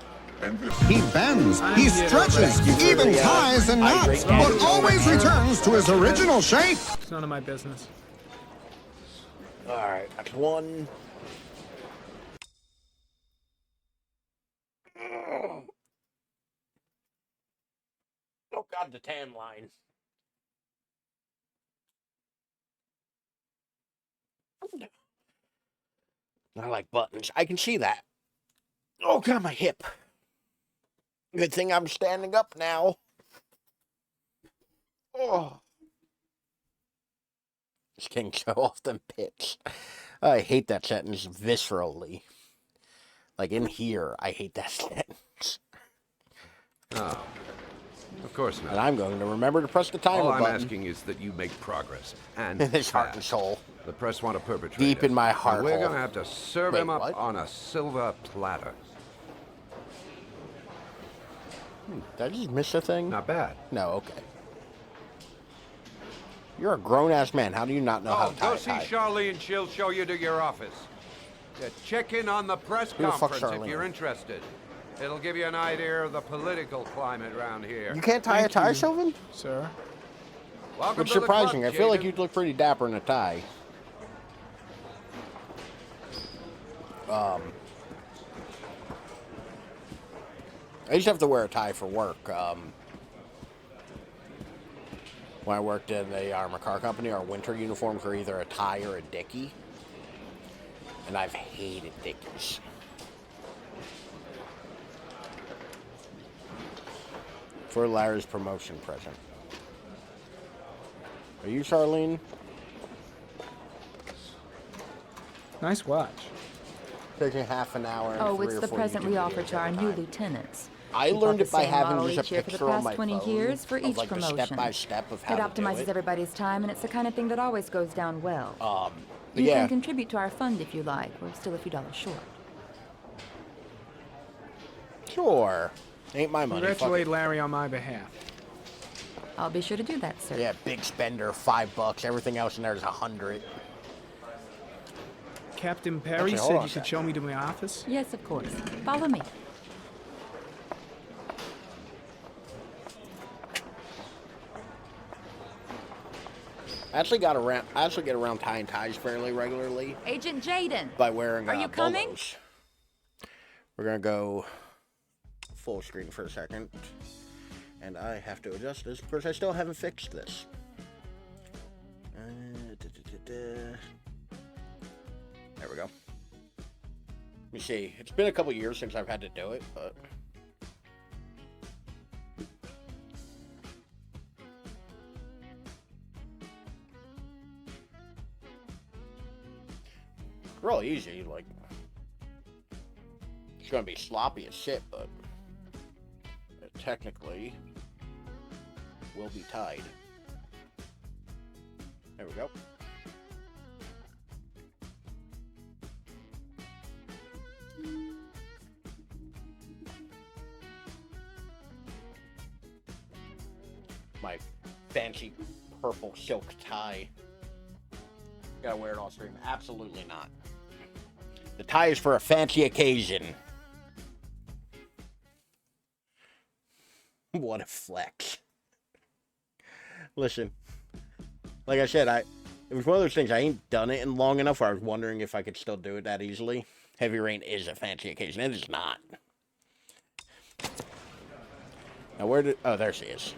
Speaker 13: He bends, he stretches, even ties and knots, but always returns to his original shape.
Speaker 7: It's none of my business.
Speaker 1: Alright, that's one. Oh god, the tan line. I like buttons. I can see that. Oh god, my hip. Good thing I'm standing up now. Oh. This can show off them pits. I hate that sentence viscerally. Like in here, I hate that sentence.
Speaker 16: Oh, of course not.
Speaker 1: And I'm going to remember to press the timer
Speaker 16: All I'm
Speaker 1: button.
Speaker 16: asking is that you make progress. And
Speaker 1: His heart and
Speaker 16: fast.
Speaker 1: soul.
Speaker 16: The press want to perpetrate
Speaker 1: Deep in my heart
Speaker 16: And we're
Speaker 1: hole.
Speaker 16: going to have to serve
Speaker 1: Wait,
Speaker 16: him up
Speaker 1: what?
Speaker 16: on a silver platter.
Speaker 1: Did I just miss a thing?
Speaker 16: Not bad.
Speaker 1: No, okay. You're a grown-ass man. How do you not know how to tie
Speaker 16: Go
Speaker 1: a
Speaker 16: see
Speaker 1: tie?
Speaker 16: Charlie and she'll show you to your office. Yeah, check in on the press
Speaker 1: Who the fuck's
Speaker 16: conference if
Speaker 1: Charlene?
Speaker 16: you're interested. It'll give you an idea of the political climate around here.
Speaker 1: You can't tie a tie, Sylvan?
Speaker 7: Sir.
Speaker 16: Welcome
Speaker 1: Which
Speaker 16: to the
Speaker 1: surprising.
Speaker 16: club,
Speaker 1: I feel like
Speaker 16: Jaden.
Speaker 1: you'd look pretty dapper in a tie. I used to have to wear a tie for work. When I worked in the armor car company, our winter uniforms were either a tie or a dickie. And I've hated dickies. For Larry's promotion present. Are you Charlene?
Speaker 7: Nice watch.
Speaker 1: Taking half an hour and
Speaker 11: Oh,
Speaker 1: 3
Speaker 11: it's
Speaker 1: or
Speaker 11: the
Speaker 1: 4
Speaker 11: present
Speaker 1: YouTube
Speaker 11: we
Speaker 1: videos
Speaker 11: offer to our
Speaker 1: every
Speaker 11: new
Speaker 1: time.
Speaker 11: lieutenants.
Speaker 1: I
Speaker 11: We
Speaker 1: learned
Speaker 11: bought
Speaker 1: it by
Speaker 11: the same
Speaker 1: having
Speaker 11: model
Speaker 1: just a
Speaker 11: each year for
Speaker 1: picture
Speaker 11: the
Speaker 1: on
Speaker 11: past
Speaker 1: my
Speaker 11: 20
Speaker 1: phone
Speaker 11: years for
Speaker 1: of,
Speaker 11: each
Speaker 1: like, the
Speaker 11: promotion.
Speaker 1: step-by-step of how
Speaker 11: It
Speaker 1: to do
Speaker 11: optimizes
Speaker 1: it.
Speaker 11: everybody's time, and it's the kind of thing that always goes down well.
Speaker 1: But
Speaker 11: You
Speaker 1: yeah,
Speaker 11: can contribute to our fund if you like. We're still a few dollars short.
Speaker 1: sure. Ain't my money. fuck
Speaker 7: Congratulate
Speaker 1: it.
Speaker 7: Larry on my behalf.
Speaker 11: I'll be sure to do that, sir.
Speaker 1: Yeah, big spender, $5. Everything else in there is $100.
Speaker 7: Captain Perry
Speaker 1: Actually, hold
Speaker 7: said
Speaker 1: on
Speaker 7: you
Speaker 1: a
Speaker 7: should
Speaker 1: sec.
Speaker 7: show me to my office.
Speaker 11: Yes, of course. Follow me.
Speaker 1: I actually get around tying ties fairly regularly.
Speaker 11: Agent Jaden.
Speaker 1: By wearing
Speaker 11: Are you coming?
Speaker 1: bolos. We're gonna go full screen for a second. And I have to adjust this because I still haven't fixed this. There we go. Let me see. It's been a couple years since I've had to do it, but... real easy, like... It's gonna be sloppy as shit, but... it technically... will be tied. There we go. My fancy purple silk tie. Gotta wear it all stream. Absolutely not. The tie is for a fancy occasion. What a flex. Listen, like I said, it was one of those things, I ain't done it in long enough where I was wondering if I could still do it that easily. Heavy rain is a fancy occasion. It is not. Now oh, there she is.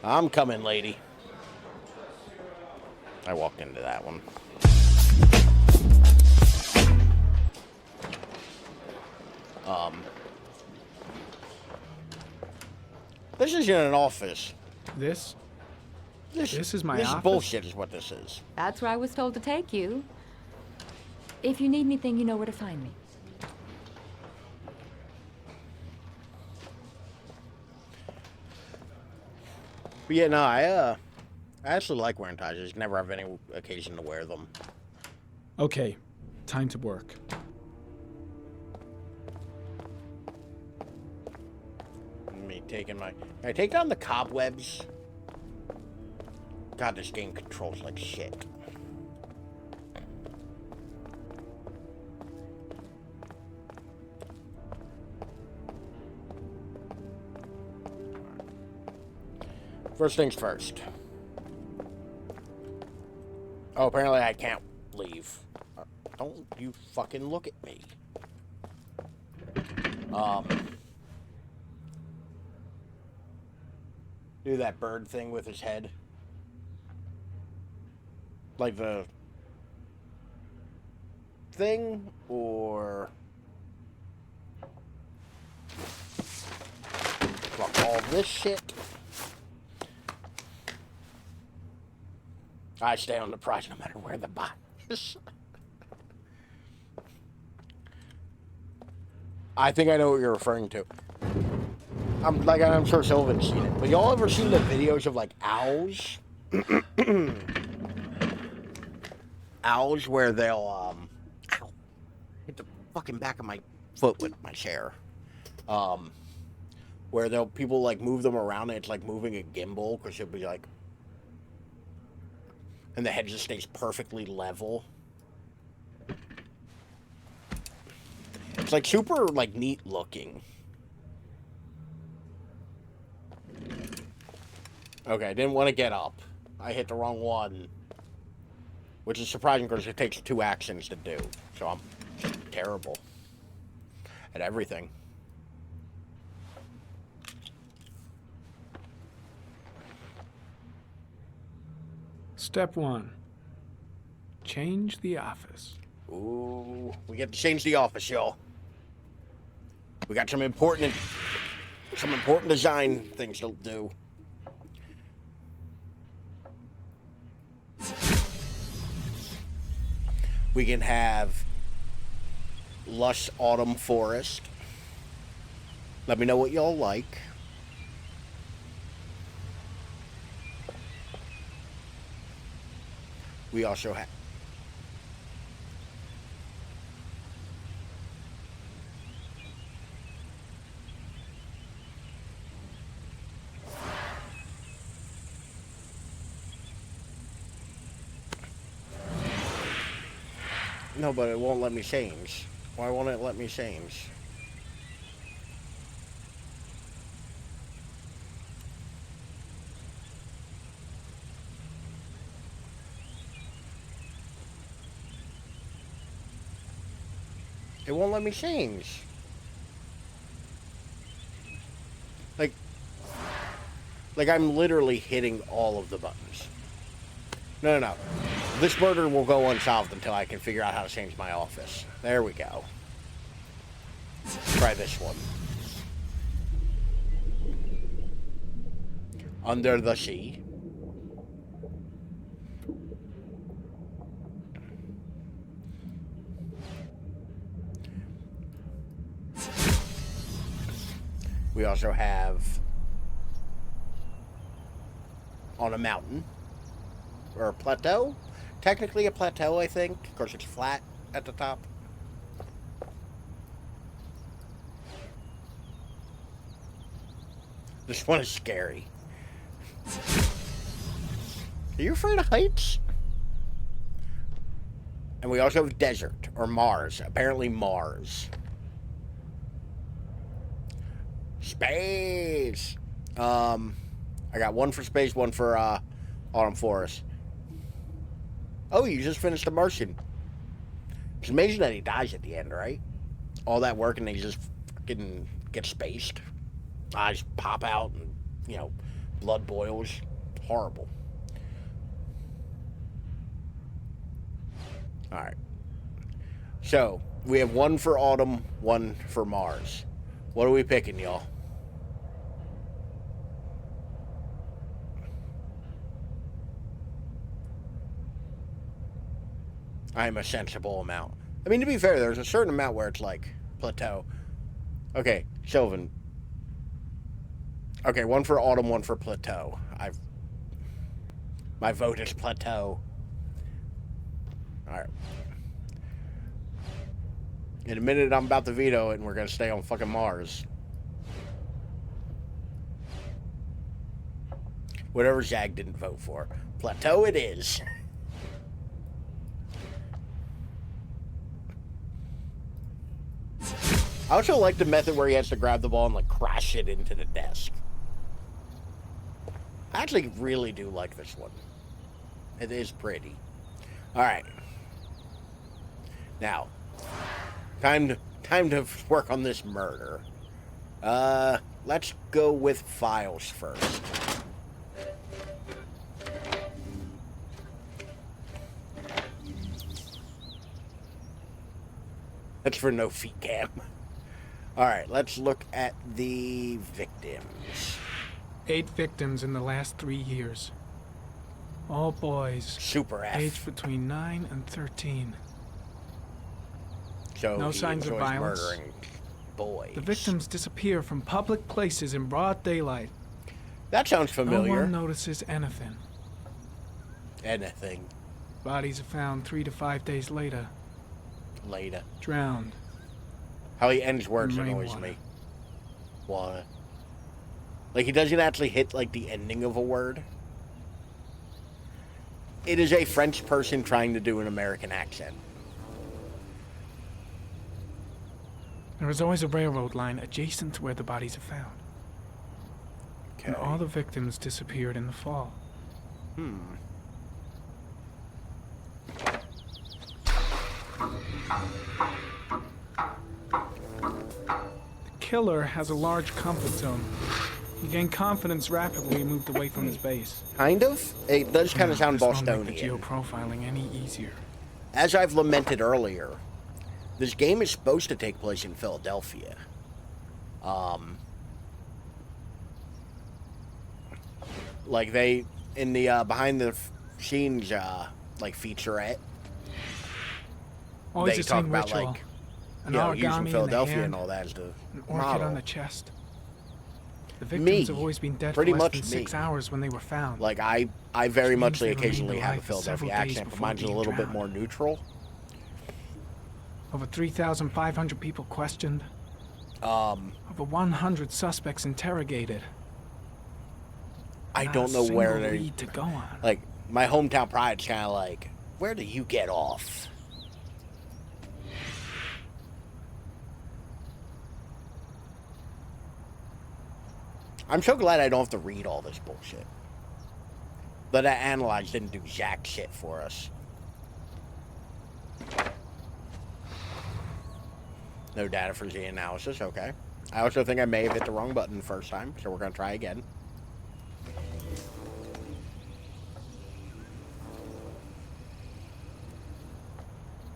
Speaker 1: I'm coming, lady. I walked into that one. This isn't an office.
Speaker 7: This is my office?
Speaker 1: This is bullshit is what this is.
Speaker 11: That's where I was told to take you. If you need anything, you know where to find me.
Speaker 1: But yeah, no, I actually like wearing ties. I just never have any occasion to wear them.
Speaker 7: Okay, time to work.
Speaker 1: Me taking my... Can I take down the cobwebs? God, this game controls like shit. First things first. Oh, apparently I can't leave. Don't you fucking look at me. Do that bird thing with his head. Like the thing, or fuck all this shit. I stay on the prize no matter where the body is. I think I know what you're referring to. I'm sure Sylvan's seen it. But y'all ever seen the videos of like owls? Owls where they'll ow, hit the fucking back of my foot with my chair. Where people like move them around and it's like moving a gimbal because it'll be like, and the head just stays perfectly level. It's like super like neat looking. Okay, I didn't want to get up. I hit the wrong one. Which is surprising because it takes 2 actions to do. So I'm just terrible at everything.
Speaker 7: Step 1. Change the office.
Speaker 1: Ooh, we get to change the office, y'all. We got some important design things to do. We can have lush autumn forest. Let me know what y'all like. We also have... No, but it won't let me change. Why won't it let me change? It won't let me change. Like I'm literally hitting all of the buttons. No. This murder will go unsolved until I can figure out how to change my office. There we go. Try this one. Under the sea. We also have on a mountain or a plateau. Technically a plateau, I think. Of course, it's flat at the top. This one is scary. Are you afraid of heights? And we also have desert or Mars. Apparently Mars. Space. I got one for space, one for autumn forest. Oh, you just finished The Martian. It's amazing that he dies at the end, right? All that work and he just fucking gets spaced. Eyes pop out and, you know, blood boils. Horrible. Alright. So, we have one for autumn, one for Mars. What are we picking, y'all? I'm a sensible amount. I mean, to be fair, there's a certain amount where it's like plateau. Okay, Sylvan. Okay, one for autumn, one for plateau. My vote is plateau. Alright. In a minute, I'm about to veto it, and we're gonna stay on fucking Mars. Whatever Zag didn't vote for. Plateau it is. I also like the method where he has to grab the ball and, like, crash it into the desk. I actually really do like this one. It is pretty. Alright. Now, time to work on this murder. Let's go with files first. That's for no feet cam. Alright, let's look at the victims.
Speaker 7: 8 victims in the last 3 years. All boys.
Speaker 1: Super F.
Speaker 7: Aged between 9 and 13.
Speaker 1: So
Speaker 7: no signs of violence.
Speaker 1: Murdering boys.
Speaker 7: The victims disappear from public places in broad daylight.
Speaker 1: That sounds familiar.
Speaker 7: No one notices anything.
Speaker 1: Anything.
Speaker 7: Bodies are found 3 to 5 days later. Drowned.
Speaker 1: How he ends words annoys me. Water. Like, he doesn't actually hit, like, the ending of a word. It is a French person trying to do an American accent.
Speaker 7: There is always a railroad line adjacent to where the bodies are found. Okay. And all the victims disappeared in the fall. The killer has a large comfort zone. He gained confidence rapidly and moved away from his base.
Speaker 1: Kind of? It does kind of sound Bostonian.
Speaker 7: This won't make the geoprofiling any easier.
Speaker 1: As I've lamented earlier, this game is supposed to take place in Philadelphia. Like they, in the behind the scenes, like featurette,
Speaker 7: always
Speaker 1: they
Speaker 7: the
Speaker 1: talk
Speaker 7: same
Speaker 1: about
Speaker 7: ritual.
Speaker 1: like,
Speaker 7: An
Speaker 1: you know,
Speaker 7: origami
Speaker 1: using Philadelphia
Speaker 7: in the
Speaker 1: and
Speaker 7: hand,
Speaker 1: all that as the
Speaker 7: an orchid
Speaker 1: model.
Speaker 7: on the chest. The victims have always been dead
Speaker 1: Pretty
Speaker 7: for less
Speaker 1: much
Speaker 7: than 6 hours when they were found.
Speaker 1: Like I very
Speaker 7: Which
Speaker 1: much
Speaker 7: means they
Speaker 1: occasionally
Speaker 7: remained
Speaker 1: have a
Speaker 7: alive for
Speaker 1: Philadelphia
Speaker 7: several days
Speaker 1: accent, but
Speaker 7: before
Speaker 1: mine's a
Speaker 7: being
Speaker 1: little bit
Speaker 7: drowned.
Speaker 1: more neutral.
Speaker 7: Over 3,500 people questioned. Over 100 suspects interrogated.
Speaker 1: I
Speaker 7: Not
Speaker 1: don't
Speaker 7: a
Speaker 1: know where
Speaker 7: single
Speaker 1: they
Speaker 7: lead to go on.
Speaker 1: like. My hometown pride's kind of like, where do you get off? I'm so glad I don't have to read all this bullshit. That Analyze didn't do jack shit for us. No data for Z analysis, okay. I also think I may have hit the wrong button the first time, so we're going to try again.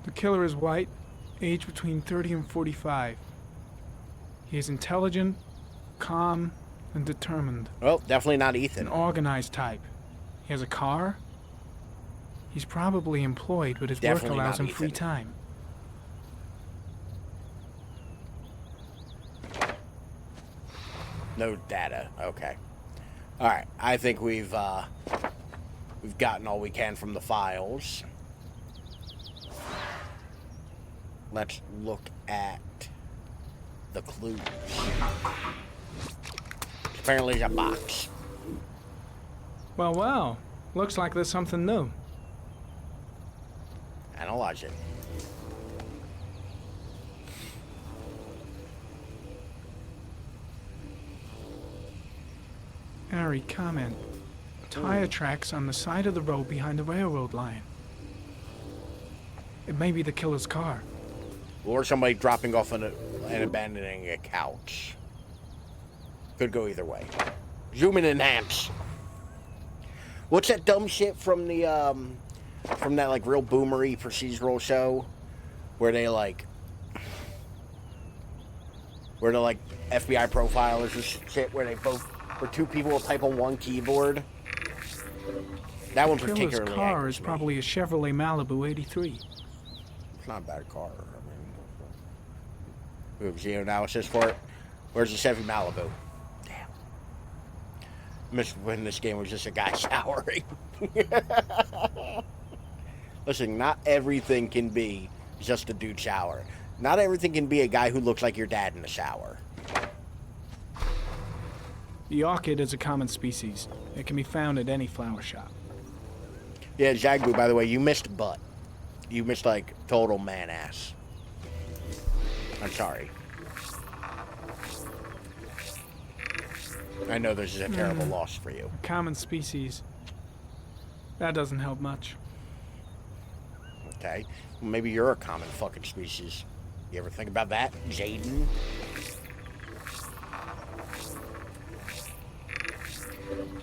Speaker 7: The killer is white, aged between 30 and 45. He is intelligent, calm, and determined.
Speaker 1: Well, definitely not Ethan.
Speaker 7: An organized type. He has a car. He's probably employed, but his work allows him free time.
Speaker 1: No data. Okay. All right. I think we've gotten all we can from the files. Let's look at the clues. Apparently, there's a box.
Speaker 7: Well, well. Looks like there's something new.
Speaker 1: Analyze it.
Speaker 7: Ari, comment. Tire tracks on the side of the road behind the railroad line. It may be the killer's car.
Speaker 1: Or somebody dropping off and abandoning a couch. Could go either way. Zoom and enhance. What's that dumb shit from the from that like real boomery procedural show where they like FBI profilers and shit where two people will type on one keyboard. That one particularly.
Speaker 7: The killer's car is probably a Chevrolet Malibu 83.
Speaker 1: It's not a bad car. I mean, we have geo analysis for it. Where's the Chevy Malibu? Damn. Missed when this game was just a guy showering. Listen, not everything can be just a dude shower. Not everything can be a guy who looks like your dad in the shower.
Speaker 7: The orchid is a common species. It can be found at any flower shop.
Speaker 1: Yeah, Jagbu, by the way, you missed butt. You missed, like, total man-ass. I'm sorry. I know this is a terrible loss for you.
Speaker 7: A common species. That doesn't help much.
Speaker 1: Okay. Well, maybe you're a common fucking species. You ever think about that, Jaden?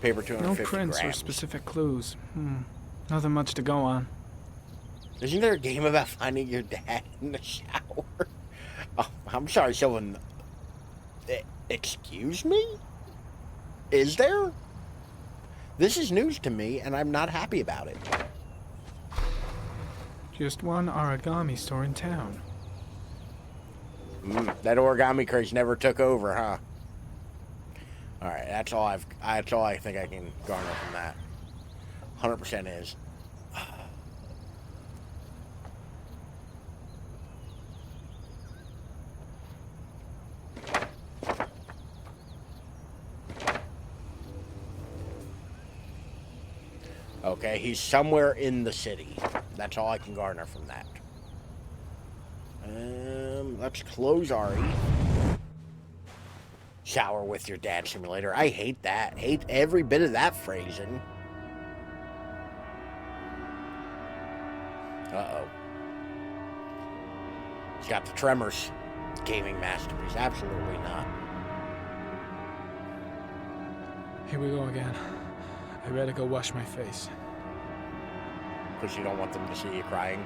Speaker 1: Paper 250
Speaker 7: No prints
Speaker 1: grams.
Speaker 7: or specific clues. Nothing much to go on.
Speaker 1: Isn't there a game about finding your dad in the shower? Oh, I'm sorry, someone... Excuse me? Is there? This is news to me, and I'm not happy about it.
Speaker 7: Just one origami store in town.
Speaker 1: That origami craze never took over, huh? All right, that's all I think I can garner from that. 100% is. Okay, he's somewhere in the city. That's all I can garner from that. Let's close Ari. Shower with your dad simulator. I hate that. Hate every bit of that phrasing. Uh-oh. He's got the Tremors. Gaming masterpiece. Absolutely not.
Speaker 7: Here we go again. I better go wash my face.
Speaker 1: Because you don't want them to see you crying?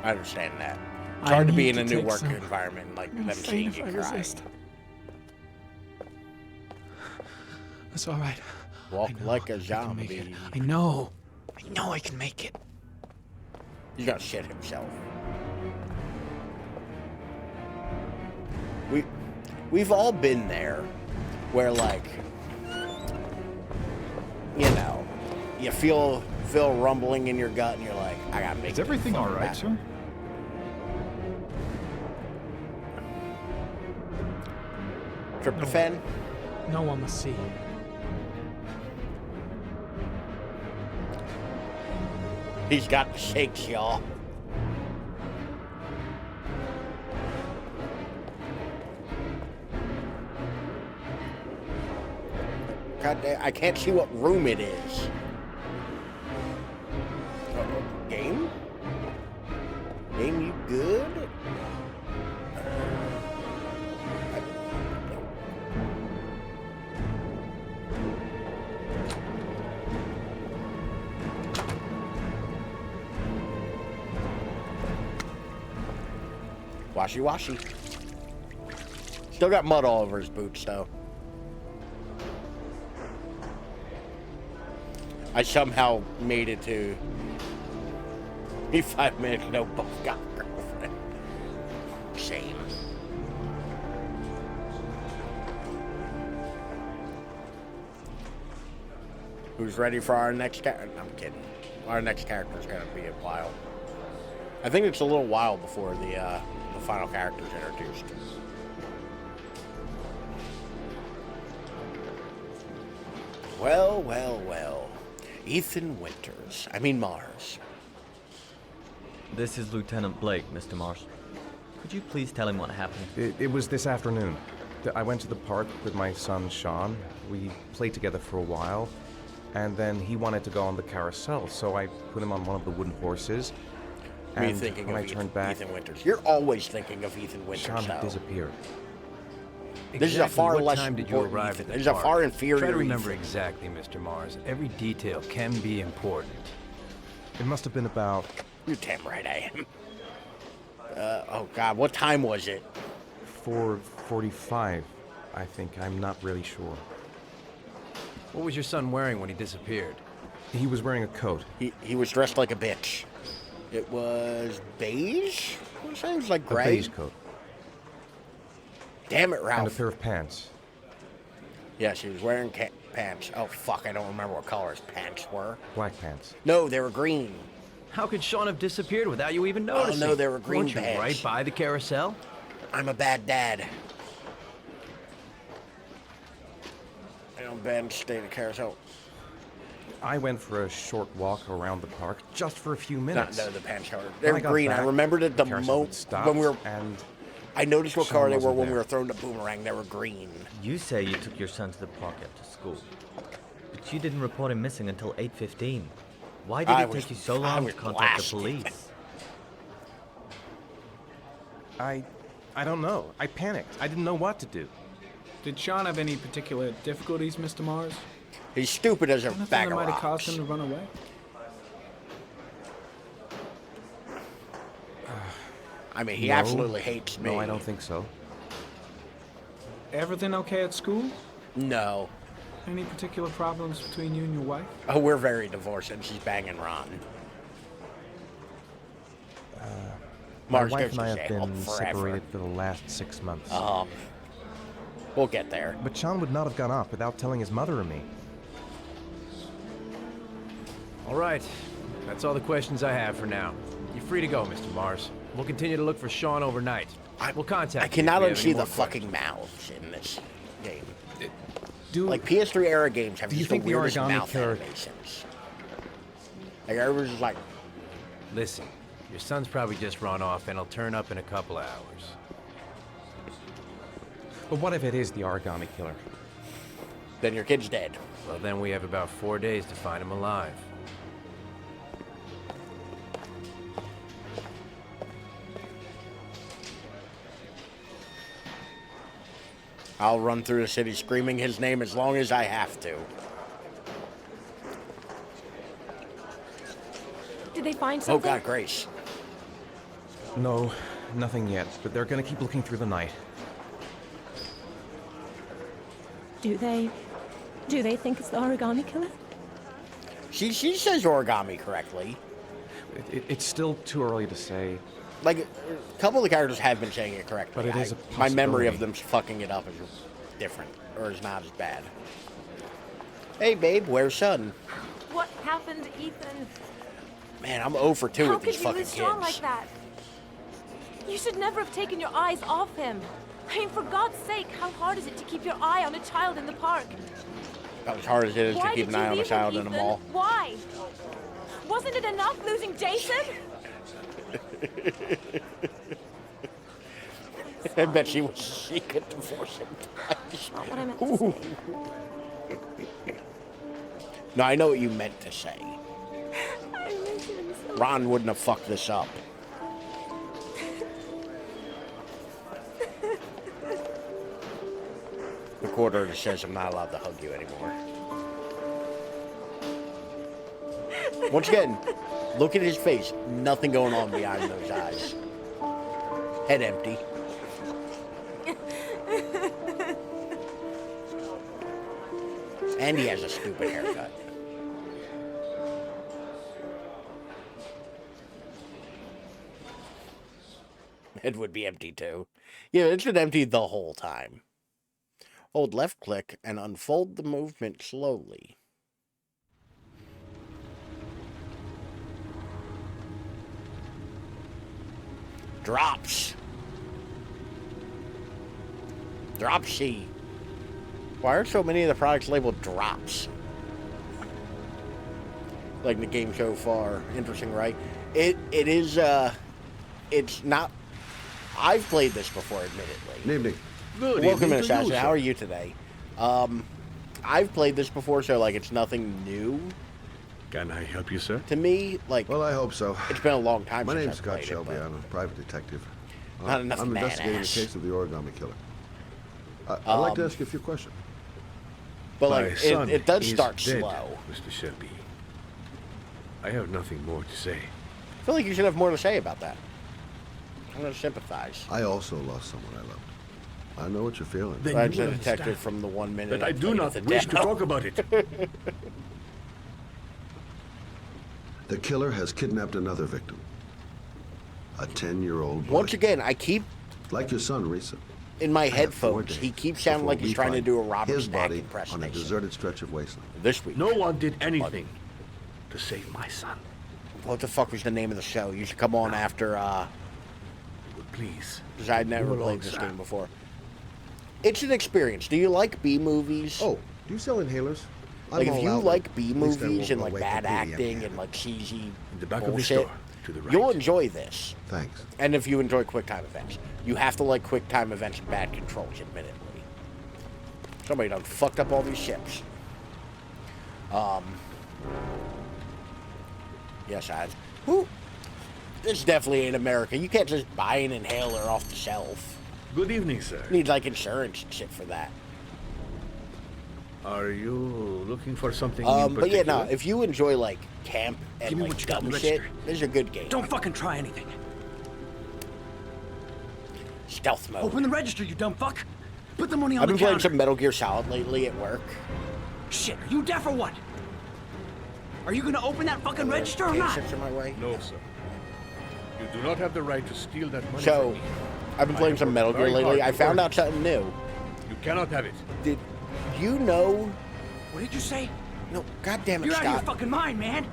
Speaker 1: I understand that. It's hard to be in a new work environment and like them seeing you crying.
Speaker 7: That's all right.
Speaker 1: Walk like a zombie.
Speaker 7: I know I can make it.
Speaker 1: He's gonna shit himself. We've all been there where like, you know, you feel rumbling in your gut and you're like, I gotta make it.
Speaker 17: Is everything all right, sir?
Speaker 1: Tryptophan?
Speaker 7: No one must see.
Speaker 1: He's got the shakes, y'all. God damn, I can't see what room it is. Game? Game, you good? Washy washy. Still got mud all over his boots, though. I somehow made it to 5 minutes, no, both got a girlfriend. Shame. Who's ready for our next character? I'm kidding. Our next character is going to be a while. I think it's a little while before the final character is introduced. Well, well, well. Ethan Winters. I mean Mars.
Speaker 17: This is Lieutenant Blake, Mr. Mars. Could you please tell him what happened?
Speaker 3: It was this afternoon. I went to the park with my son, Sean. We played together for a while, and then he wanted to go on the carousel, so I put him on one of the wooden horses.
Speaker 1: And when I turned back, Ethan Winters. You're always thinking of Ethan Winters.
Speaker 3: Sean had disappeared.
Speaker 1: This is a far
Speaker 12: what
Speaker 1: less.
Speaker 12: time did you arrive at the
Speaker 1: This is a
Speaker 12: park?
Speaker 1: far inferior.
Speaker 12: Try to remember
Speaker 1: Ethan.
Speaker 12: exactly, Mr. Mars. Every detail can be important.
Speaker 3: It must have been about.
Speaker 1: You're damn right I am. Oh God, what time was it?
Speaker 3: 4:45, I think. I'm not really sure.
Speaker 12: What was your son wearing when he disappeared?
Speaker 3: He was wearing a coat.
Speaker 1: He was dressed like a bitch. It was beige? It sounds like
Speaker 3: A
Speaker 1: gray.
Speaker 3: beige coat.
Speaker 1: Damn it, Ralph.
Speaker 3: And a pair of pants.
Speaker 1: Yes, he was wearing pants. Oh, fuck, I don't remember what color his pants were.
Speaker 3: Black pants.
Speaker 1: No, they were green.
Speaker 12: How could Sean have disappeared without you even noticing?
Speaker 1: Oh, no, they were green
Speaker 12: Weren't you
Speaker 1: pants.
Speaker 12: right by the carousel?
Speaker 1: I'm a bad dad. I don't bad stay at the carousel.
Speaker 3: I went for a short walk around the park just for a few minutes.
Speaker 1: No, the pants color.
Speaker 3: When
Speaker 1: They were
Speaker 3: I got
Speaker 1: green.
Speaker 3: back,
Speaker 1: I remembered it the
Speaker 3: carousel
Speaker 1: moment
Speaker 3: stopped,
Speaker 1: when we were.
Speaker 3: And
Speaker 1: I noticed what
Speaker 3: Sean
Speaker 1: color they were
Speaker 3: wasn't
Speaker 1: when we
Speaker 3: there.
Speaker 1: were throwing the boomerang. They were green.
Speaker 17: You say you took your son to the park after school, but you didn't report him missing until 8:15. Why did it take you so long to contact the police?
Speaker 3: I don't know. I panicked. I didn't know what to do.
Speaker 7: Did Sean have any particular difficulties, Mr. Mars?
Speaker 1: He's stupid as a
Speaker 7: Nothing
Speaker 1: bag
Speaker 7: that
Speaker 1: of
Speaker 7: might have
Speaker 1: rocks.
Speaker 7: caused him to run away?
Speaker 1: I mean, he
Speaker 3: No.
Speaker 1: absolutely hates me.
Speaker 3: No, I don't think so.
Speaker 7: Everything okay at school?
Speaker 1: No.
Speaker 7: Any particular problems between you and your wife?
Speaker 1: Oh, we're very divorced, and she's banging Ron.
Speaker 3: My
Speaker 1: Mars
Speaker 3: wife
Speaker 1: goes
Speaker 3: and I
Speaker 1: to
Speaker 3: have
Speaker 1: jail
Speaker 3: been
Speaker 1: forever.
Speaker 3: separated for the last 6 months.
Speaker 1: We'll get there.
Speaker 3: But Sean would not have gone off without telling his mother and me.
Speaker 12: All right. That's all the questions I have for now. You're free to go, Mr. Mars. We'll continue to look for Sean overnight. We'll contact
Speaker 1: I
Speaker 12: you
Speaker 1: cannot
Speaker 12: if we have any
Speaker 1: unsee the
Speaker 12: more
Speaker 1: fucking mouths in this game.
Speaker 3: Do
Speaker 1: Like PS3 era games have
Speaker 3: do you
Speaker 1: just
Speaker 3: think
Speaker 1: the
Speaker 3: the
Speaker 1: weirdest
Speaker 3: origami
Speaker 1: mouth
Speaker 3: killer-
Speaker 1: animations. Like everybody's just like,
Speaker 12: Listen, your son's probably just run off and he'll turn up in a couple of hours.
Speaker 3: But what if it is the origami killer?
Speaker 1: then your kid's dead.
Speaker 12: Well, then we have about 4 days to find him alive.
Speaker 1: I'll run through the city screaming his name as long as I have to.
Speaker 4: Did they find
Speaker 1: Oh
Speaker 4: something?
Speaker 1: God, Grace.
Speaker 3: No, nothing yet, but they're gonna keep looking through the night.
Speaker 4: Do they think it's the origami killer?
Speaker 1: She says origami correctly.
Speaker 3: It's still too early to say.
Speaker 1: Like, a couple of the characters have been saying it correctly.
Speaker 3: But it is a
Speaker 1: my memory of
Speaker 3: possibility.
Speaker 1: them fucking it up is different, or is not as bad. Hey, babe, where's son?
Speaker 2: What happened, Ethan?
Speaker 1: Man, I'm 0 for 2
Speaker 2: How
Speaker 1: with these
Speaker 2: could you
Speaker 1: fucking
Speaker 2: lose Sean
Speaker 1: kids.
Speaker 2: like that? You should never have taken your eyes off him. I mean, for God's sake, how hard is it to keep your eye on a child in the park?
Speaker 1: About as hard as it is
Speaker 2: Why
Speaker 1: to keep
Speaker 2: did
Speaker 1: an
Speaker 2: you
Speaker 1: eye on a
Speaker 2: leave
Speaker 1: child
Speaker 2: him,
Speaker 1: in a
Speaker 2: Ethan?
Speaker 1: mall.
Speaker 2: Why? Wasn't it enough losing Jason?
Speaker 1: I bet she could divorce him twice.
Speaker 4: Not what I meant to say.
Speaker 1: No, I know what you meant to say.
Speaker 2: I miss him so.
Speaker 1: Ron wouldn't have fucked this up. The court order says I'm not allowed to hug you anymore. Once again, look at his face. Nothing going on behind those eyes. Head empty. And he has a stupid haircut. It would be empty too. Yeah, it's been empty the whole time. Hold left click and unfold the movement slowly. Drops. Dropsy. Why are so many of the products labeled drops? Like in the game so far. Interesting, right? It is, it's not... I've played this before, admittedly.
Speaker 9: Good evening.
Speaker 1: Good Welcome, Assassin. How are you today? I've played this before, so, like, it's nothing new.
Speaker 5: Can I help you, sir?
Speaker 1: To me, like...
Speaker 9: Well, I hope so.
Speaker 1: It's been a long time
Speaker 9: My
Speaker 1: since
Speaker 9: name's
Speaker 1: I've
Speaker 9: Scott
Speaker 1: played
Speaker 9: Shelby.
Speaker 1: it,
Speaker 9: I'm a private detective.
Speaker 1: Not enough
Speaker 9: I'm investigating the
Speaker 1: man-ass.
Speaker 9: case of the origami killer. I'd like to ask you a few questions.
Speaker 1: But,
Speaker 5: My
Speaker 1: like,
Speaker 5: son
Speaker 1: it does
Speaker 5: is
Speaker 1: start
Speaker 5: dead,
Speaker 1: slow.
Speaker 5: Mr. Shelby. I have nothing more to say.
Speaker 1: I feel like you should have more to say about that. I'm going to sympathize.
Speaker 9: I also lost someone I loved. I know what you're feeling.
Speaker 5: Then
Speaker 1: I'm
Speaker 5: you
Speaker 1: a
Speaker 5: will
Speaker 1: detective
Speaker 5: understand
Speaker 1: from the 1 minute
Speaker 5: that I do
Speaker 1: played
Speaker 5: not
Speaker 1: the
Speaker 5: wish to
Speaker 1: demo.
Speaker 5: talk about it.
Speaker 9: The killer has kidnapped another victim. A 10-year-old boy.
Speaker 1: Once again, I keep...
Speaker 9: Like your son, Risa.
Speaker 1: In my
Speaker 9: I have 4
Speaker 1: headphones, he
Speaker 9: days
Speaker 1: keeps sounding
Speaker 9: before
Speaker 1: like he's
Speaker 9: we
Speaker 1: trying to
Speaker 9: find
Speaker 1: do a Robert
Speaker 9: his
Speaker 1: Stack
Speaker 9: body on a
Speaker 1: impersonation.
Speaker 9: deserted stretch of wasteland.
Speaker 1: This week.
Speaker 5: No one did anything to save my son.
Speaker 1: What the fuck was the name of the show? You should come on after,
Speaker 5: Please.
Speaker 1: because I'd never
Speaker 5: Move
Speaker 1: played
Speaker 5: along,
Speaker 1: this
Speaker 5: sir.
Speaker 1: game before. It's an experience. Do you like B movies?
Speaker 9: Oh, do you sell inhalers?
Speaker 1: Like,
Speaker 9: I'm
Speaker 1: if
Speaker 9: all
Speaker 1: you
Speaker 9: out,
Speaker 1: like B
Speaker 9: at least I
Speaker 1: movies
Speaker 9: won't
Speaker 1: and
Speaker 9: go
Speaker 1: like
Speaker 9: away
Speaker 1: bad
Speaker 9: completely
Speaker 1: acting
Speaker 9: empty-handed.
Speaker 1: and like cheesy
Speaker 5: In the back of the
Speaker 1: bullshit,
Speaker 5: store, to the right.
Speaker 1: you'll enjoy this.
Speaker 9: Thanks.
Speaker 1: And if you enjoy QuickTime events, you have to like QuickTime events and bad controls, admittedly. Somebody done fucked up all these ships. Yes, who? This definitely ain't America. You can't just buy an inhaler off the shelf.
Speaker 5: Good evening, sir.
Speaker 1: You need like insurance and shit for that.
Speaker 5: Are you looking for something in
Speaker 1: But yeah,
Speaker 5: particular?
Speaker 1: no, if you enjoy like camp and
Speaker 14: Give me
Speaker 1: like
Speaker 14: what you got in
Speaker 1: dumb
Speaker 14: the
Speaker 1: shit,
Speaker 14: register.
Speaker 1: this is a good game.
Speaker 14: Don't fucking try anything.
Speaker 1: Stealth mode.
Speaker 14: Open the register, you dumb fuck. Put the money on
Speaker 1: I've
Speaker 14: the
Speaker 1: been playing
Speaker 14: counter.
Speaker 1: some Metal Gear Solid lately at work.
Speaker 14: Shit, are you deaf or what? Are you gonna open that fucking register or not?
Speaker 1: Patients in my way.
Speaker 5: No, sir. You do not have the right to steal that money
Speaker 1: So,
Speaker 5: from me.
Speaker 1: I've been playing
Speaker 5: I
Speaker 1: some
Speaker 5: have
Speaker 1: Metal
Speaker 5: worked
Speaker 1: Gear
Speaker 5: very
Speaker 1: lately.
Speaker 5: hard
Speaker 1: I
Speaker 5: to
Speaker 1: found
Speaker 5: earn
Speaker 1: out something new.
Speaker 5: You cannot have it.
Speaker 1: Did you know?
Speaker 14: What did you say?
Speaker 1: No, goddamn it,
Speaker 14: You're out of your
Speaker 1: Scott.
Speaker 14: fucking mind, man.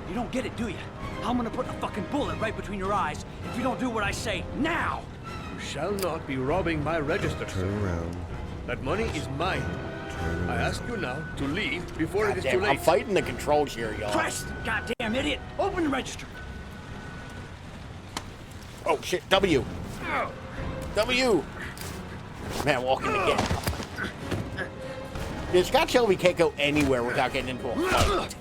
Speaker 14: You don't get it, do you? I'm gonna put a fucking bullet right between your eyes if you don't do what I say now.
Speaker 5: You shall not be robbing my register, sir.
Speaker 9: Turn around.
Speaker 5: That money is mine. I ask you now to leave before it is too
Speaker 1: Goddamn,
Speaker 5: late.
Speaker 1: I'm fighting the controls here, y'all.
Speaker 14: Christ, goddamn idiot! Open the register.
Speaker 1: Oh shit, W. W. Man, walking again. Yeah, Scott Shelby can't go anywhere without getting into a fight.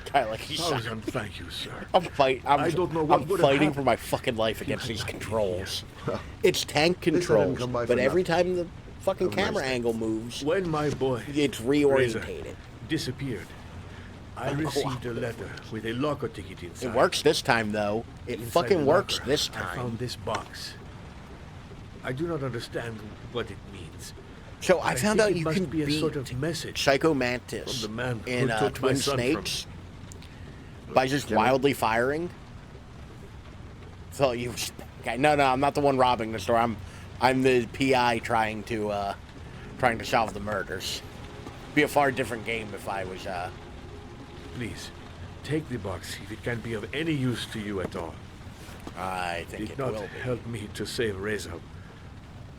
Speaker 1: Kind of like he's.
Speaker 5: Thank you, sir.
Speaker 1: I'm
Speaker 5: I don't know what
Speaker 1: I'm
Speaker 5: would have
Speaker 1: fighting
Speaker 5: happened
Speaker 1: for my fucking life against these controls. It's tank
Speaker 9: least I didn't
Speaker 1: controls,
Speaker 9: come by
Speaker 1: but
Speaker 9: for
Speaker 1: every
Speaker 9: nothing.
Speaker 1: time the fucking
Speaker 9: Have a nice
Speaker 1: camera
Speaker 9: day.
Speaker 1: angle moves,
Speaker 5: When my boy
Speaker 1: it's
Speaker 5: Razor
Speaker 1: reorientated.
Speaker 5: disappeared, I received a letter with a locker ticket inside.
Speaker 1: It works this time, though. It
Speaker 5: Inside
Speaker 1: fucking
Speaker 5: the
Speaker 1: works
Speaker 5: locker,
Speaker 1: this
Speaker 5: I
Speaker 1: time.
Speaker 5: found this box. I do not understand what it means.
Speaker 1: So
Speaker 5: but
Speaker 1: I found
Speaker 5: think
Speaker 1: out
Speaker 5: it
Speaker 1: you
Speaker 5: must
Speaker 1: can
Speaker 5: be a
Speaker 1: beat
Speaker 5: sort of message
Speaker 1: Psycho Mantis
Speaker 5: from the man who
Speaker 1: in
Speaker 5: took my
Speaker 1: Twin
Speaker 5: son
Speaker 1: Snakes by just wildly firing. So you, okay? No, I'm not the one robbing the store. I'm the PI trying to solve the murders. Be a far different game if I was.
Speaker 5: Please, take the box if it can be of any use to you at all.
Speaker 1: I think
Speaker 5: It
Speaker 1: it
Speaker 5: not
Speaker 1: will be.
Speaker 5: help me to save Reza,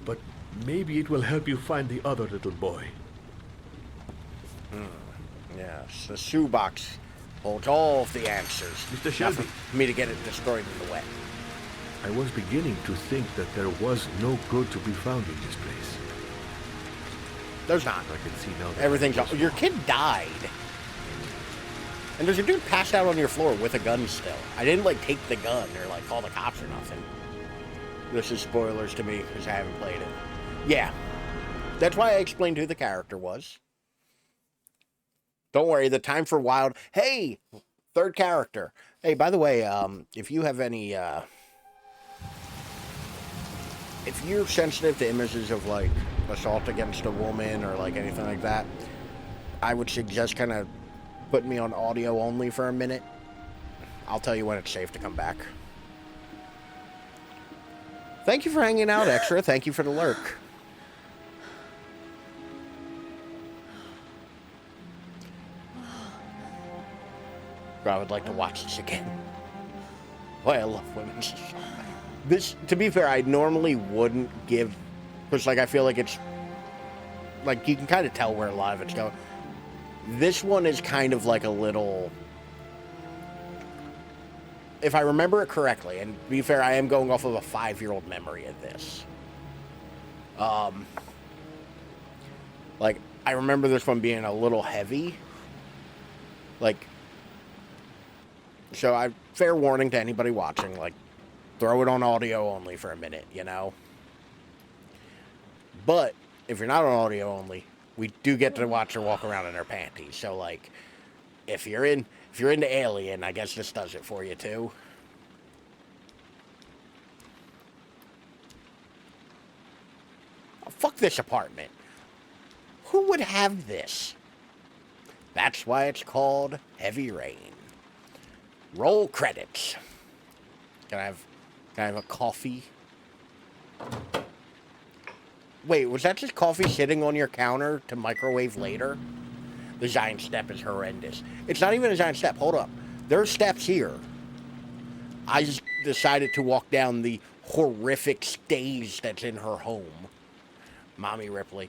Speaker 5: but maybe it will help you find the other little boy.
Speaker 1: Yes, the shoebox holds all of the answers.
Speaker 5: Mr.
Speaker 1: Not
Speaker 5: Shelby.
Speaker 1: for me to get it destroyed in the wet.
Speaker 5: I was beginning to think that there was no good to be found in this place.
Speaker 1: There's not.
Speaker 5: I can see now that
Speaker 1: Everything's. Your kid died. And there's a dude passed out on your floor with a gun still. I didn't, like, take the gun or, like, call the cops or nothing. This is spoilers to me, because I haven't played it. Yeah. That's why I explained who the character was. Don't worry, the time for wild. Hey, third character. Hey, by the way, if you have any, if you're sensitive to images of like assault against a woman or like anything like that, I would suggest kind of putting me on audio only for a minute. I'll tell you when it's safe to come back. Thank you for hanging out, Extra. Thank you for the lurk. I would like to watch this again. Boy, I love women. This, to be fair, I normally wouldn't give, because like I feel like it's, like you can kind of tell where a lot of it's going. This one is kind of like a little, if I remember it correctly, and to be fair, I am going off of a 5-year-old memory of this. Like, I remember this one being a little heavy. Like, so fair warning to anybody watching, like, throw it on audio only for a minute, you know? But, if you're not on audio only, we do get to watch her walk around in her panties. So, like, if you're into Alien, I guess this does it for you, too. Oh, fuck this apartment. Who would have this? That's why it's called Heavy Rain. Roll credits. Can I have a coffee? Wait, was that just coffee sitting on your counter to microwave later? The giant step is horrendous. It's not even a giant step. Hold up. There are steps here. I just decided to walk down the horrific stage that's in her home. Mommy Ripley.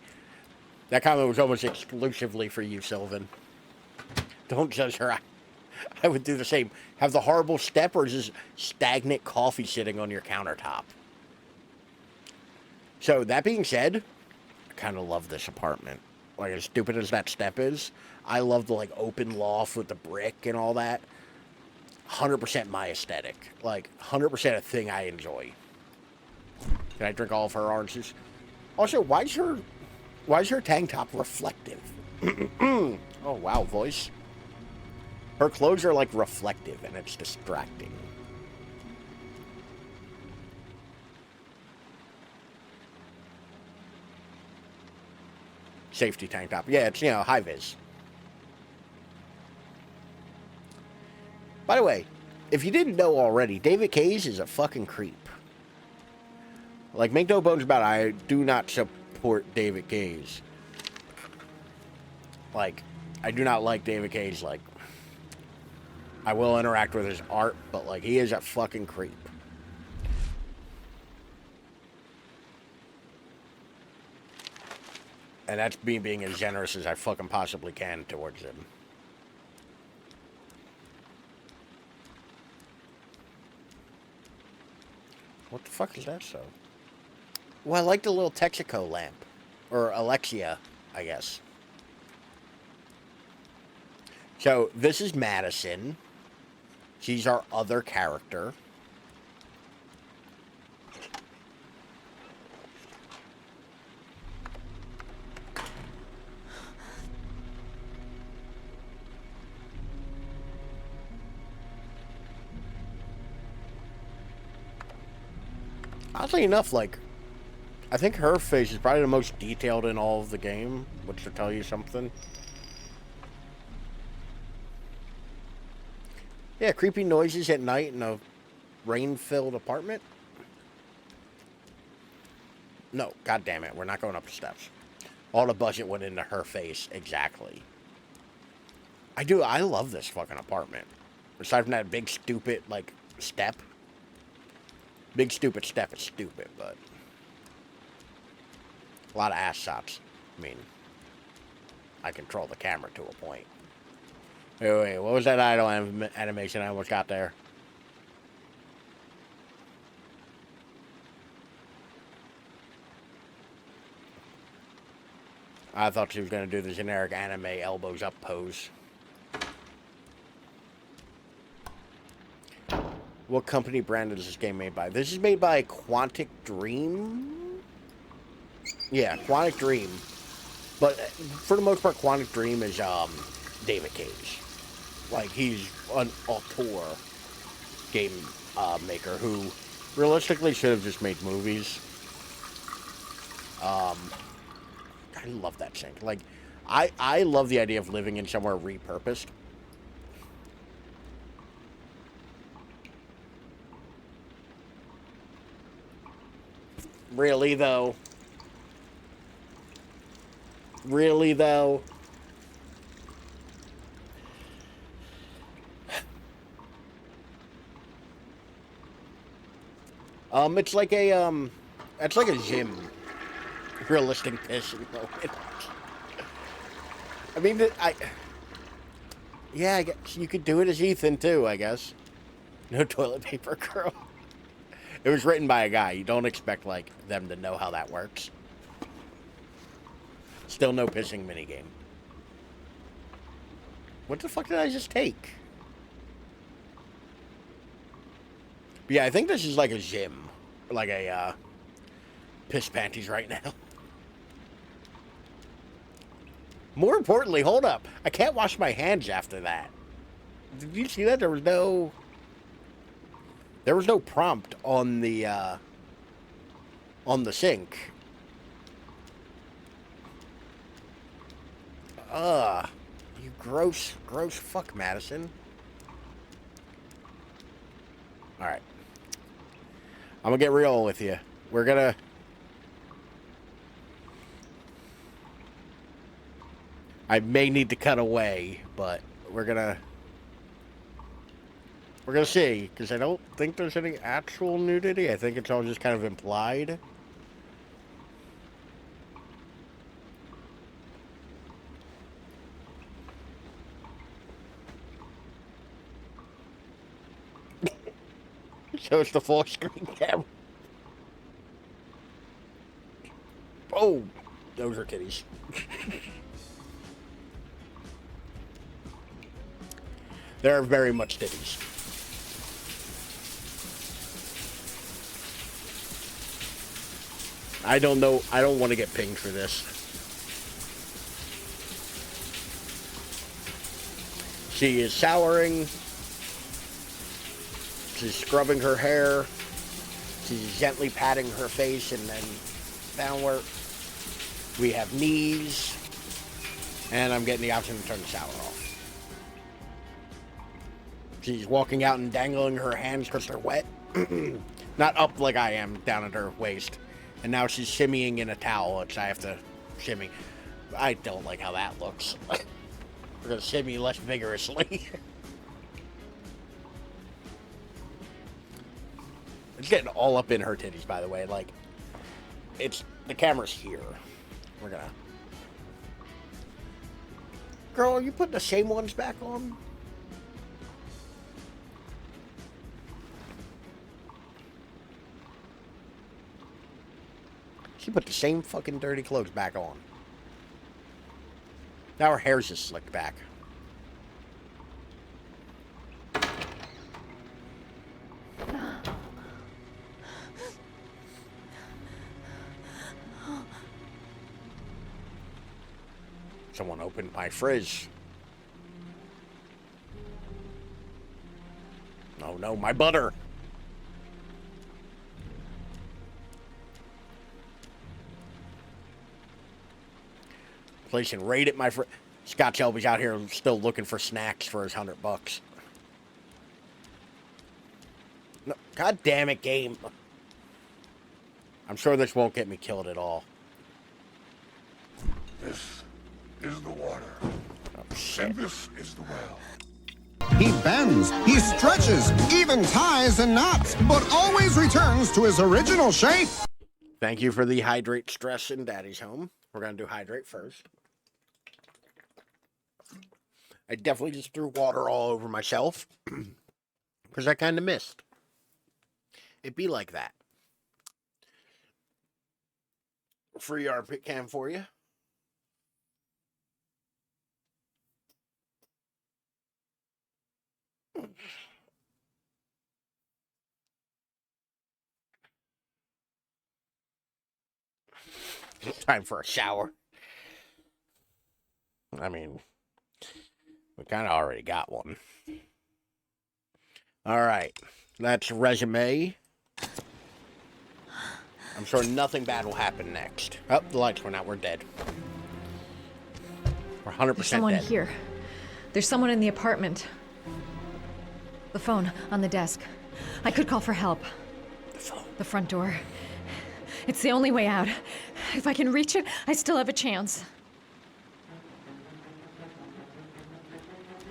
Speaker 1: That comment was almost exclusively for you, Sylvan. Don't judge her. I would do the same. Have the horrible step or just stagnant coffee sitting on your countertop. So, that being said, I kind of love this apartment. Like, as stupid as that step is, I love the, like, open loft with the brick and all that. 100% my aesthetic. Like, 100% a thing I enjoy. Can I drink all of her oranges? Also, why is her tank top reflective? Oh, wow, voice. Her clothes are, like, reflective, and it's distracting. Safety tank top. Yeah, it's, you know, high-vis. By the way, if you didn't know already, David Cage is a fucking creep. Like, make no bones about it, I do not support David Cage. Like, I do not like David Cage, like, I will interact with his art, but, like, he is a fucking creep. And that's me being as generous as I fucking possibly can towards him. What the fuck is that so? Well, I like the little Texaco lamp. Or Alexia, I guess. So, this is Madison. She's our other character. Oddly enough, like, I think her face is probably the most detailed in all of the game, which should tell you something. Yeah, creepy noises at night in a rain-filled apartment. No, god damn it, we're not going up the steps. All the budget went into her face, exactly. I love this fucking apartment. Aside from that big stupid, like, step. Big stupid step is stupid, but a lot of ass shots. I mean, I control the camera to a point. Wait, what was that idle animation I almost got there? I thought she was going to do the generic anime elbows up pose. What company brand is this game made by? This is made by Quantic Dream? Yeah, Quantic Dream. But for the most part, Quantic Dream is David Cage. Like, he's an auteur game maker who realistically should have just made movies. I love that sink. Like, I love the idea of living in somewhere repurposed. Really, though? Really, though? It's like a gym. Realistic piss moment. I mean, yeah, I guess you could do it as Ethan, too, I guess. No toilet paper, girl. It was written by a guy. You don't expect, like, them to know how that works. Still no pissing minigame. What the fuck did I just take? But yeah, I think this is like a gym. Like a, piss panties right now. More importantly, hold up. I can't wash my hands after that. Did you see that? There was no prompt on the sink. You gross fuck, Madison. Alright. I'm gonna get real with you. We're gonna... I may need to cut away, but we're gonna see, because I don't think there's any actual nudity. I think it's all just kind of implied. So it's the full screen camera. Oh, those are titties. They're very much titties. I don't know. I don't want to get pinged for this. She is showering. She's scrubbing her hair. She's gently patting her face and then downward. We have knees. And I'm getting the option to turn the shower off. She's walking out and dangling her hands because they're wet. Not up like I am, down at her waist. And now she's shimmying in a towel, which I have to shimmy. I don't like how that looks. We're going to shimmy less vigorously. It's getting all up in her titties, by the way. Like, the camera's here. We're gonna... Girl, are you putting the same ones back on? She put the same fucking dirty clothes back on. Now her hair's just slicked back. Someone opened my fridge. Oh no, my butter. Placing right at my fridge. Scott Shelby's out here still looking for snacks for his $100. No, God damn it, game. I'm sure this won't get me killed at all.
Speaker 8: This is the water.
Speaker 1: Oh, shit.
Speaker 8: And this is the well.
Speaker 13: He bends, he stretches, even ties and knots, but always returns to his original shape.
Speaker 1: Thank you for the hydrate stress in Daddy's home. We're going to do hydrate first. I definitely just threw water all over myself because I kind of missed. It'd be like that. Free armpit cam for you. Time for a shower. I mean, We kind of already got one. All right. That's resume. I'm sure nothing bad will happen next. Oh, the lights went out. We're dead. We're 100%
Speaker 18: There's someone
Speaker 1: dead.
Speaker 18: here. There's someone in the apartment. The phone on the desk. I could call for help.
Speaker 1: The phone.
Speaker 18: The front door. It's the only way out. If I can reach it, I still have a chance.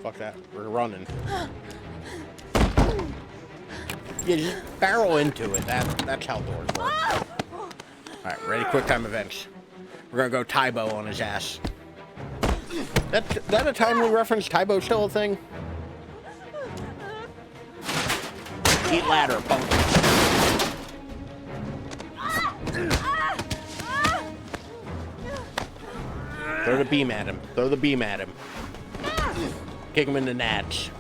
Speaker 1: Fuck that. We're running. Yeah, just barrel into it. That's how doors work. Alright, ready? Quick time events. We're gonna go Tybo on his ass. That a timely reference? Tybo still a thing? Eat ladder, bump. Throw the beam at him. Throw the beam at him. Kick him in the nads.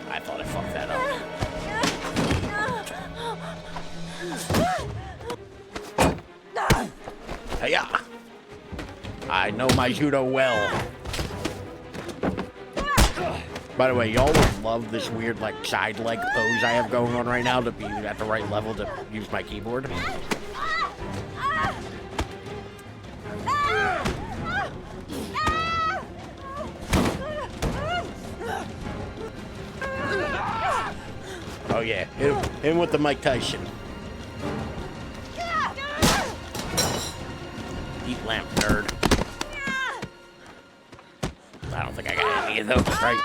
Speaker 1: I thought I fucked that up. Hiya! I know my judo well. By the way, y'all would love this weird, like, side leg pose I have going on right now to be at the right level to use my keyboard. Oh yeah, hit him with the Mike Tyson. Eat lamp, nerd. I don't think I got any of those, right?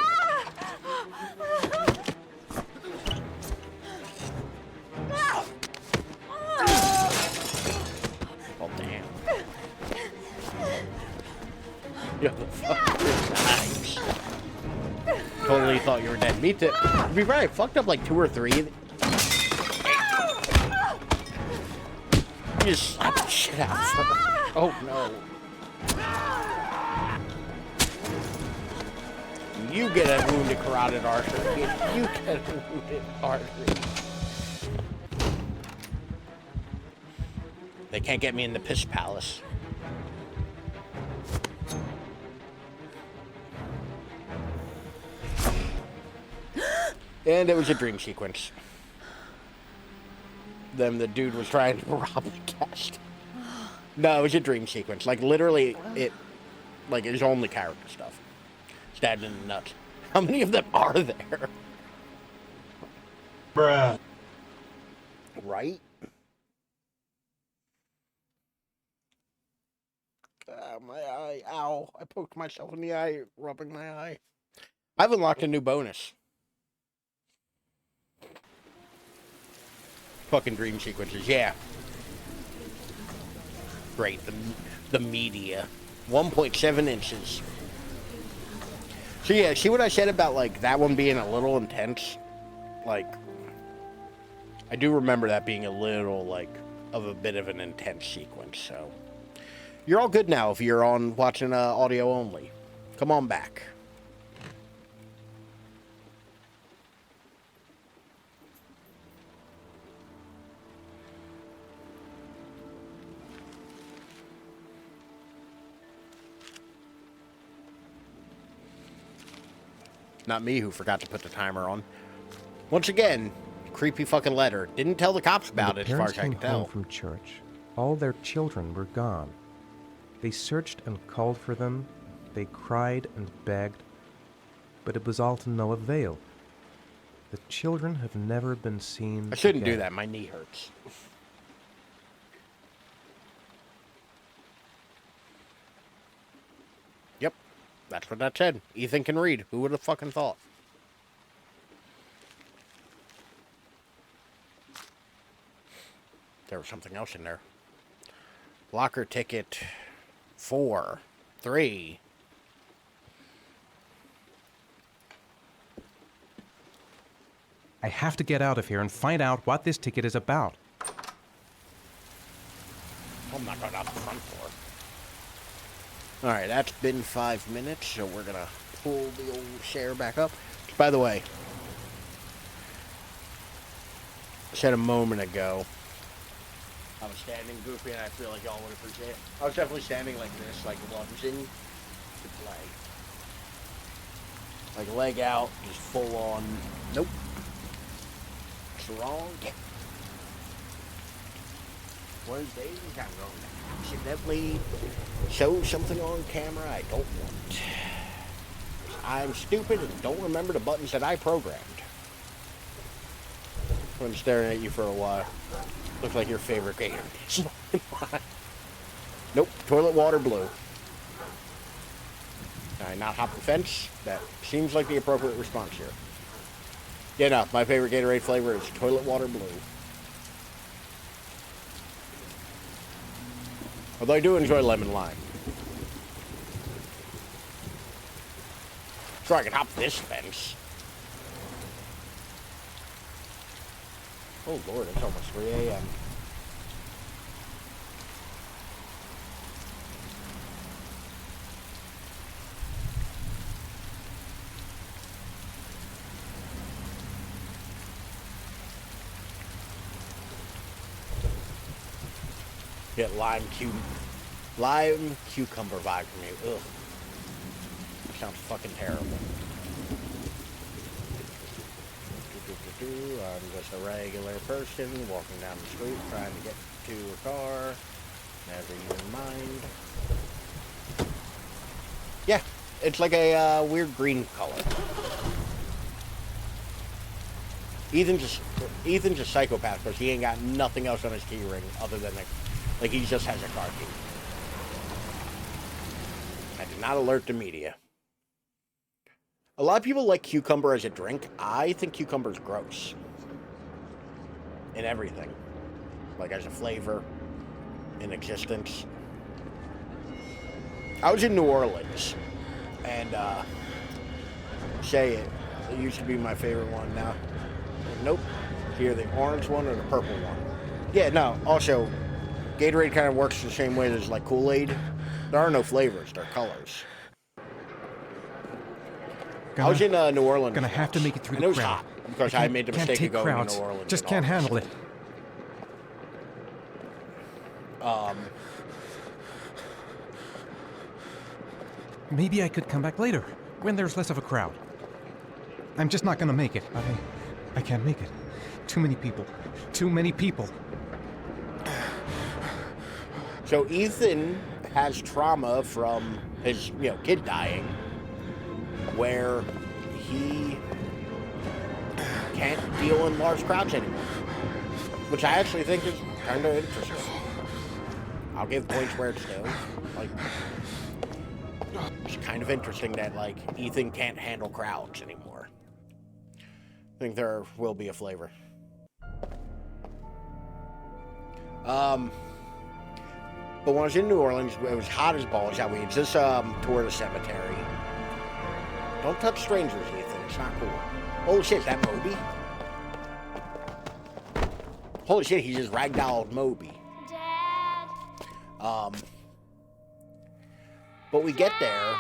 Speaker 1: Oh, damn. Yo, the fuck is nice. Totally thought you were dead. Me too. To be right, I fucked up like 2 or 3. You just slapped the shit out of her. Oh no. You get a wounded carotid artery. You get a wounded artery. They can't get me in the piss palace. And it was a dream sequence. Then the dude was trying to rob the guest. No, it was a dream sequence. Like, literally, like, his only character stuff. Stabbed in the nuts. How many of them are there?
Speaker 8: Bruh.
Speaker 1: Right? My eye. Ow. I poked myself in the eye, rubbing my eye. I've unlocked a new bonus. Fucking dream sequences, yeah. Great, the media. 1.7 inches. So yeah, see what I said about, like, that one being a little intense? Like, I do remember that being a little, like, of a bit of an intense sequence, so. You're all good now if you're on watching audio only. Come on back. Not me who forgot to put the timer on. Once again, creepy fucking letter. Didn't tell the cops about it as far as I can
Speaker 3: tell.
Speaker 1: tell.
Speaker 3: From church. All their children were gone. They searched and called for them. They cried and begged. But it was all to no avail. The children have never been seen
Speaker 1: I shouldn't
Speaker 3: again.
Speaker 1: do that. My knee hurts. Yep. That's what that said. Ethan can read. Who would have fucking thought? There was something else in there. Locker ticket 4, 3.
Speaker 3: I have to get out of here and find out what this ticket is about.
Speaker 1: I'm not going out the front door. Alright, that's been 5 minutes, so we're gonna pull the old share back up. By the way, I said a moment ago, I was standing goofy, and I feel like y'all would appreciate it. I was definitely standing like this, like lunging to play. Like leg out, just full on. Nope. It's wrong. One of these days, I'm kind of wrong. Accidentally show something on camera I don't want. I'm stupid and don't remember the buttons that I programmed. I've been staring at you for a while. Looks like your favorite game. Nope, toilet water blue. Can I not hop the fence? That seems like the appropriate response here. Yeah, no, my favorite Gatorade flavor is toilet water blue. Although I do enjoy lemon lime. So I can hop this fence. Oh Lord, it's almost 3 a.m. Get lime cucumber vibe from you. Ugh. Sounds fucking terrible. I'm just a regular person walking down the street trying to get to a car. Never even mind. Yeah, it's like a weird green color. Ethan's a psychopath because he ain't got nothing else on his key ring other than like he just has a car key. I did not alert the media. A lot of people like cucumber as a drink. I think cucumber's gross. In everything. Like as a flavor. In existence. I was in New Orleans. And, it used to be my favorite one. Now, nope. Here, the orange one or the purple one. Yeah, no. Also, Gatorade kind of works the same way as like Kool-Aid. There are no flavors. They're colors. I was in New Orleans.
Speaker 3: Gonna have to make it through
Speaker 1: the crowd.
Speaker 3: crowd.
Speaker 1: Hot because I made the mistake of going
Speaker 3: crowds.
Speaker 1: to New Orleans.
Speaker 3: Just can't handle it. Maybe I could come back later, when there's less of a crowd. I'm just not gonna make it. I can't make it. Too many people. Too many people.
Speaker 1: So Ethan has trauma from his, kid dying, where he can't deal in large crowds anymore, which I actually think is kind of interesting. I'll give points where it's due. Like, it's kind of interesting that Ethan can't handle crowds anymore. I think there will be a flavor. But when I was in New Orleans, it was hot as balls. Yeah, we just toured a cemetery. Don't touch strangers, Ethan. It's not cool. Oh shit, that Moby? Holy shit, he just ragdolled Moby.
Speaker 2: Dad.
Speaker 1: But we get there.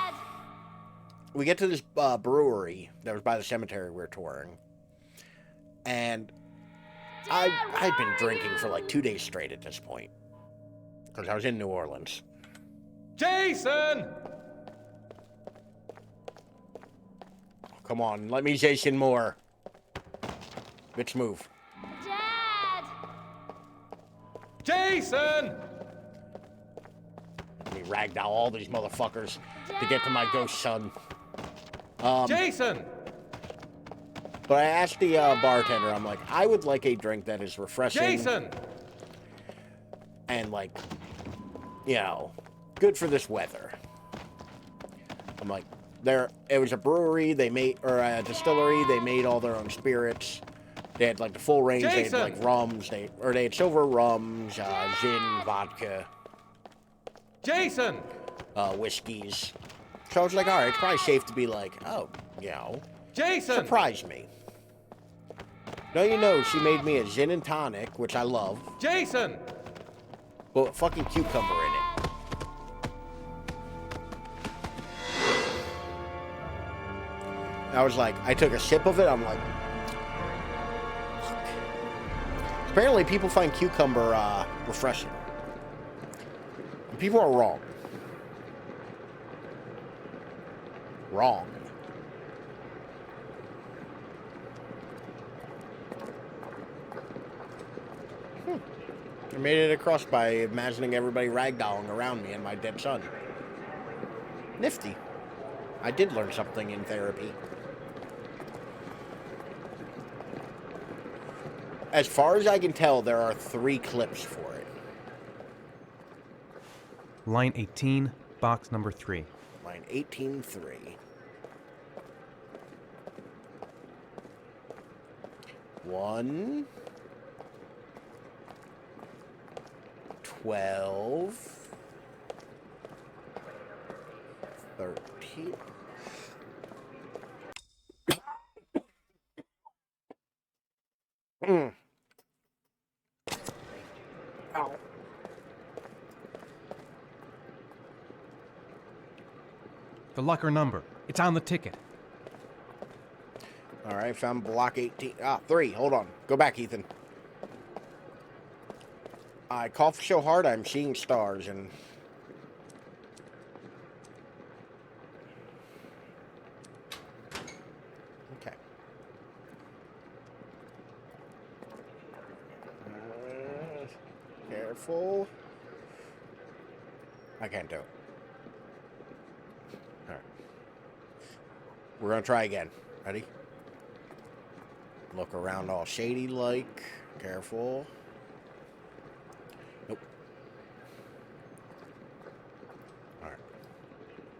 Speaker 1: We get to this brewery that was by the cemetery we were touring. And I'd been drinking for like 2 days straight at this point. Because I was in New Orleans.
Speaker 14: Jason!
Speaker 1: Come on, let me Jason more. Bitch, move.
Speaker 2: Dad!
Speaker 14: Jason!
Speaker 1: Let me ragdoll all these motherfuckers to get to my ghost son.
Speaker 14: Jason!
Speaker 1: But I asked the bartender, I'm like, I would like a drink that is refreshing.
Speaker 14: Jason!
Speaker 1: And good for this weather. I'm like, it was a brewery, or a distillery, they made all their own spirits. They had the full range,
Speaker 14: Jason!
Speaker 1: they had rums, they had silver rums, gin, vodka.
Speaker 14: Jason!
Speaker 1: Whiskeys. So I was like, alright, it's probably safe to be
Speaker 14: Jason!
Speaker 1: surprise me. No, she made me a gin and tonic, which I love.
Speaker 14: Jason!
Speaker 1: But fucking cucumber in it. I was like, I took a sip of it, I'm like, fuck. Apparently, people find cucumber refreshing. And people are wrong. Wrong. I made it across by imagining everybody ragdolling around me and my dead son. Nifty. I did learn something in therapy. As far as I can tell, there are 3 clips for it.
Speaker 3: Line 18, box number 3.
Speaker 1: Line 18-3. One. 12. 13. Ow.
Speaker 3: The locker number. It's on the ticket.
Speaker 1: All right, found block 18. 3. Hold on. Go back, Ethan. I cough so hard I'm seeing stars and... Okay. Careful. I can't do it. All right. We're going to try again. Ready? Look around all shady like. Careful. Nope. All right.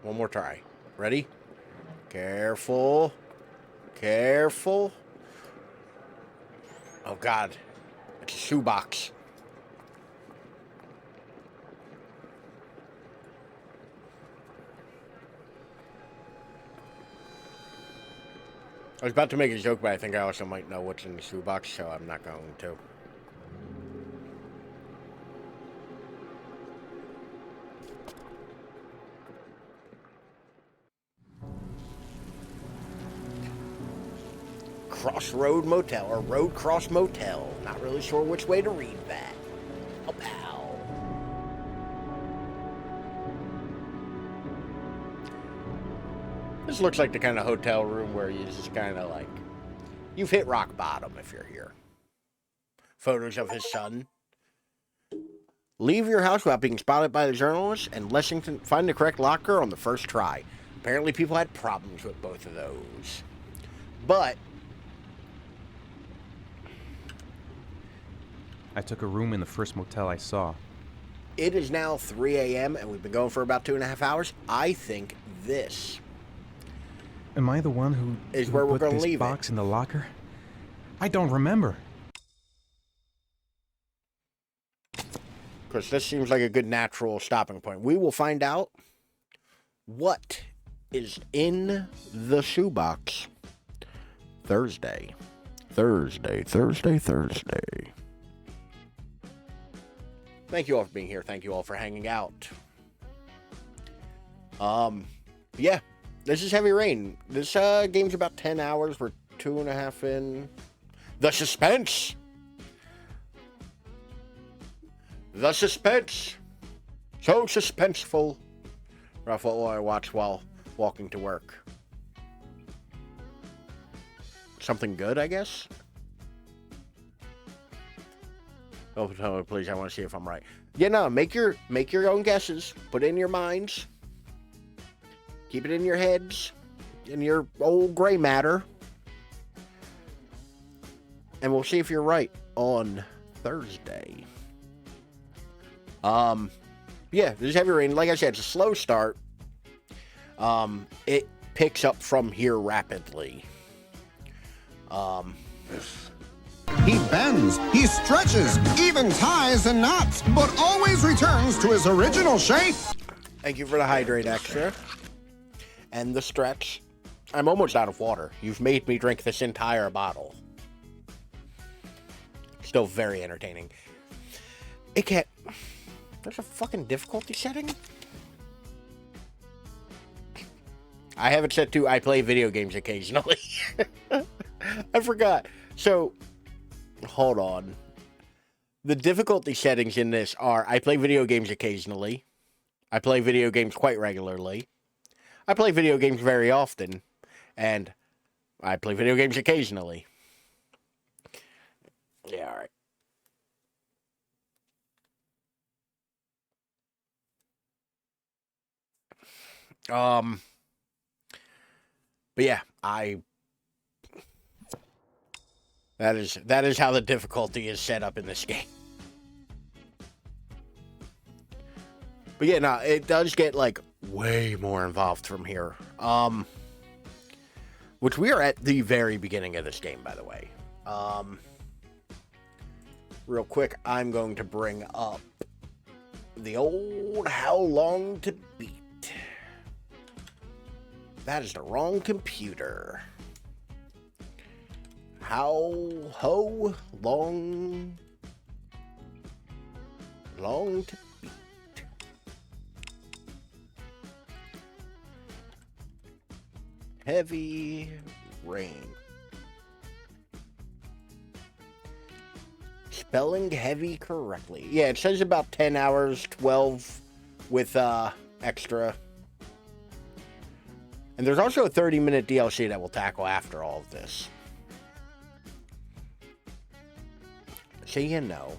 Speaker 1: One more try. Ready? Careful. Careful. Oh, God. It's a shoebox. I was about to make a joke, but I think I also might know what's in the shoebox, so I'm not going to. Crossroad Motel, or Road Cross Motel. Not really sure which way to read that. Oh, pal. This looks like the kind of hotel room where you just kind of like... You've hit rock bottom if you're here. Photos of his son. Leave your house without being spotted by the journalist, and Lexington find the correct locker on the first try. Apparently people had problems with both of those. But...
Speaker 3: I took a room in the first motel I saw.
Speaker 1: It is now 3 a.m. and we've been going for about 2.5 hours. I think this...
Speaker 3: Am I the one who
Speaker 1: is where we're
Speaker 3: put
Speaker 1: going to
Speaker 3: this
Speaker 1: leave
Speaker 3: box in the locker? I don't remember.
Speaker 1: Because this seems like a good natural stopping point. We will find out what is in the shoebox Thursday. Thursday. Thank you all for being here. Thank you all for hanging out. Yeah. This is Heavy Rain. This game's about 10 hours. We're 2.5 in. The suspense! The suspense! So suspenseful. Ralph, what will I watch while walking to work? Something good, I guess? Oh, tell me, please. I want to see if I'm right. Yeah, no. Make your own guesses. Put it in your minds. Keep it in your heads, in your old gray matter. And we'll see if you're right on Thursday. Yeah, this is Heavy Rain. Like I said, it's a slow start. It picks up from here rapidly.
Speaker 13: He bends, he stretches, even ties and knots, but always returns to his original shape.
Speaker 1: Thank you for the hydrate extra. And the stretch. I'm almost out of water. You've made me drink this entire bottle. Still very entertaining. It can't... There's a fucking difficulty setting? I have it set to I play video games occasionally. I forgot. So, hold on. The difficulty settings in this are, I play video games occasionally. I play video games quite regularly. I play video games very often. And I play video games occasionally. Yeah, alright. But yeah, that is how the difficulty is set up in this game. But yeah, no, it does get like way more involved from here. Which we are at the very beginning of this game, by the way. Real quick, I'm going to bring up the old How Long to Beat. That is the wrong computer. How long to beat. Heavy Rain. Spelling heavy correctly. Yeah, it says about 10 hours, 12 with extra. And there's also a 30-minute DLC that we'll tackle after all of this. So you know.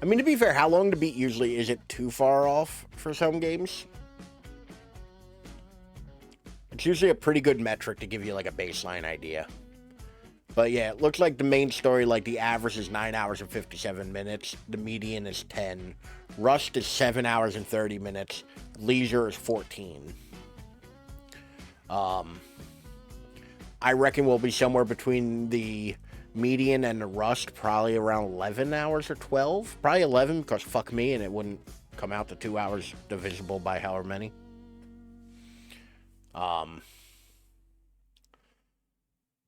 Speaker 1: I mean, to be fair, How Long to Beat usually isn't too far off for some games. It's usually a pretty good metric to give you like a baseline idea. But yeah, it looks like the main story, like the average is 9 hours and 57 minutes. The median is 10. Rust is 7 hours and 30 minutes. Leisure is 14. I reckon we'll be somewhere between the median and the Rust, probably around 11 hours or 12. Probably 11, because fuck me, and it wouldn't come out to 2 hours divisible by however many.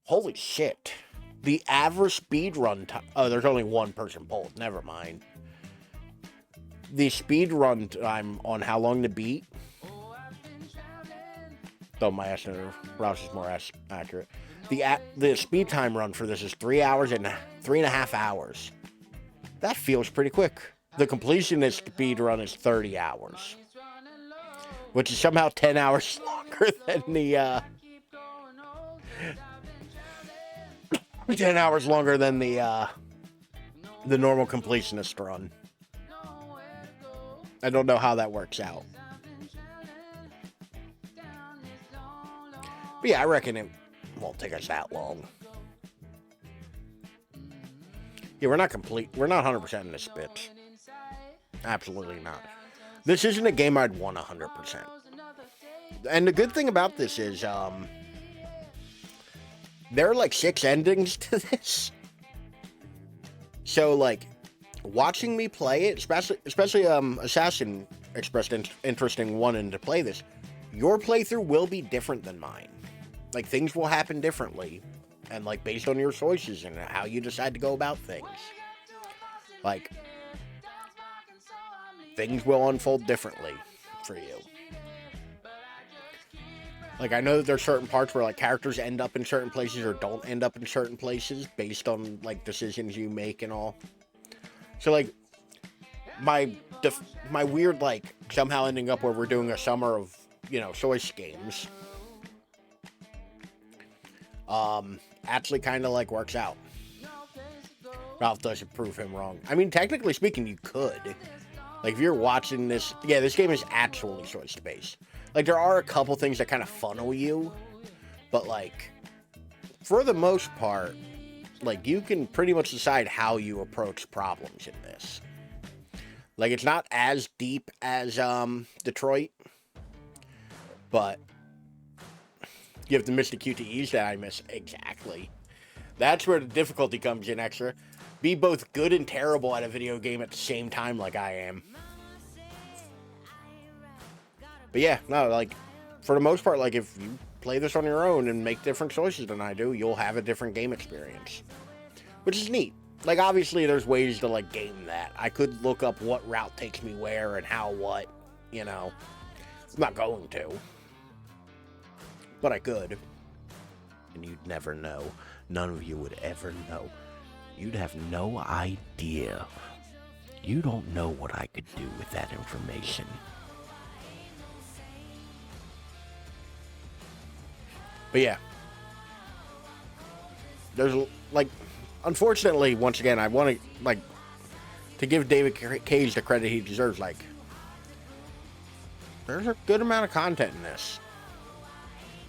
Speaker 1: Holy shit. The average speed run time... Oh, there's only one person polled. Never mind. The speed run time on How Long to Beat... Though my estimate of Rouse is more accurate. The speed time run for this is 3 hours and 3.5 hours. That feels pretty quick. The completionist speed run is 30 hours. Which is somehow 10 hours longer than the, 10 hours longer than the normal completionist run. I don't know how that works out. But yeah, I reckon it won't take us that long. Yeah, we're not 100% in this bitch. Absolutely not. This isn't a game I'd want 100%. And the good thing about this is, there are like 6 endings to this. So like, watching me play it, especially Assassin expressed interest in wanting to play this. Your playthrough will be different than mine. Like, things will happen differently. And like, based on your choices and how you decide to go about things. Like, things will unfold differently for you. Like, I know that there's certain parts where, like, characters end up in certain places or don't end up in certain places based on, like, decisions you make and all. So, like, my weird, like, somehow ending up where we're doing a summer of, you know, choice games, actually kind of, like, works out. Ralph doesn't prove him wrong. I mean, technically speaking, you could. Like, if you're watching this... Yeah, this game is actually choice-based. Like, there are a couple things that kind of funnel you. But, like, for the most part, like, you can pretty much decide how you approach problems in this. Like, it's not as deep as, Detroit. But you have to miss the QTEs that I miss. Exactly. That's where the difficulty comes in extra. Be both good and terrible at a video game at the same time like I am. But yeah, no, like, for the most part, like, if you play this on your own and make different choices than I do, you'll have a different game experience. Which is neat. Like, obviously, there's ways to, like, game that. I could look up what route takes me where and how what, you know. I'm not going to. But I could. And you'd never know. None of you would ever know. You'd have no idea. You don't know what I could do with that information. But yeah. There's, like, unfortunately, once again, I want to, like, to give David Cage the credit he deserves, like, there's a good amount of content in this.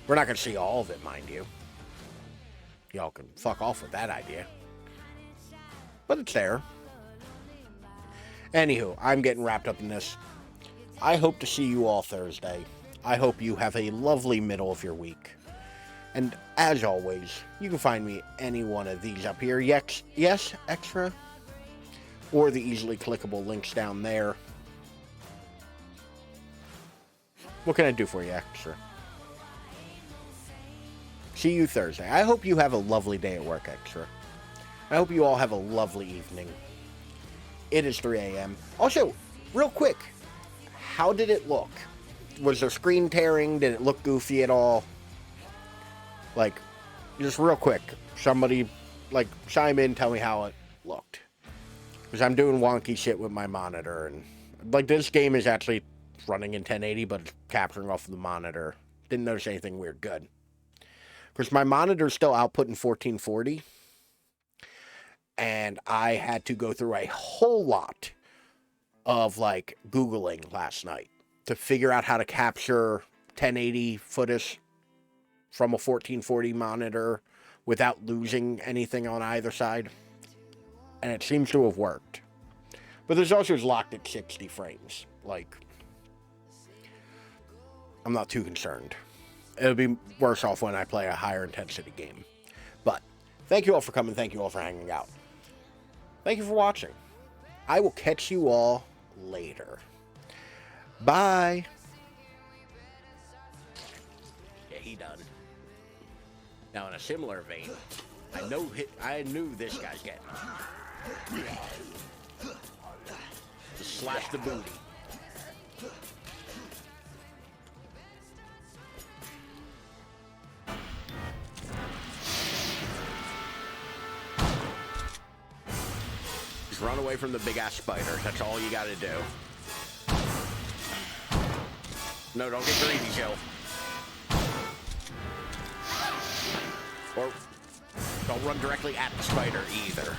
Speaker 1: We're not going to see all of it, mind you. Y'all can fuck off with that idea. But it's there. Anywho, I'm getting wrapped up in this. I hope to see you all Thursday. I hope you have a lovely middle of your week. And as always, you can find me any one of these up here. Yes, extra. Or the easily clickable links down there. What can I do for you, extra? See you Thursday. I hope you have a lovely day at work, extra. I hope you all have a lovely evening. It is 3 a.m. Also, real quick, how did it look? Was there screen tearing? Did it look goofy at all? Like, just real quick, somebody, like, chime in, tell me how it looked. Because I'm doing wonky shit with my monitor, and, like, this game is actually running in 1080, but it's capturing off of the monitor. Didn't notice anything weird. Good. Because my monitor's still outputting 1440, and I had to go through a whole lot of, like, Googling last night to figure out how to capture 1080 footage from a 1440 monitor without losing anything on either side. And it seems to have worked. But this also is locked at 60 frames. Like, I'm not too concerned. It'll be worse off when I play a higher intensity game. But thank you all for coming. Thank you all for hanging out. Thank you for watching. I will catch you all later. Bye. Yeah, he done. Now, in a similar vein, I knew this guy's getting him. Just slash the booty. Just run away from the big-ass spiders. That's all you gotta do. No, don't get greedy, Jill. Or don't run directly at the spider either.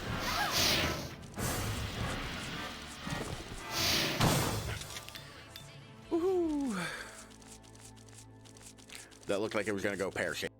Speaker 1: Woohoo! That looked like it was gonna go pear-shaped.